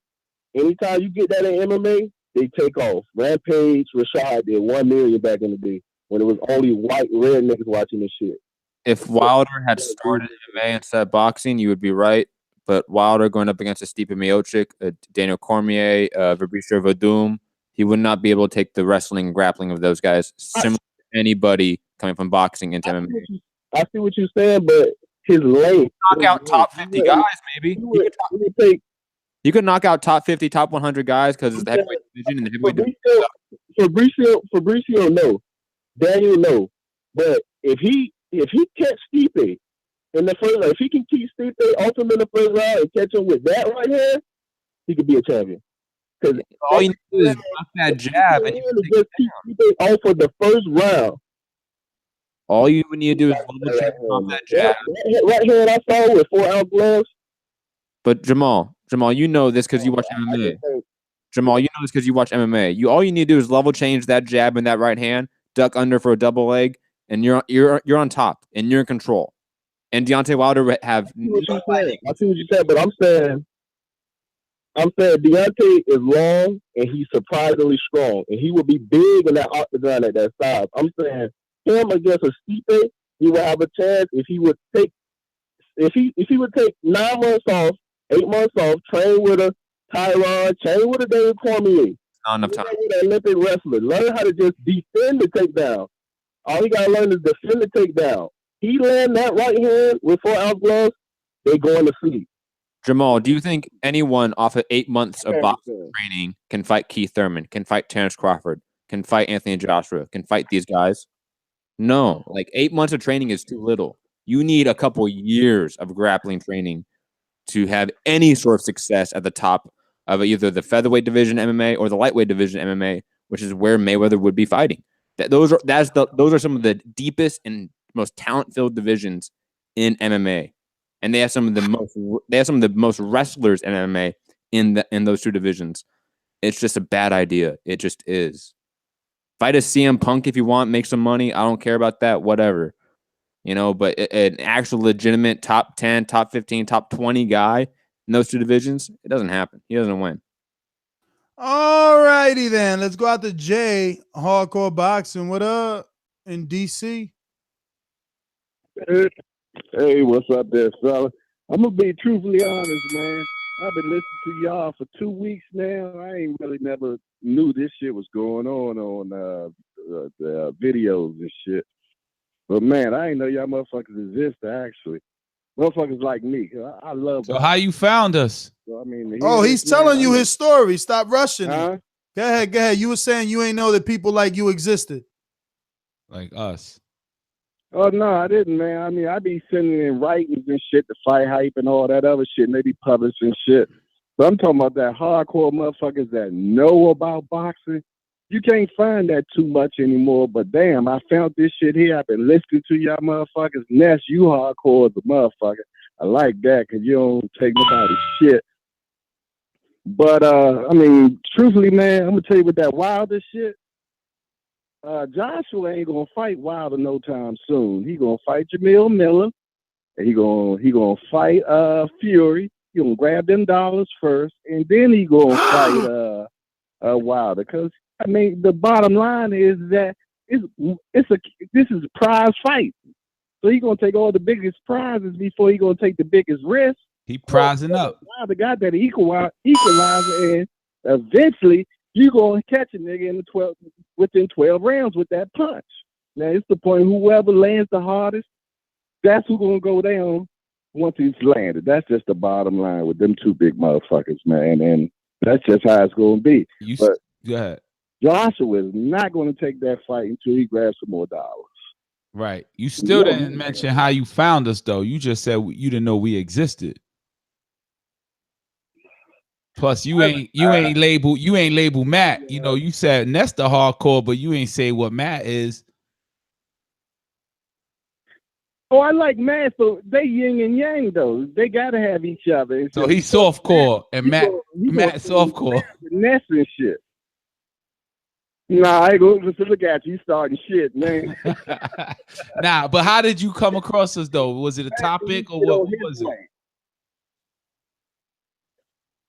Anytime you get that in MMA, they take off. Rampage, Rashad did 1 million back in the day when it was only white, red niggas watching this shit. If Wilder had started MMA instead of boxing, you would be right. But Wilder going up against a Stipe Miocic, Daniel Cormier, Fabricio Verdum, he would not be able to take the wrestling and grappling of those guys similar to anybody coming from boxing into MMA. I see what you're saying, but his length. Knock out top 50 guys, maybe. You could knock out top 50, top 100 guys because it's the heavyweight division and the heavyweight division. Fabricio, no. Daniel, no. But if he catch Stipe in the first round, if he can keep Stipe off him in the first round and catch him with that right hand, he could be a champion. Because all you need to do is block that jab and you just keep Stipe off of the first round. All you need to do is level check off that jab. Right hand I saw with 4-ounce gloves. But Jamal, you know this because you watch MMA. Jamal, you know this because you watch MMA. All you need to do is level change that jab in that right hand, duck under for a double leg, and you're on top and you're in control. And Deontay Wilder would have. I see what you said, but I'm saying Deontay is long and he's surprisingly strong, and he will be big in that octagon at that size. I'm saying him against a Stipe, he would have a chance if he would take 9 months off, 8 months off, train with a Tyron, train with a David Cormier. Not enough time. With an Olympic wrestler, learn how to just defend the takedown. All he gotta learn is defend the takedown. He land that right hand with 4-ounce gloves, they going to sleep. Jamal, do you think anyone off of 8 months of boxing training can fight Keith Thurman, can fight Terence Crawford, can fight Anthony Joshua, can fight these guys? No, like 8 months of training is too little. You need a couple years of grappling training to have any sort of success at the top of either the featherweight division MMA or the lightweight division MMA, which is where Mayweather would be fighting. Those are some of the deepest and most talent-filled divisions in MMA, and they have some of the most wrestlers in MMA in those two divisions. It's just a bad idea. It just is. Fight a CM Punk if you want, make some money. I don't care about that. Whatever. But an actual legitimate top 10, top 15, top 20 guy in those two divisions, it doesn't happen. He doesn't win. All righty then. Let's go out to Jay, Hardcore Boxing. What up in DC? Hey, what's up there, fella? I'm going to be truthfully honest, man. I've been listening to y'all for 2 weeks now. I ain't really never knew this shit was going on the videos and shit. But man, I ain't know y'all motherfuckers exist actually. Motherfuckers like me. I love. So how you found us? So, I mean, he's telling you his story. Stop rushing it. Go ahead. You were saying you ain't know that people like you existed. Like us. Oh no, I didn't, man. I mean, I be sending in writings and shit to Fight Hype and all that other shit, and they be publishing shit. But I'm talking about that hardcore motherfuckers that know about boxing. You can't find that too much anymore. But damn, I found this shit here. I've been listening to y'all motherfuckers. Ness, you hardcore as a motherfucker. I like that because you don't take nobody's shit. But I mean, truthfully, man, I'm gonna tell you with that Wilder shit. Joshua ain't gonna fight Wilder no time soon. He gonna fight Jamil Miller, and he gonna fight Fury. He gonna grab them dollars first, and then he gonna fight Wilder. Because I mean, the bottom line is that this is a prize fight. So he gonna take all the biggest prizes before he gonna take the biggest risk. He prizing up. Wilder got that equalizer, and eventually you gonna catch a nigga within 12 rounds with that punch. Now it's the point whoever lands the hardest, that's who's gonna go down once he's landed. That's just the bottom line with them two big motherfuckers, man. And that's just how it's gonna be. Go ahead. Joshua is not gonna take that fight until he grabs some more dollars. Right. You still didn't mention how you found us, though. You just said you didn't know we existed. Plus, you ain't labeled Matt. You know, you said Nestor hardcore, but you ain't say what Matt is. Oh, I like Matt, so they yin and yang though. They gotta have each other. So he's softcore and Matt softcore. Ness and shit. Nah, I ain't gonna just look at you starting shit, man. Nah, but how did you come across us though? Was it a topic or what was it?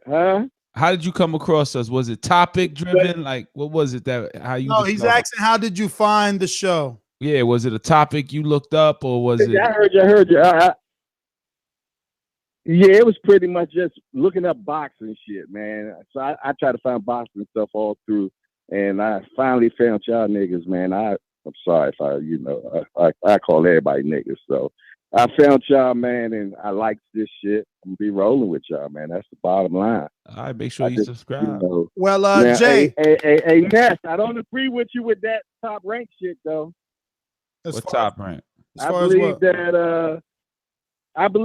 Huh? How did you come across us? Was it topic driven? Like what was it that how you? No, he's asking how did you find the show? Yeah, was it a topic you looked up or was it? I heard you. Yeah, it was pretty much just looking up boxing shit, man. So I try to find boxing stuff all through, and I finally found y'all niggas, man. I'm sorry if I call everybody niggas. So I found y'all, man, and I like this shit. I'm gonna be rolling with y'all, man. That's the bottom line. All right, make sure you subscribe. Well, now, Jay. Hey, Ness, I don't agree with you with that top rank shit, though. What top rank? I believe that Bud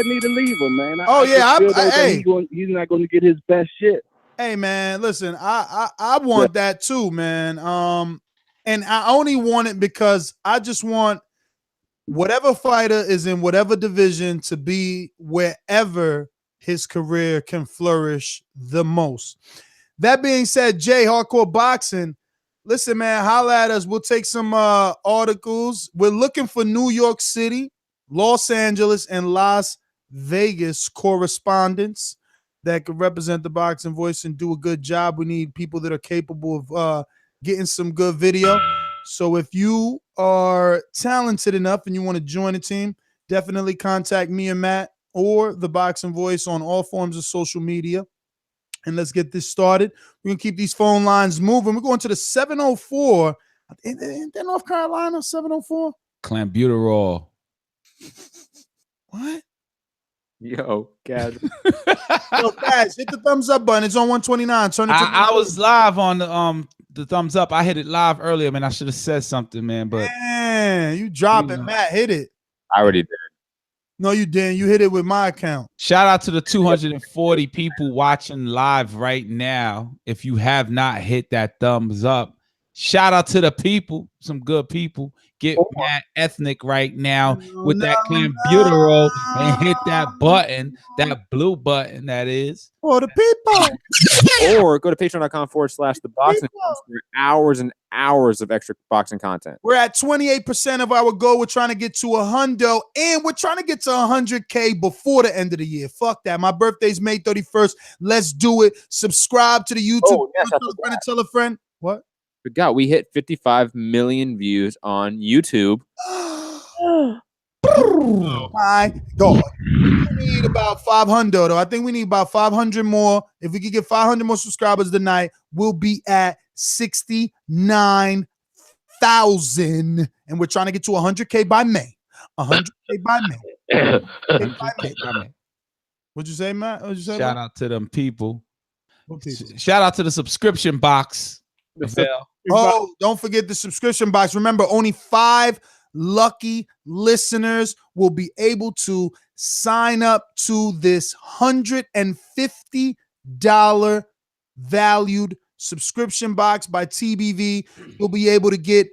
need to leave him, man. He's not going to get his best shit. Hey, man, listen, I want that too, man. And I only want it because I just want whatever fighter is in whatever division to be wherever his career can flourish the most. That being said, Jay, Hardcore Boxing. Listen, man, holla at us. We'll take some articles. We're looking for New York City, Los Angeles, and Las Vegas correspondents that could represent the Boxing Voice and do a good job. We need people that are capable of getting some good video. So if you are talented enough and you want to join the team, definitely contact me and Matt or the Boxing Voice on all forms of social media. And let's get this started. We're going to keep these phone lines moving. We're going to the 704. In North Carolina, 704? Clenbuterol. What? Yo, Gaz. Yo, Gaz, hit the thumbs up button. It's on 129. Turn it to I was live on the thumbs up. I hit it live earlier, man. I should have said something, man. But man, you dropping, Matt. Hit it. I already did. No, you didn't. You hit it with my account. Shout out to the 240 people watching live right now. If you have not hit that thumbs up, shout out to the people, some good people. Get mad ethnic right now with that clenbuterol and hit that button, that blue button that is. For the people. Or go to patreon.com/ThaBoxingVoice for hours and hours of extra boxing content. We're at 28% of our goal. We're trying to get to 100, and we're trying to get to 100K before the end of the year. Fuck that. My birthday's May 31st. Let's do it. Subscribe to the YouTube. Oh, yes, tell a friend. What? Forgot we hit 55 million views on YouTube. Oh my God. We need about 500, though. I think we need about 500 more. If we could get 500 more subscribers tonight, we'll be at 69,000. And we're trying to get to 100K by May. 100K by May. What'd you say, Matt? What'd you say? Shout out to them people. Shout out to the subscription box. Oh, don't forget the subscription box. Remember, only 5 lucky listeners will be able to sign up to this $150 valued subscription box by TBV. You'll be able to get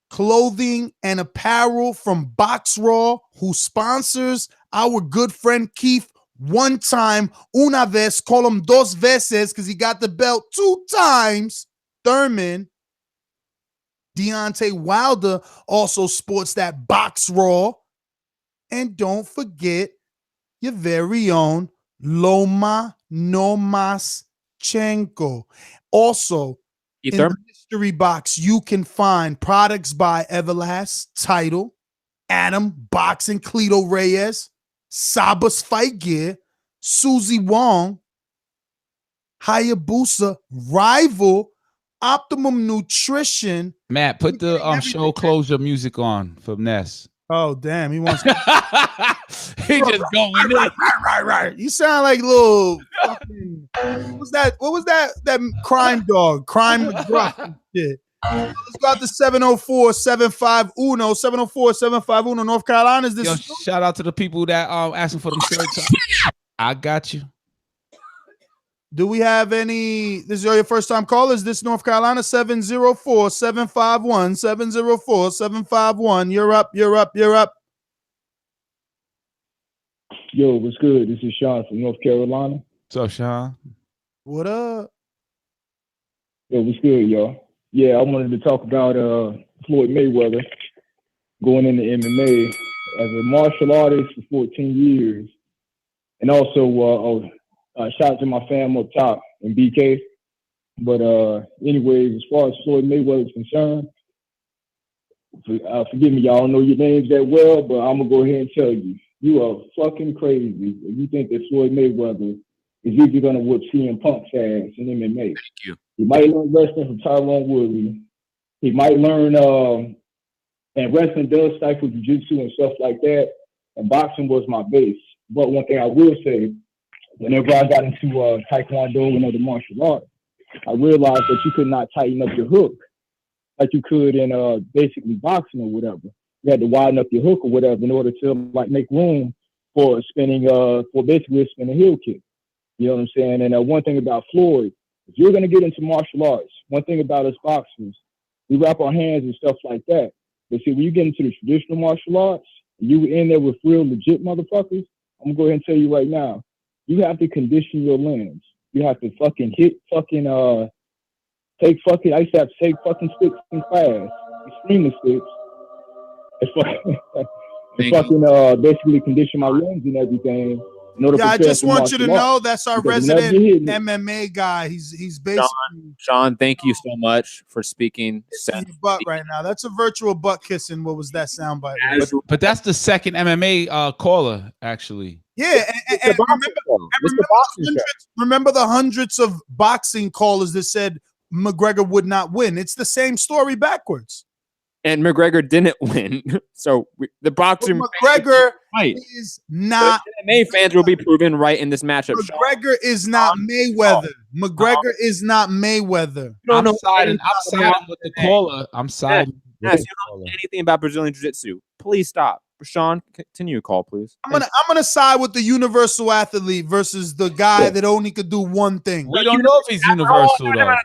clothing and apparel from Box Raw, who sponsors our good friend Keith one time, una vez, call him dos veces, because he got the belt 2 times. Thurman, Deontay Wilder also sports that Box Raw. And don't forget your very own Loma Nomaschenko. Also, in the mystery box, you can find products by Everlast, Title, Adam, Boxing, Cleto Reyes, Saba's Fight Gear, Susie Wong, Hayabusa, Rival, Optimum Nutrition. Matt, put the show closure music on from Ness. Oh, damn. He wants he just going in. Right. You sound like little fucking, what was that crime dog? Crime McGruff and shit. Let's go out to 704-751. 704-751. North Carolina. Is this? Yo, shout out to the people that asking for them shirts. I got you. Do we have any? This is your first time callers. This North Carolina 704-751. 704-751. You're up. You're up. You're up. Yo, what's good? This is Sean from North Carolina. What's up, Sean? What up? Yo, what's good, y'all? Yeah, I wanted to talk about Floyd Mayweather going into MMA as a martial artist for 14 years. And also, shout out to my fam up top in BK. But anyways, as far as Floyd Mayweather is concerned, forgive me, y'all don't know your names that well, but I'm going to go ahead and tell you. You are fucking crazy if you think that Floyd Mayweather is either going to whip CM Punk's ass in MMA. Thank you. He might learn wrestling from Tyrone Woodley. He might learn, and wrestling does stifle jiu-jitsu and stuff like that. And boxing was my base. But one thing I will say, whenever I got into Taekwondo and other martial arts, I realized that you could not tighten up your hook like you could in basically boxing or whatever. You had to widen up your hook or whatever in order to like make room for spinning, for basically a spinning heel kick. You know what I'm saying? And one thing about Floyd, if you're going to get into martial arts, one thing about us boxers, we wrap our hands and stuff like that. But see, when you get into the traditional martial arts, you in there with real legit motherfuckers, I'm going to go ahead and tell you right now, you have to condition your limbs. You have to fucking hit fucking, take fucking, I used to have to take fucking sticks in class, extremely sticks. And fucking basically condition my limbs and everything. Yeah, I just want you to know that's our resident MMA guy. He's basically Sean, thank you so much for speaking. your butt right now. That's a virtual butt kissing. What was that soundbite? But that's the second MMA caller, actually. Yeah, and remember the hundreds of boxing callers that said McGregor would not win. It's the same story backwards. And McGregor didn't win. So the boxing McGregor is not. MMA fans will be proven right in this matchup. McGregor is not Mayweather. McGregor is not Mayweather. I'm siding with the caller. I'm siding. Yes, you don't know anything about Brazilian Jiu-Jitsu. Please stop. Sean, continue your call, please. I'm gonna side with the universal athlete versus the guy that only could do one thing. We don't know if he's universal though.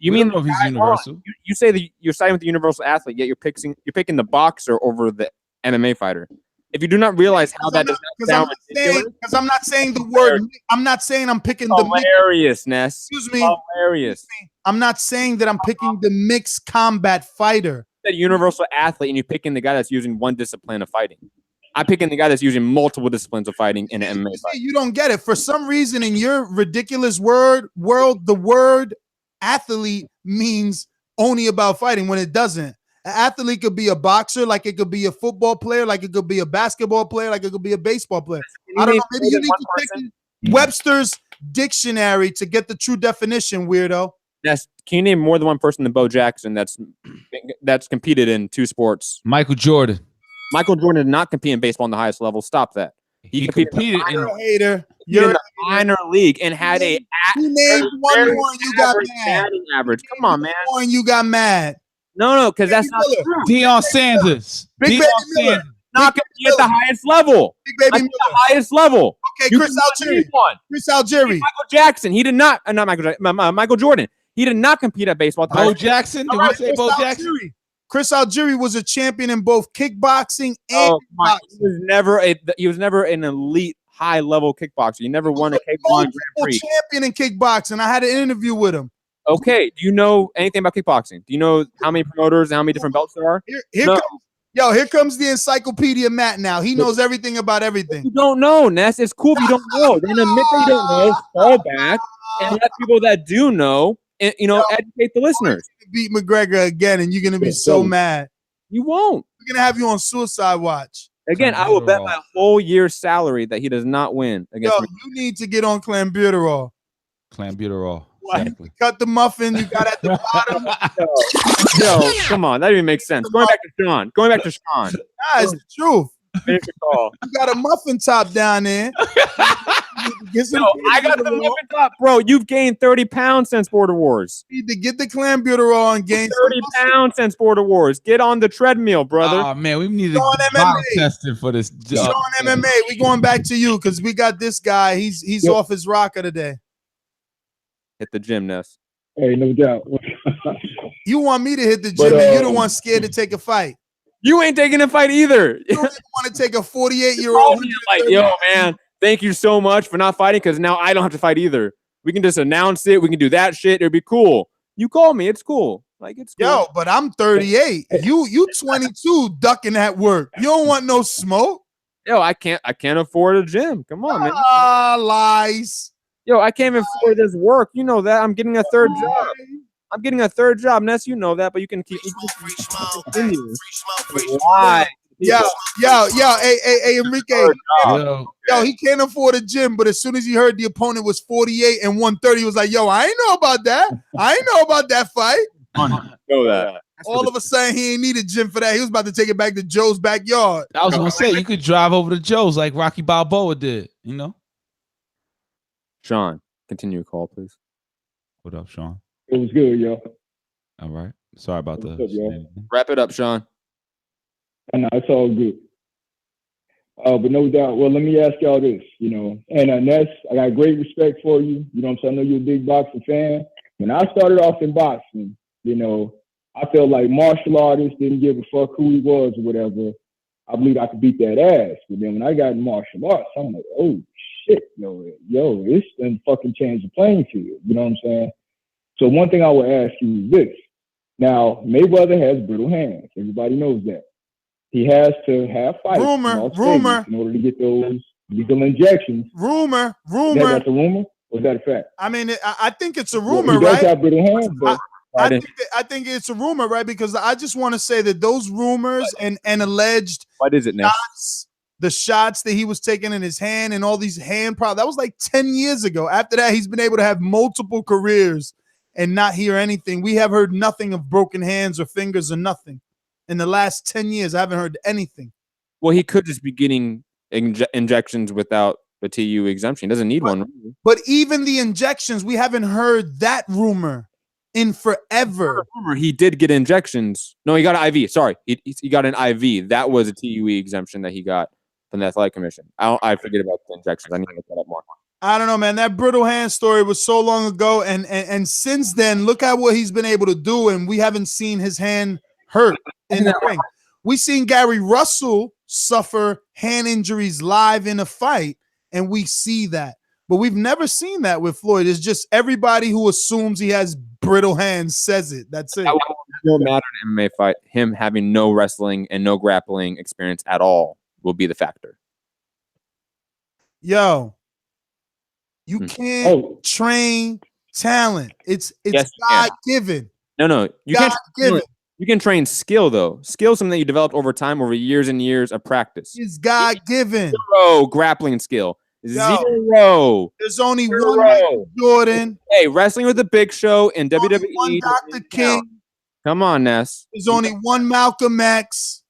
You mean if he's universal? You say that you're siding with the universal athlete, yet you're picking the boxer over the MMA fighter. If you do not realize how that does not sound ridiculous, because I'm not saying the word. I'm not saying I'm picking the hilarious, Ness. Excuse me. Hilarious. I'm not saying that I'm picking the mixed combat fighter. That universal athlete, and you're picking the guy that's using one discipline of fighting. I'm picking the guy that's using multiple disciplines of fighting in an MMA fight. You don't get it. For some reason, in your ridiculous world, the word athlete means only about fighting when it doesn't. An athlete could be a boxer, like it could be a football player, like it could be a basketball player, like it could be a baseball player. I don't know. Maybe you need to pick Webster's dictionary to get the true definition, weirdo. Yes. Can you name more than one person than Bo Jackson that's competed in two sports? Michael Jordan. Michael Jordan did not compete in baseball on the highest level. Stop that. He competed in a hater. You're in the minor league and had you named one more and you got mad. Average. Come on, man. One and you got mad. No, because that's not true. Deion Sanders. Big Baby Miller. Not at the highest level. Big Baby Miller. The highest level. Okay, Chris Algieri. Chris Algieri. Michael Jackson. He did not. Not Michael Jackson. Michael Jordan. He did not compete at baseball. Bo Jackson? Did we say Bo Jackson? Chris Algieri was a champion in both kickboxing and boxing. He was never an elite high level kickboxer. He never won a kickboxing Grand Prix. Champion in kickboxing. I had an interview with him. Okay. Do you know anything about kickboxing? Do you know how many promoters and how many different belts there are? Here comes the Encyclopedia Matt now. He knows everything about everything. You don't know, Ness. It's cool if you don't know. Then admit that you don't know, fall back, and let people that do know, and, educate the listeners. Beat McGregor again, and you're going to be so mad. You won't. We're going to have you on suicide watch. Again, I will bet my whole year's salary that he does not win against McGregor. You need to get on clambuterol. Clambuterol. Exactly. Cut the muffin you got at the bottom. Yo, come on. That even makes sense. Going back to Sean. Nah, it's the truth. Finish your call. You got a muffin top down there. Get some I got the muffin top, bro. You've gained 30 pounds since Border Wars. You need to get the clambuterol and gain 30 pounds since Border Wars. Get on the treadmill, brother. Oh man, we need to Sean get MMA. body tested for this. Sean MMA, we going back to you because we got this guy. He's off his rocker today. Hit the gym, Ness. Hey, no doubt. You want me to hit the gym, and you're the one scared to take a fight. You ain't taking a fight either. You don't even want to take a 48-year-old. Like, yo, man, thank you so much for not fighting because now I don't have to fight either. We can just announce it. We can do that shit. It'd be cool. You call me. It's cool. Like, it's cool. Yo, but I'm 38. You 22 ducking at work. You don't want no smoke. Yo, I can't afford a gym. Come on, man. Lies. Yo, I can't even afford this work. You know that. I'm getting a third job. I'm getting a third job, Ness. You know that, but you can keep continue. Why? Yo, hey, Enrique. Yo, he can't afford a gym, but as soon as he heard the opponent was 48 and 130, he was like, yo, I ain't know about that. I ain't know about that fight. Know that. All of a sudden, he ain't need a gym for that. He was about to take it back to Joe's backyard. I was gonna say you could drive over to Joe's like Rocky Balboa did. You know. Sean, continue your call, please. What up, Sean? It was good, yo. All right. Sorry about What's up, yo? Wrap it up, Sean. No, it's all good. But no doubt. Well, let me ask y'all this, and Ness, I got great respect for you. You know what I'm saying? I know you're a big boxing fan. When I started off in boxing, I felt like martial artists didn't give a fuck who he was or whatever. I believe I could beat that ass. But then when I got in martial arts, I'm like, oh shit, yo, it's done fucking changed the playing field. You know what I'm saying? So one thing I would ask you is this. Now, Mayweather has brittle hands. Everybody knows that. He has to have fights Rumor. in order to get those legal injections. Rumor. That's a rumor? Or is that a fact? I mean, I think it's a rumor, he does right? have brittle hands, but I think it's a rumor, right? Because I just want to say that those rumors and alleged what is it now? The shots that he was taking in his hand and all these hand problems, that was like 10 years ago. After that, he's been able to have multiple careers and not hear anything. We have heard nothing of broken hands or fingers or nothing. In the last 10 years, I haven't heard anything. Well, he could just be getting injections without the TU exemption. He doesn't need one. But even the injections, we haven't heard that rumor in forever. He did get injections. No, he got an IV. Sorry, he got an IV. That was a TUE exemption that he got from the Athletic Commission. I forget about the injections. I need to look that up more. I don't know, man. That brittle hand story was so long ago, and since then, look at what he's been able to do, and we haven't seen his hand hurt in the ring. We seen Gary Russell suffer hand injuries live in a fight, and we see that. But we've never seen that with Floyd. It's just everybody who assumes he has brittle hands says it. That's it. That won't matter in an MMA fight. Him having no wrestling and no grappling experience at all will be the factor. Yo, you can't train talent. It's Yes, God given. No, you God given. You can train skill though. Skill is something that you developed over time, over years and years of practice. It's God given. Zero grappling skill. Zero. There's only one Michael Jordan. Hey, wrestling with the Big Show in WWE. One Dr. King. Come on, Ness. There's only one Malcolm X,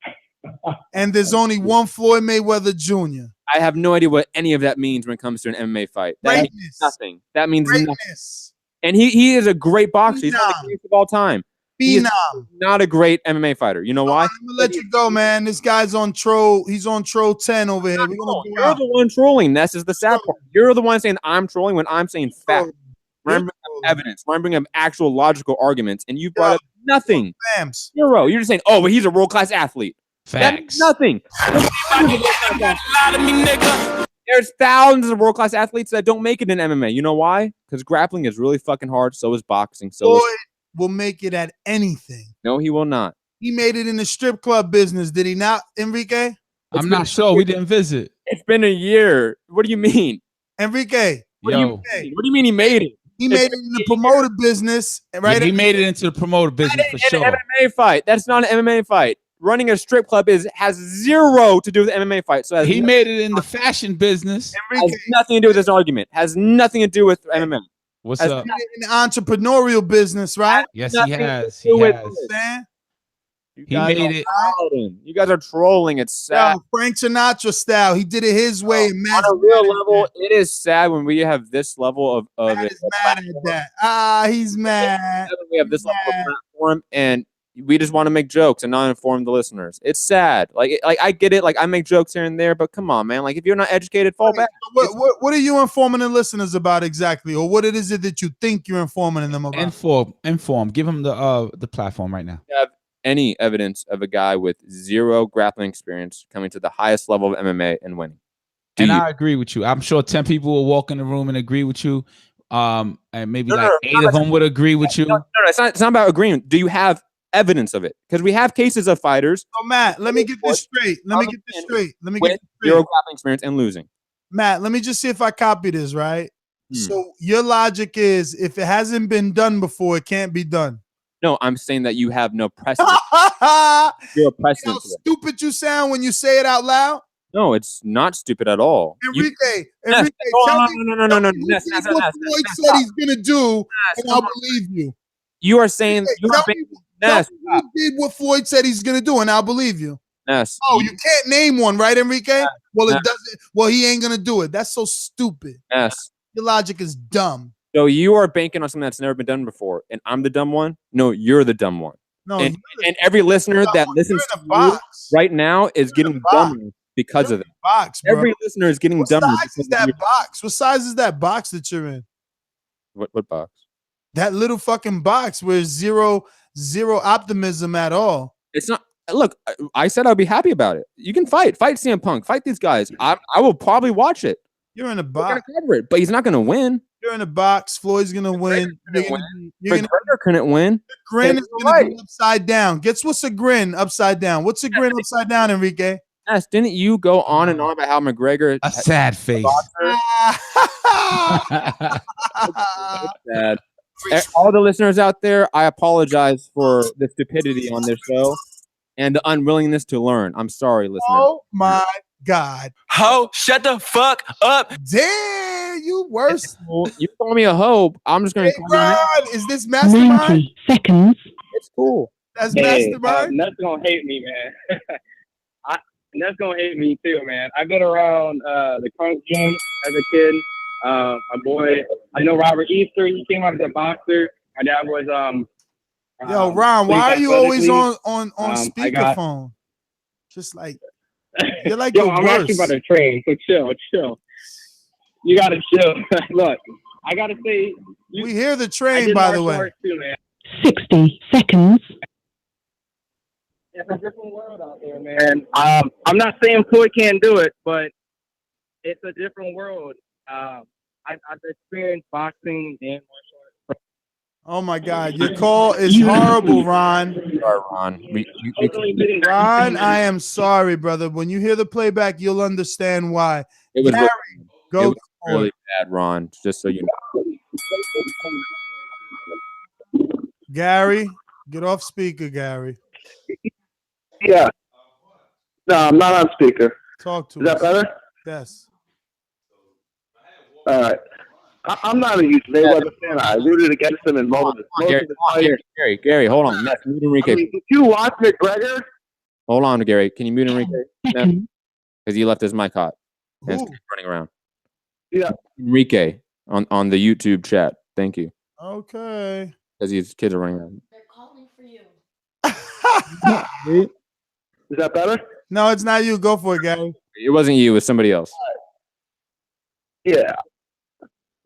and there's only one Floyd Mayweather Jr. I have no idea what any of that means when it comes to an MMA fight. That means nothing. That means nothing. And he is a great boxer. He's one of the greatest of all time. He's not a great MMA fighter. You know why? I'm gonna let you go, man. This guy's on troll. He's on troll 10 over here. We're gonna go You're the one trolling. This is the sad part. You're the one saying I'm trolling when I'm saying fact. When I'm bringing up evidence. When I'm bringing up actual logical arguments, and you brought up nothing. Zero. You're just saying, oh, but he's a world-class athlete. Facts. That's nothing. There's thousands of world-class athletes that don't make it in MMA. You know why? Because grappling is really fucking hard. So is boxing. So Floyd will make it at anything. No, he will not. He made it in the strip club business, did he not, Enrique? I'm not sure. We didn't visit. It's been a year. What do you mean? Enrique. What do you mean he made it? He made it in the promoter business, right? Yeah, he made it into the promoter business for sure. An MMA fight. That's not an MMA fight. Running a strip club has zero to do with MMA fight. So he made it in the fashion business. Has nothing to do with this argument. Has nothing to do with MMA. What's up? In the entrepreneurial business, right? Yes, he has. He has. He made it. You guys are trolling. It's sad. Yo, Frank Sinatra style. He did it his way. And On a real level, it is sad when we have this level of Matt is mad at that. He's mad. We have this level of platform, and we just want to make jokes and not inform the listeners. It's sad. Like I get it. Like I make jokes here and there, but come on, man. Like if you're not educated, fall back. What are you informing the listeners about exactly, or what is it that you think you're informing them about? Inform. Give him the platform right now. Have any evidence of a guy with zero grappling experience coming to the highest level of MMA and winning? I agree with you. I'm sure 10 people will walk in the room and agree with you. And maybe 8 of them would agree with you. No, it's not about agreeing. Do you have evidence of it? Because we have cases of fighters. So Matt, let me get this straight. Zero grappling experience and losing. Matt, let me just see if I copy this right. So your logic is if it hasn't been done before, it can't be done. No, I'm saying that you have no precedent. Zero precedent. You know how stupid you sound when you say it out loud? No, it's not stupid at all. Enrique, no. What Floyd said he's gonna do, and I'll believe you. You are saying who did what Floyd said he's gonna do, and I'll believe you. Yes. Oh, you can't name one, right, Enrique? Well, it doesn't. Well, he ain't gonna do it. That's so stupid. Yes. Your logic is dumb. So you are banking on something that's never been done before, and I'm the dumb one? No, you're the dumb one. No, and every listener that listens to you right now is getting dumber because of it. Every listener is getting dumber. What size is that box? What size is that box that you're in? What box? That little fucking box where zero optimism at all. It's not. Look, I said I'd be happy about it. You can fight CM Punk, fight these guys. I will probably watch it. You're in a We're box. gonna cover it, but he's not gonna win. You're in a box. Floyd's gonna win. McGregor couldn't win. The grin is gonna be upside down. Guess what's a grin upside down? What's a grin upside down, Enrique? Yes, didn't you go on and on about how McGregor a sad face? Sad. All the listeners out there, I apologize for the stupidity on this show and the unwillingness to learn. I'm sorry, listeners. Oh my God. Ho, shut the fuck up. Damn, you worse. You call me a hoe. I'm just going to call you. Is this Mastermind? 90 seconds. It's cool. That's Mastermind. That's gonna hate me, man. That's gonna hate me too, man. I've been around the Crunk gym as a kid. My boy, I know Robert Easter. He came out as a boxer. My dad was Yo, Ron, why are you always on speakerphone? Just like you're like yo, the I'm worst. actually about to train, so chill. You gotta chill. Look, I gotta say, we hear the train, by the way. Too, man. 60 seconds. It's a different world out there, man. I'm not saying Floyd can't do it, but it's a different world. I've experienced boxing and martial arts. Oh my God, your call is horrible, Ron. Sorry, Ron. Ron, I am sorry, brother. When you hear the playback, you'll understand why. It was Gary, go it was really bad, Ron. Just so you know. Gary, get off speaker, Gary. Yeah. No, I'm not on speaker. Talk to us. Is that better? Yes. All right. I'm not a huge Mayweather fan. I rooted against him in most of the Gary, hold on. Next, mute Enrique. I mean, did you watch McGregor? Hold on, Gary. Can you mute Enrique? Because he left his mic hot. And it's running around. Yeah. Enrique on the YouTube chat. Thank you. Okay. Because his kids are running around. They're calling for you. Is that better? No, it's not you. Go for it, Gary. It wasn't you. It was somebody else. Yeah.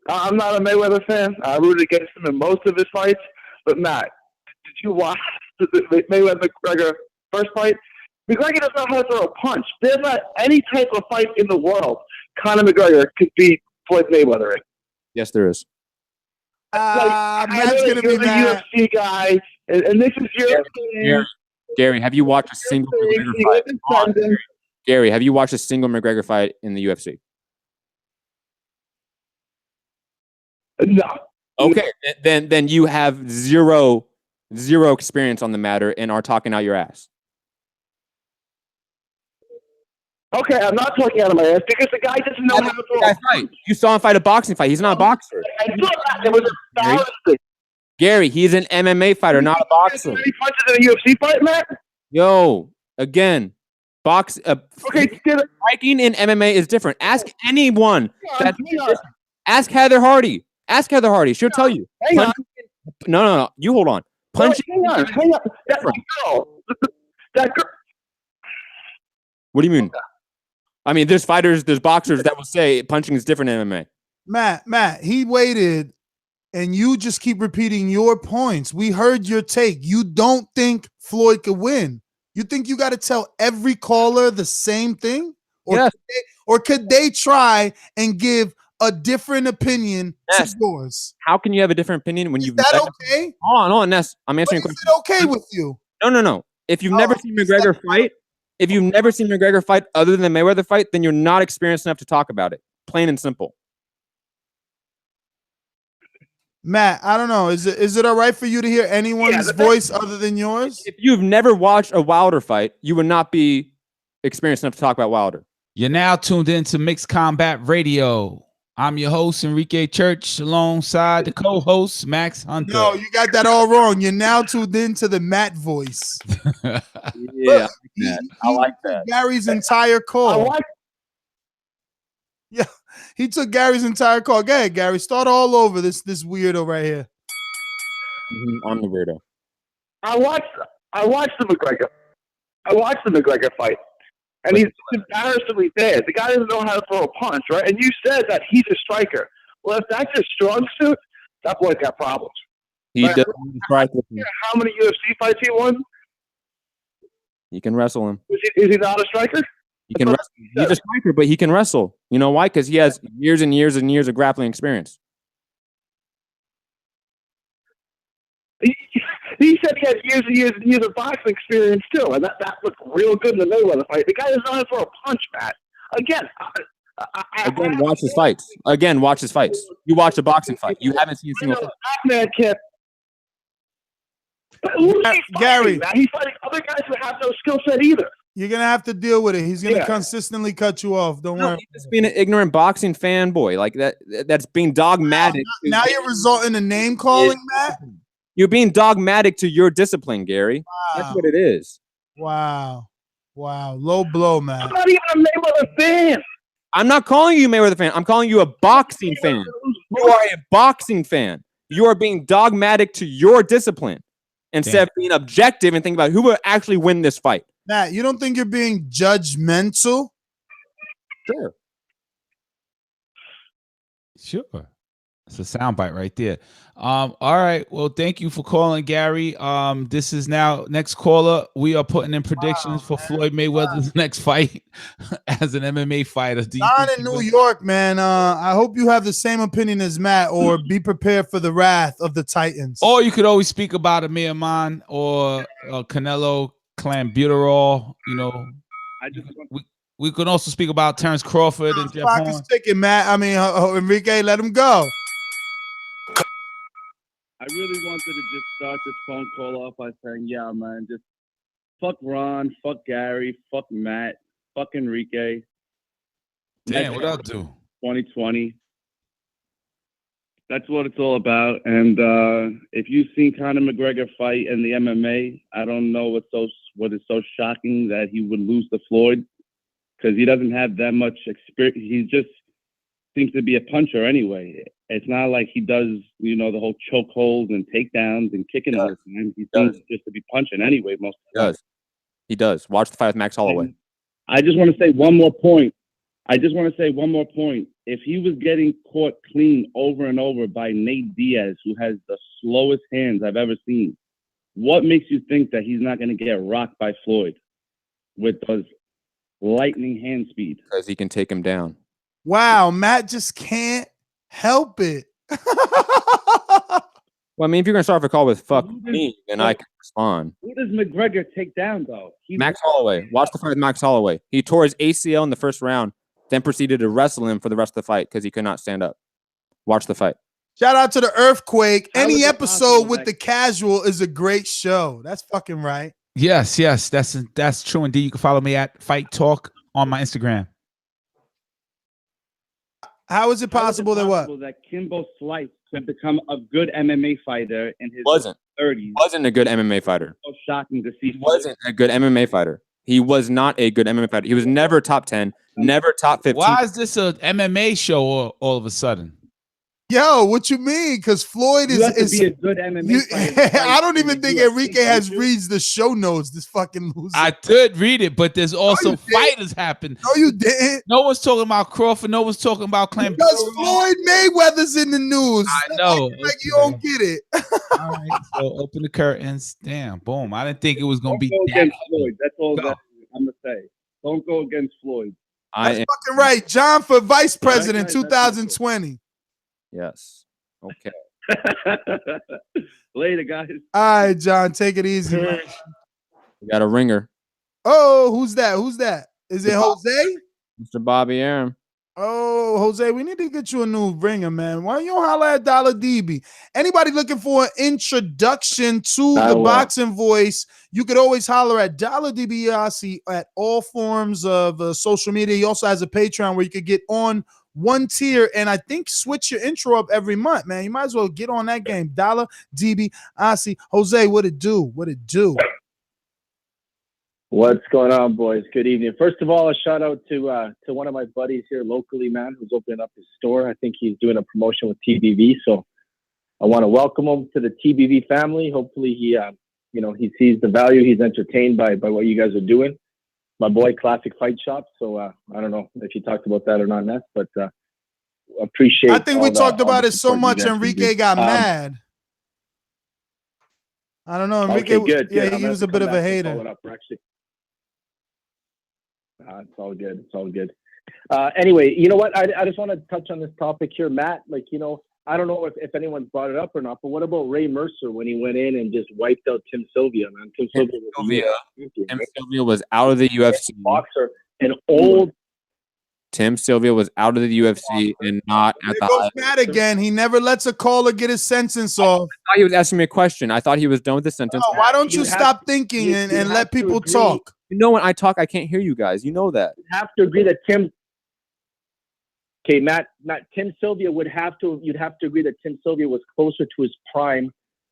I'm not a Mayweather fan. I rooted against him in most of his fights. But Matt, did you watch the Mayweather-McGregor first fight? McGregor does not know how to throw a punch. There's not any type of fight in the world Conor McGregor could beat Floyd Mayweather in. Yes, there is. I know that you're the UFC guy, and this is your Gary, have you watched a single McGregor fight? Gary, have you watched a single McGregor fight in the UFC? No. Okay, then you have zero experience on the matter and are talking out your ass. Okay, I'm not talking out of my ass because the guy doesn't know how to throw a fight. You saw him fight a boxing fight. He's not a boxer. I saw that. It was embarrassing. Gary, he's an MMA fighter, not a boxer. Any punches in a UFC fight, Matt? Yo, again, striking in MMA is different. Ask anyone. Ask Heather Hardy. Ask Heather Hardy. She'll tell you. No. You hold on. Punching. Hang on. That girl. What do you mean? I mean, there's boxers that will say punching is different in MMA. Matt, he waited, and you just keep repeating your points. We heard your take. You don't think Floyd could win. You think you got to tell every caller the same thing? Or could they try and give a different opinion to yours? How can you have a different opinion when you've never... okay? Hold on, Ness. I'm answering a question. Is it okay with you? No. If you've never seen McGregor fight, other than the Mayweather fight, then you're not experienced enough to talk about it. Plain and simple. Matt, I don't know. Is it all right for you to hear anyone's voice other than yours? If you've never watched a Wilder fight, you would not be experienced enough to talk about Wilder. You're now tuned into Mixed Combat Radio. I'm your host, Enrique Church, alongside the co-host, Max Hunter. No, you got that all wrong. You're now tuned into the Matt voice. Yeah, I like that. Gary's entire call. Yeah, he took Gary's entire call. Go ahead, Gary. Start all over this weirdo right here. I'm the weirdo. I watched the McGregor. I watched the McGregor fight, and he's embarrassingly bad. The guy doesn't know how to throw a punch, right? And you said that he's a striker. Well, if that's his strong suit, that boy's got problems. He does strike with him. How many UFC fights he won? You can wrestle him. Is he not a striker? He can wrestle. He's a striker, but he can wrestle. You know why? Because he has years and years and years of grappling experience. He said he has years and years and years of boxing experience too, and that looked real good in the Mayweather fight. The guy doesn't know how to throw a punch, Matt. Again, watch his fights. Again, watch his fights. You watch a boxing fight. You haven't seen a single fight. Man can't. Gary, he's fighting other guys who have no skill set either. You're gonna have to deal with it. He's gonna consistently cut you off. Don't worry. He's just being an ignorant boxing fanboy, like that. That's being dogmatic. Now you're resulting in name calling, Matt. You're being dogmatic to your discipline, Gary. Wow. That's what it is. Wow. Low blow, man. I'm not even a Mayweather fan. I'm not calling you a Mayweather fan. I'm calling you a boxing fan. You are a boxing fan. You are being dogmatic to your discipline instead of being objective and thinking about who will actually win this fight. Matt, you don't think you're being judgmental? Sure. It's a soundbite right there. All right. Well, thank you for calling, Gary. This is now next caller. We are putting in predictions for Floyd Mayweather's next fight as an MMA fighter. Don in New York, man. I hope you have the same opinion as Matt, or be prepared for the wrath of the Titans. Or you could always speak about Amir Imam or Canelo Clambuterol. You know, we could also speak about Terence Crawford and Jeff Clock is ticking, Matt. I mean, Enrique, let him go. I really wanted to just start this phone call off by saying, yeah, man, just fuck Ron, fuck Gary, fuck Matt, fuck Enrique. Damn, what I'll do? 2020. That's what it's all about. And if you've seen Conor McGregor fight in the MMA, I don't know what is so shocking that he would lose to Floyd, because he doesn't have that much experience. He just seems to be a puncher anyway. It's not like he does, the whole chokeholds and takedowns and kicking all the time. He seems just to be punching anyway most of the time. He does. Watch the fight with Max Holloway. I just want to say one more point. If he was getting caught clean over and over by Nate Diaz, who has the slowest hands I've ever seen, what makes you think that he's not going to get rocked by Floyd with those lightning hand speed? Because he can take him down. Wow, Matt just can't help it. Well, I mean, if you're going to start off a call with fuck me, then I can respond. Who does McGregor take down, though? Max Holloway. Watch the fight with Max Holloway. He tore his ACL in the first round, then proceeded to wrestle him for the rest of the fight because he could not stand up. Watch the fight. Shout out to the Earthquake. Any episode with the casual is a great show. That's fucking right. Yes, that's true indeed. You can follow me at Fight Talk on my Instagram. How is it possible that Kimbo Slice can become a good MMA fighter in his 30s. Wasn't a good MMA fighter. So shocking to see. He wasn't a good MMA fighter. He was not a good MMA fighter. He was never top 10, never top 15. Why is this a MMA show all of a sudden? Yo, what you mean? Because Floyd You have to is be a good MMA fighter. I don't even think Enrique has reads the show notes. This fucking loser. I did read it, but there's also fighters happen. No, you didn't. No one's talking about Crawford. No one's talking about Clem. Because Floyd Mayweather's in the news. I know. Like you don't get it. All right, so open the curtains. Damn, boom. I didn't think it was gonna be Don't go that against heavy. Floyd. That's all that I'm gonna say. Don't go against Floyd. That's fucking right. John for vice president 2020. Yes. Okay. Later, guys. All right, John, take it easy, man. We got a ringer. Oh, who's that? Who's that? Is it Jose? Mr. Bobby Arum. Oh, Jose, we need to get you a new ringer, man. Why don't you holler at Dollar DB? Anybody looking for an introduction to the Boxing Voice, you could always holler at Dollar DiBiase at all forms of social media. He also has a Patreon where you could get on one tier and I think switch your intro up every month, man. You might as well get on that game. Dollar DiBiase. Jose, what it do? What it do? What's going on, boys? Good evening. First of all, a shout out to one of my buddies here locally, man, who's opening up his store. I think he's doing a promotion with TBV, so I want to welcome him to the TBV family. Hopefully, he sees the value. He's entertained by what you guys are doing. My boy, Classic Fight Shop. So I don't know if you talked about that or not, Ness, but appreciate. I think we talked about it so much. Enrique got mad. I don't know. Enrique, okay, good. Yeah, he was a bit of a hater. It's all good. It's all good. Anyway, you know what? I just want to touch on this topic here, Matt. Like, I don't know if anyone's brought it up or not, but what about Ray Mercer when he went in and just wiped out Tim Sylvia, man? Tim Sylvia was out of the UFC. Boxer, an old. Tim Sylvia was out of the UFC and not at the goes Matt again. He never lets a caller get his sentence off. I thought he was asking me a question. I thought he was done with the sentence. No, why don't you stop thinking and let people talk? You know, when I talk, I can't hear you guys. You know that. You have to agree that Tim. Okay, Matt. Tim Sylvia would have to. You'd have to agree that Tim Sylvia was closer to his prime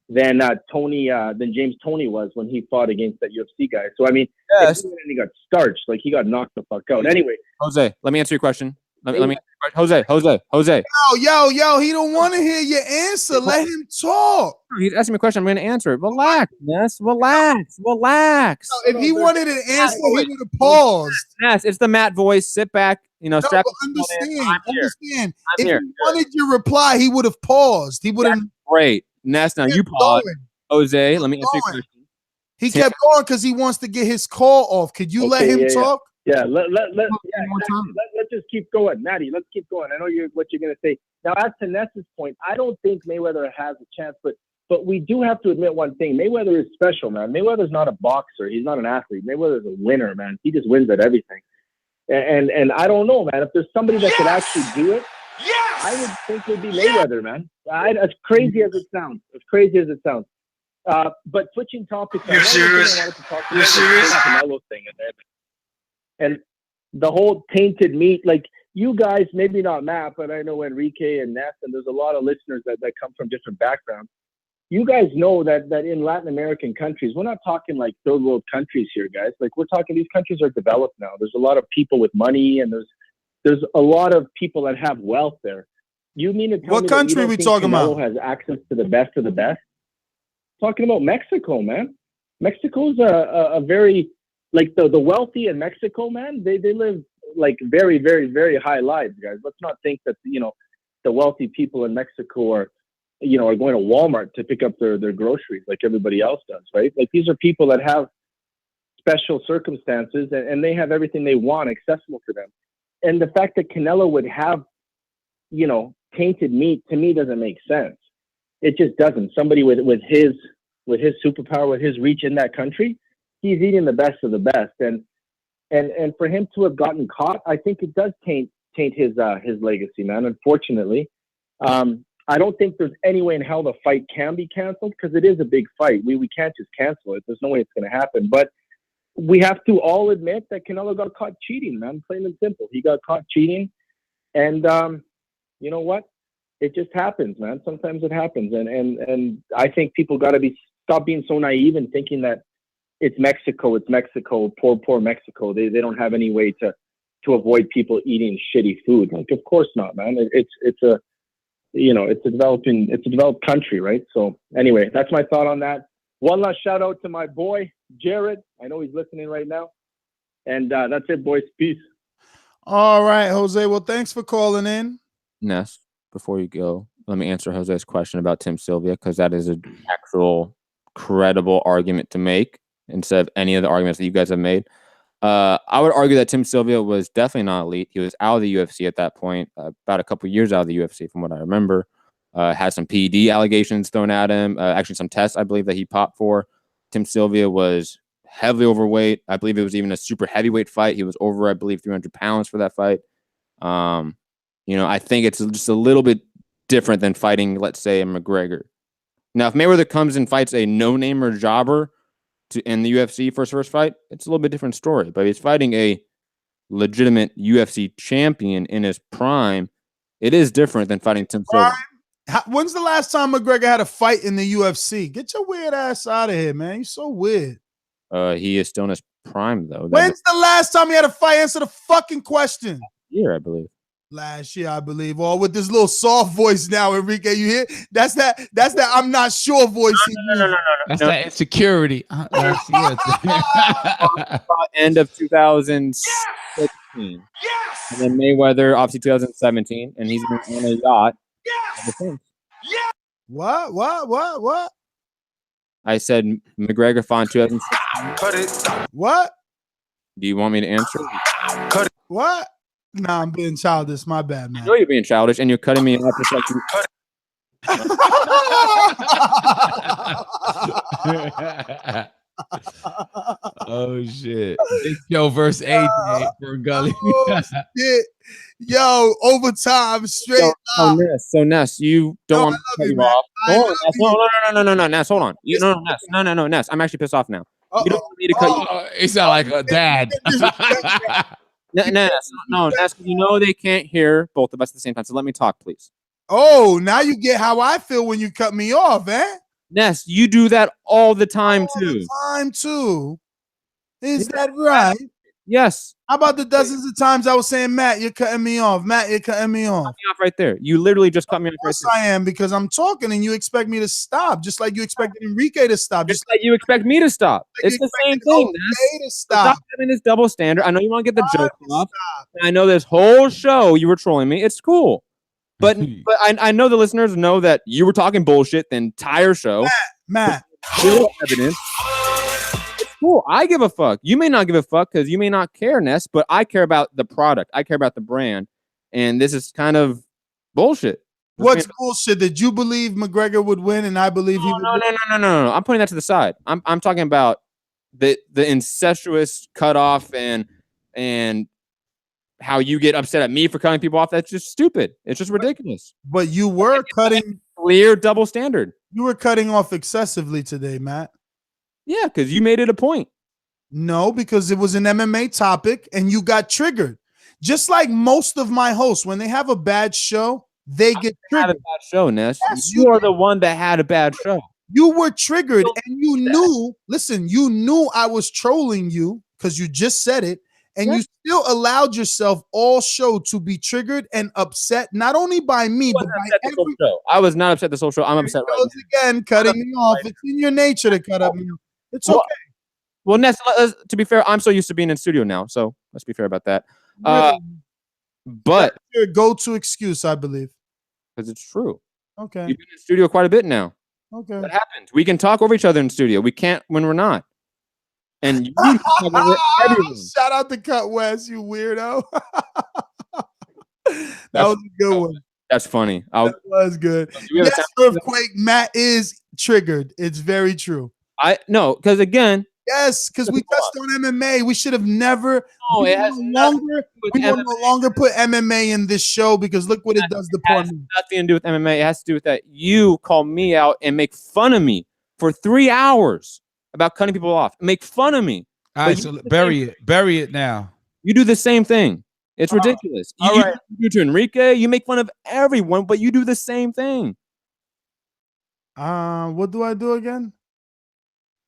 than James Toney was when he fought against that UFC guy. So I mean, yes. He got starched. Like he got knocked the fuck out. Anyway, Jose, let me answer your question. Let me. Jose. Yo, he don't want to hear your answer. Let him talk. He's asking me a question. I'm going to answer it. Relax, Ness. Relax. If he wanted an answer, he would have paused. Ness, it's the Matt voice. Sit back. Strap. Understand. If he wanted your reply, he would have paused. He would have. Great, Ness. Now you pause. Jose, let me answer your question. He kept going because he wants to get his call off. Could you let him talk? Yeah, let's just keep going, Maddie. Let's keep going. I know what you're gonna say. Now, as to Ness's point, I don't think Mayweather has a chance, but we do have to admit one thing: Mayweather is special, man. Mayweather's not a boxer. He's not an athlete. Mayweather's a winner, man. He just wins at everything. And I don't know, man. If there's somebody that could actually do it, I would think it would be Mayweather, man. As crazy as it sounds. But switching topics. You're serious? You're serious? Canelo thing and the whole tainted meat, like you guys, maybe not Matt, but I know Enrique and Ness, and there's a lot of listeners that come from different backgrounds. You guys know that in Latin American countries, we're not talking like third world countries here, guys. Like we're talking, these countries are developed now. There's a lot of people with money, and there's a lot of people that have wealth there. You mean to tell me what country we talking Canelo about? Has access to the best of the best? Talking about Mexico, man. Mexico's a very, like the wealthy in Mexico, man, they live like very, very, very high lives, guys. Let's not think that, the wealthy people in Mexico are going to Walmart to pick up their groceries like everybody else does, right? Like these are people that have special circumstances and they have everything they want accessible to them. And the fact that Canelo would have, tainted meat, to me doesn't make sense. It just doesn't. Somebody with his superpower, with his reach in that country, he's eating the best of the best, and for him to have gotten caught, I think it does taint his legacy, man. Unfortunately, I don't think there's any way in hell the fight can be canceled because it is a big fight. We can't just cancel it. There's no way it's going to happen. But we have to all admit that Canelo got caught cheating, man. Plain and simple, he got caught cheating, and you know what? It just happens, man. Sometimes it happens, and I think people got to be stop being so naive and thinking that it's Mexico, poor Mexico. They don't have any way to avoid people eating shitty food. Like, of course not, man. It's a developed country, right? So anyway, that's my thought on that. One last shout out to my boy Jared. I know he's listening right now. And that's it, boys. Peace. All right, Jose. Well, thanks for calling in. Ness, before you go, let me answer Jose's question about Tim Sylvia, because that is an actual credible argument to make instead of any of the arguments that you guys have made. I would argue that Tim Sylvia was definitely not elite. He was out of the UFC at that point, about a couple years out of the UFC from what I remember. Had some PED allegations thrown at him, actually some tests I believe that he popped for. Tim Sylvia was heavily overweight. I believe it was even a super heavyweight fight. He was over, I believe, 300 pounds for that fight. I think it's just a little bit different than fighting, let's say, a McGregor. Now, if Mayweather comes and fights a no-namer jobber in the UFC for his first fight, it's a little bit different story. But he's fighting a legitimate UFC champion in his prime. It is different than fighting Tim Sylvia. When's the last time McGregor had a fight in the UFC? Get your weird ass out of here, man. You're so weird. He is still in his prime, though. When's the last time he had a fight? Answer the fucking question. Year, I believe. Last year, I believe. Or with this little soft voice now, Enrique. You hear? That's that I'm not sure voice. No. That's that insecurity. End of 2016. Yes! And then Mayweather, obviously 2017, and he's been on a yacht. Yes! What? I said McGregor fought in 2016. Cut it. What? Do you want me to answer? Cut it. What? Nah, I'm being childish. My bad, man. I know you're being childish, and you're cutting me off just like you. Oh shit! Big Joe versus AJ for Gully. Shit. Yo, overtime straight up. So Ness, you don't want me to cut you off. No, Ness, hold on. No, Ness. I'm actually pissed off now. You don't want me to cut you off. You sound like a dad. Ness, you know they can't hear both of us at the same time. So let me talk, please. Oh, now you get how I feel when you cut me off, eh? Ness, you do that all the time too. Is that right? Yes. How about the dozens of times I was saying, Matt, you're cutting me off. Matt, you're cutting me off. Cut me off right there. You literally just cut me off right there. I am, because I'm talking and you expect me to stop, just like you expected Enrique to stop. Just like you expect me to stop. It's the same thing. Stop having this double standard. I know you want to get the joke off. I know this whole show you were trolling me. It's cool. But I know the listeners know that you were talking bullshit the entire show. Matt. Zero evidence. It's cool. I give a fuck. You may not give a fuck because you may not care, Ness, but I care about the product. I care about the brand. And this is kind of bullshit. What's bullshit? Did you believe McGregor would win and I believe he would win? No. I'm putting that to the side. I'm talking about the incestuous cutoff and how you get upset at me for cutting people off. That's just stupid. It's just ridiculous. But you were cutting clear double standard. You were cutting off excessively today, Matt. Yeah, because you made it a point. No, because it was an MMA topic and you got triggered. Just like most of my hosts, when they have a bad show, they get triggered. Had a bad show, Ness. Yes, you are the one that had a bad show. You were triggered and you knew, listen, you knew I was trolling you because you just said it. And you still allowed yourself all show to be triggered and upset, not only by me, but by every show. I was not upset the social show. I'm upset right now. Again, cutting me off. It's in your nature to cut up me. It's okay. Well, Ness, to be fair, I'm so used to being in studio now, so let's be fair about that. But your go-to excuse, I believe. Because it's true. Okay. You've been in studio quite a bit now. Okay. That happens. We can talk over each other in studio. We can't when we're not. And you shout out to Cut West, you weirdo. That was a good one. That's funny. That was good. Yes, Earthquake, Matt is triggered. It's very true. No, because again. Yes, because we touched on MMA. We should have never. No, we will no longer put MMA in this show because look what it does to poor me. Nothing to do with MMA. It has to do with that you call me out and make fun of me for 3 hours. About cutting people off. Make fun of me. All right, so bury it now. You do the same thing. It's ridiculous. You do to Enrique. You make fun of everyone, but you do the same thing. What do I do again?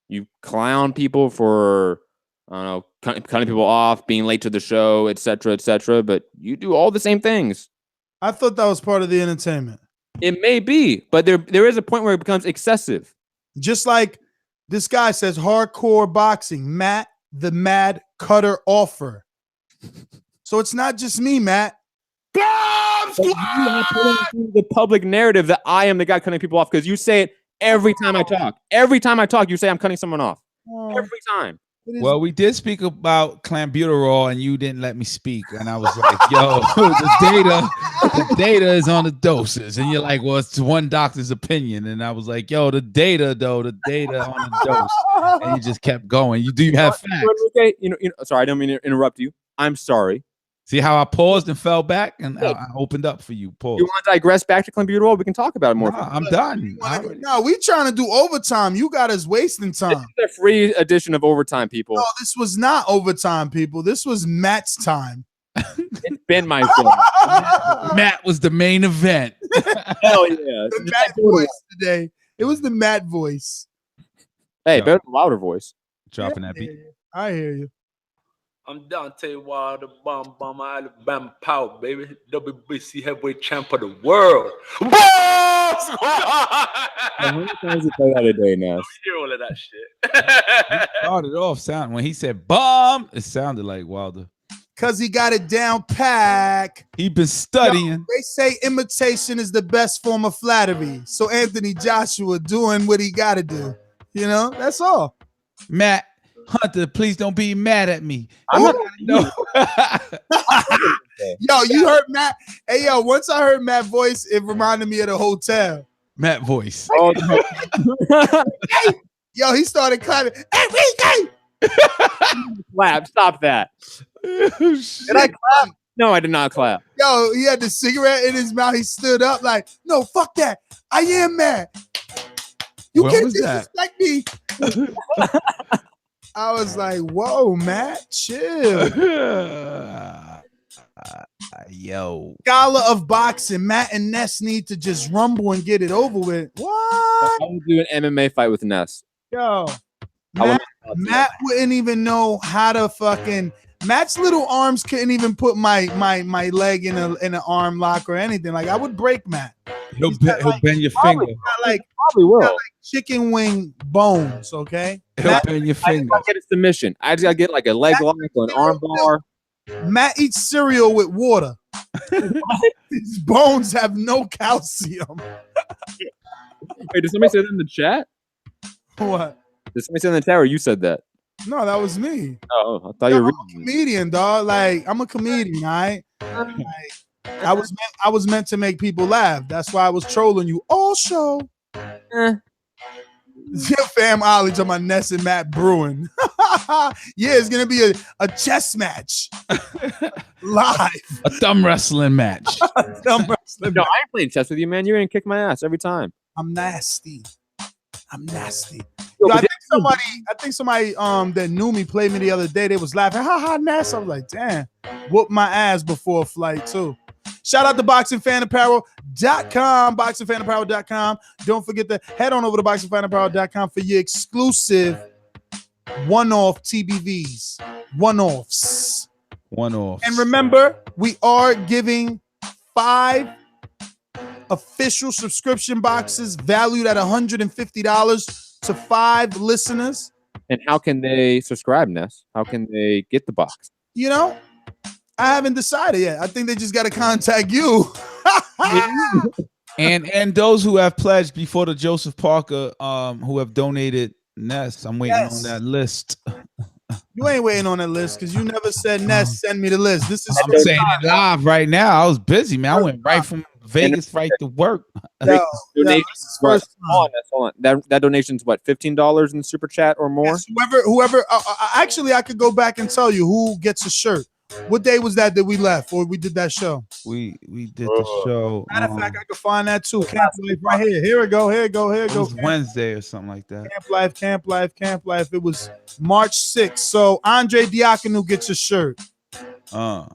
You clown people for, I don't know, cutting people off, being late to the show, etc., but you do all the same things. I thought that was part of the entertainment. It may be, but there is a point where it becomes excessive. Just like this guy says, hardcore boxing, Matt the Mad Cutter Offer. So it's not just me, Matt. The public narrative that I am the guy cutting people off because you say it every time I talk. Every time I talk, you say I'm cutting someone off. Every time. Well, we did speak about clenbuterol, and you didn't let me speak, and I was like, "Yo, the data is on the doses," and you're like, "Well, it's one doctor's opinion," and I was like, "Yo, the data on the dose," and you just kept going. You have facts. Okay, sorry, I don't mean to interrupt you. I'm sorry. See how I paused and fell back, and I opened up for you. Pause. You want to digress back to clenbuterol? We can talk about it more. I'm done. No, we trying to do overtime. You got us wasting time. This is a free edition of overtime, people. No, this was not overtime, people. This was Matt's time. It's been my show. Matt was the main event. Hell yeah. The Matt voice today. It was the Matt voice. Hey, better than louder voice. Dropping that beat. I hear you. I'm Dante Wilder, bomb, Alabama power, baby. WBC heavyweight champ of the world. How many times you play that a day, Ness? Hear all of that shit. Started off sound when he said bomb, it sounded like Wilder. Cause he got it down pack. He been studying. Yo, they say imitation is the best form of flattery. So Anthony Joshua doing what he gotta do. You know, that's all. Matt Hunter, please don't be mad at me. Yo, you heard Matt? Hey, yo, once I heard Matt voice, it reminded me of the hotel. Matt voice. Oh, yo, he started clapping. Enrique! Clap. Stop that. Did I clap? No, I did not clap. Yo, he had the cigarette in his mouth. He stood up like, no, fuck that. I am mad. You When can't was that? disrespect me. I was like, whoa, Matt, chill. Yo. Scholar of boxing, Matt and Ness need to just rumble and get it over with. What? I would do an MMA fight with Ness. Yo, Matt wouldn't even know how to fucking. Matt's little arms couldn't even put my leg in an arm lock or anything. Like I would break Matt. He'll bend your finger. Probably will. Like chicken wing bones. Okay. He'll bend your finger. I get a submission. I just gotta get like a leg lock or an arm bar. Matt eats cereal with water. His bones have no calcium. Wait, did somebody say that in the chat? What? Did somebody say in the chat or you said that? No, that was me. Oh, I thought you were I'm a comedian, dog. Like I'm a comedian, all right? Like, I was meant to make people laugh. That's why I was trolling you all show. Yeah, fam Ollie talking about Ness and Matt Bruin. Yeah, it's gonna be a chess match. Live. A thumb wrestling match. No, I ain't playing chess with you, man. You're gonna kick my ass every time. I'm nasty. Yo, I think somebody that knew me played me the other day. They was laughing. Ha Ness. I was like, damn, whoop my ass before a flight too. Shout out to boxingfanapparel.com, boxingfanapparel.com. Don't forget to head on over to boxingfanapparel.com for your exclusive one-off TBVs, one-offs. And remember, we are giving 5 official subscription boxes valued at $150 to 5 listeners. And how can they subscribe, Ness? How can they get the box? You know, I haven't decided yet. I think they just got to contact you. and those who have pledged before the Joseph Parker, who have donated Ness, I'm waiting on that list. You ain't waiting on that list because you never said Ness, send me the list. This is I'm saying it live right now. I was busy, man. I went right from Vegas right to work. Donations, hold on. That donation's what, $15 in the super chat or more? Yes, whoever. Actually, I could go back and tell you who gets a shirt. What day was that we left or we did that show? We did the show. Matter of fact, I could find that too. Camp Life right here. Here we go. It was Wednesday or something like that. Camp Life. It was March 6th. So Andre Diacono gets a shirt. I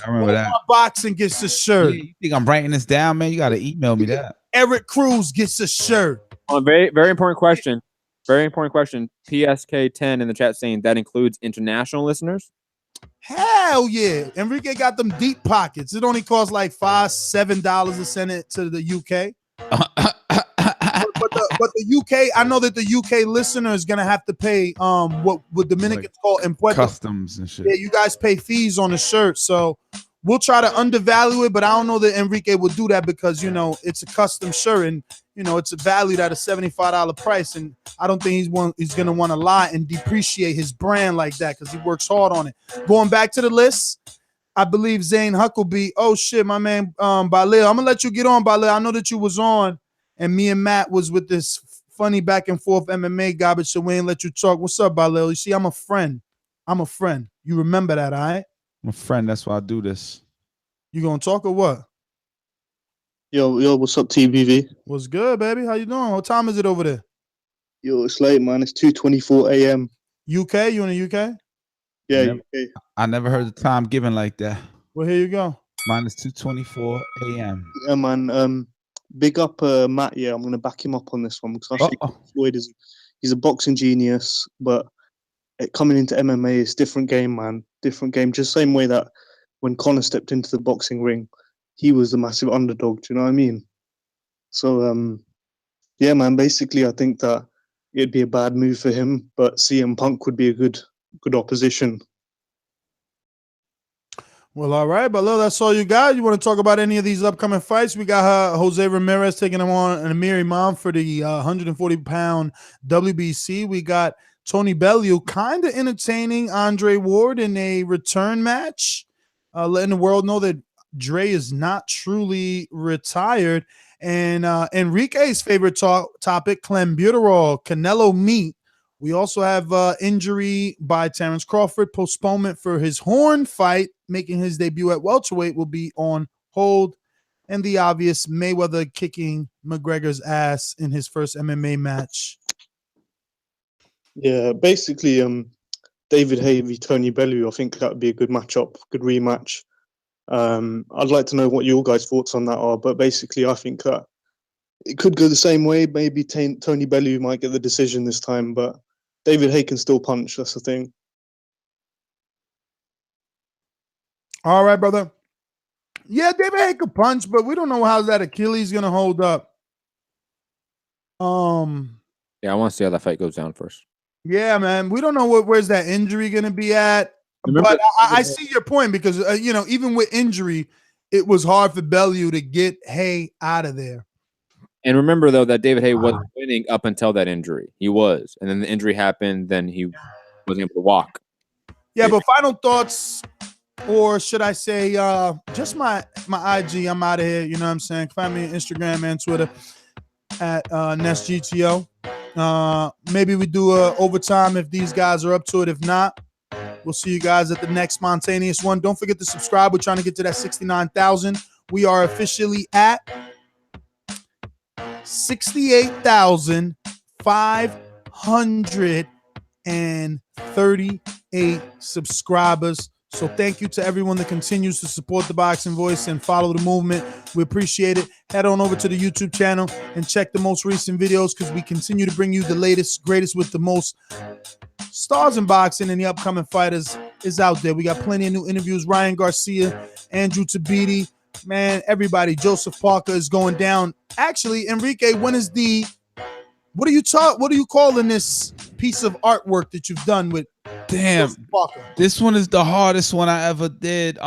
remember that. Boxing gets a shirt. You think I'm writing this down, man? You got to email me that. Eric Cruz gets a shirt. Very, very important question. Very important question. PSK10 in the chat saying that includes international listeners. Hell yeah. Enrique got them deep pockets. It only costs like $5-7 to send it to the UK. but the UK, I know that the UK listener is gonna have to pay what Dominicans call impuestos. Customs and shit. Yeah, you guys pay fees on the shirt, so we'll try to undervalue it, but I don't know that Enrique will do that because it's a custom shirt and it's valued at a $75 price, and I don't think he's gonna want to lie and depreciate his brand like that because he works hard on it. Going back to the list, I believe Zane Huckabee. Oh shit, my man Balil. I'm gonna let you get on, Balil. I know that you was on. And me and Matt was with this funny back and forth MMA garbage, so we ain't let you talk. What's up, Balil? You see, I'm a friend. You remember that, all right? I'm a friend. That's why I do this. You gonna talk or what? Yo, what's up, TBV? What's good, baby? How you doing? What time is it over there? Yo, it's late, man. It's 2:24 a.m. UK? You in the UK? Yeah, UK. I never heard the time given like that. Well, here you go. Mine is 2:24 a.m. Yeah, man. Big up Matt. Yeah, I'm gonna back him up on this one because I think Floyd he's a boxing genius, but coming into MMA is different game, man. Different game. Just same way that when Conor stepped into the boxing ring, he was the massive underdog. Do you know what I mean? So yeah, man. Basically, I think that it'd be a bad move for him, but CM Punk would be a good opposition. Well, all right, but look, that's all you got. You want to talk about any of these upcoming fights? We got Jose Ramirez taking him on, and Amir Imam for the 140-pound WBC. We got Tony Bellew kind of entertaining Andre Ward in a return match, letting the world know that Dre is not truly retired. And Enrique's favorite topic, clenbuterol, Canelo meat. We also have injury by Terence Crawford, postponement for his Horn fight, making his debut at welterweight, will be on hold, and the obvious Mayweather kicking McGregor's ass in his first MMA match. Yeah, basically, David Haye v Tony Bellew. I think that would be a good matchup, good rematch. I'd like to know what your guys' thoughts on that are, but basically, I think that it could go the same way. Maybe Tony Bellew might get the decision this time, but David Haye can still punch. That's the thing. All right, brother. Yeah, David Haye could punch, but we don't know how that Achilles going to hold up. Yeah, I want to see how that fight goes down first. Yeah, man. We don't know where's that injury going to be at. But I see your point because, even with injury, it was hard for Bellew to get Haye out of there. And remember, though, that David Haye wasn't winning up until that injury. He was. And then the injury happened. Then he wasn't able to walk. Yeah, but final thoughts, or should I say just my IG. I'm out of here. You know what I'm saying? Find me on Instagram and Twitter at NestGTO. Maybe we do a overtime if these guys are up to it. If not, we'll see you guys at the next spontaneous one. Don't forget to subscribe. We're trying to get to that 69,000. We are officially at 68,538 subscribers. So thank you to everyone that continues to support the Boxing Voice and follow the movement. We appreciate it. Head on over to the YouTube channel and check the most recent videos because we continue to bring you the latest, greatest with the most stars in boxing, and the upcoming fighters is out there. We got plenty of new interviews. Ryan Garcia, Andrew Tabiti, man, everybody. Joseph Parker is going down. Actually, Enrique, what are you calling this piece of artwork that you've done with Joseph Parker? This one is the hardest one I ever did.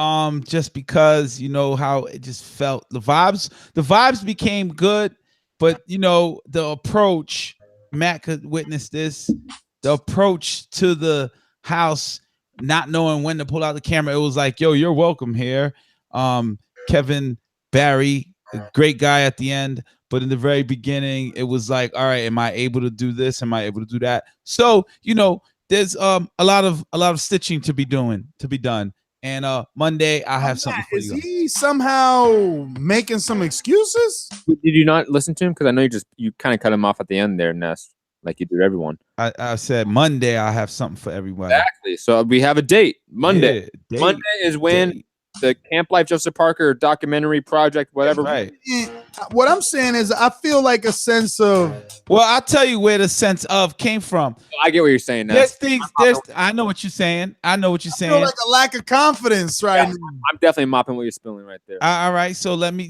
Just because you know how it just felt. The vibes became good, but the approach, Matt could witness this, the approach to the house, not knowing when to pull out the camera. It was like, yo, you're welcome here. Kevin Barry, a great guy at the end, but in the very beginning, it was like, all right, am I able to do this? Am I able to do that? So, there's a lot of stitching to be done. And Monday, I have something for you. Is he somehow making some excuses? Did you not listen to him? Because I know you kind of cut him off at the end there, Ness, like you do to everyone. I said Monday, I have something for everybody. Exactly. So we have a date. Monday. Yeah, Monday is when the Camp Life Joseph Parker documentary project, whatever. Right. What I'm saying is, I feel like a sense of. Well, I'll tell you where the sense of came from. I get what you're saying now. There's things. I know what you're saying. I know what you're I feel saying. like a lack of confidence right now. I'm definitely mopping what you're spilling right there. All right. So let me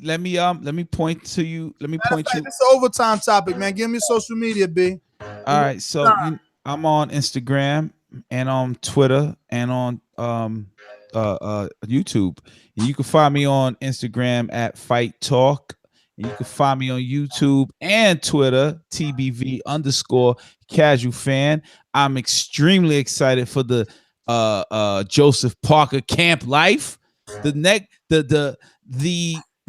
point to you. Let me point you. It's an overtime topic, man. Give me social media, B. All right. So I'm on Instagram and on Twitter and on YouTube. And you can find me on Instagram at Fight Talk. And you can find me on YouTube and Twitter, TBV_casual fan. I'm extremely excited for the Joseph Parker Camp Life. The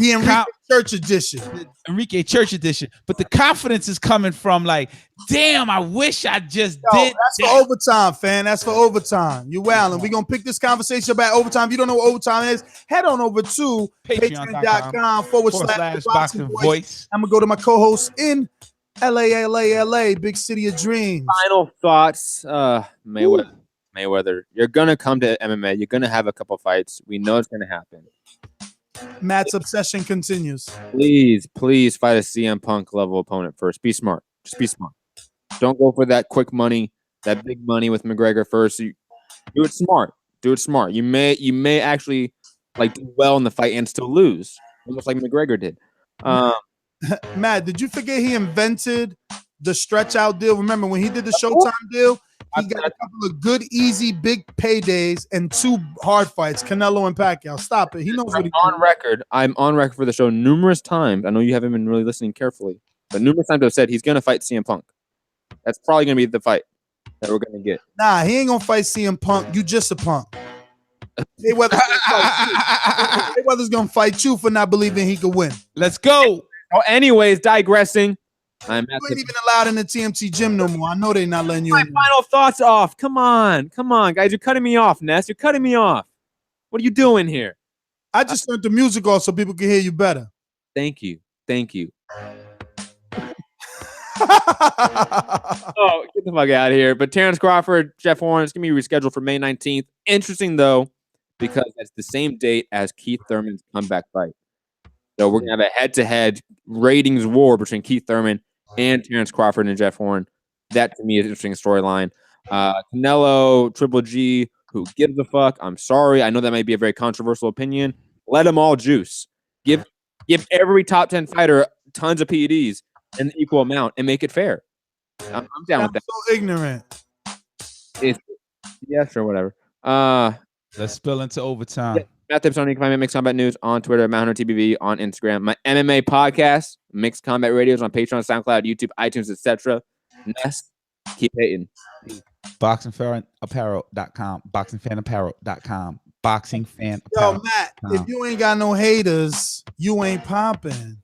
Enrique Church edition. The Enrique Church edition. But the confidence is coming from like, damn, I wish I just did. That's for overtime, fan. That's for overtime. You wildin'. We're going to pick this conversation about overtime. If you don't know what overtime is, head on over to patreon.com/boxingvoice. I'm going to go to my co-host in LA, big city of dreams. Final thoughts. Mayweather, you're going to come to MMA. You're going to have a couple fights. We know it's going to happen. Matt's obsession continues. Please fight a CM Punk level opponent first. Be smart. Just be smart. Don't go for that quick money, that big money with McGregor first. Do it smart. Do it smart. You may actually like do well in the fight and still lose, almost like McGregor did. Matt, did you forget he invented the stretch out deal? Remember when he did the Showtime deal? He got a couple of good, easy, big paydays and 2 hard fights, Canelo and Pacquiao. Stop it. He knows what he's on record. I'm on record for the show numerous times. I know you haven't been really listening carefully, but numerous times I've said he's going to fight CM Punk. That's probably going to be the fight that we're going to get. Nah, he ain't going to fight CM Punk. You just a punk. Mayweather's going to fight you for not believing he could win. Let's go. Oh, anyways, digressing. You ain't even allowed in the TMT gym no more. I know they're not letting you in. Final thoughts off. Come on, guys. You're cutting me off, Ness. You're cutting me off. What are you doing here? I just turned the music off so people can hear you better. Thank you. Oh, get the fuck out of here. But Terence Crawford, Jeff Horn, it's going to be rescheduled for May 19th. Interesting, though, because that's the same date as Keith Thurman's comeback fight. So we're going to have a head-to-head ratings war between Keith Thurman and Terence Crawford and Jeff Horn. That, to me, is an interesting storyline. Canelo, Triple G, who gives a fuck? I'm sorry. I know that might be a very controversial opinion. Let them all juice. Give every top 10 fighter tons of PEDs in the equal amount and make it fair. I'm down with that. So ignorant. Yeah, sure, whatever. Let's spill into overtime. Yeah. Matt Tips on you can find me Mixed Combat News on Twitter, Mount Hunter TBV on Instagram. My MMA podcast, Mixed Combat Radios on Patreon, SoundCloud, YouTube, iTunes, etc. Ness, keep hating. BoxingFanApparel.com, BoxingFanApparel.com, BoxingFanApparel.com. Yo, Matt, if you ain't got no haters, you ain't popping.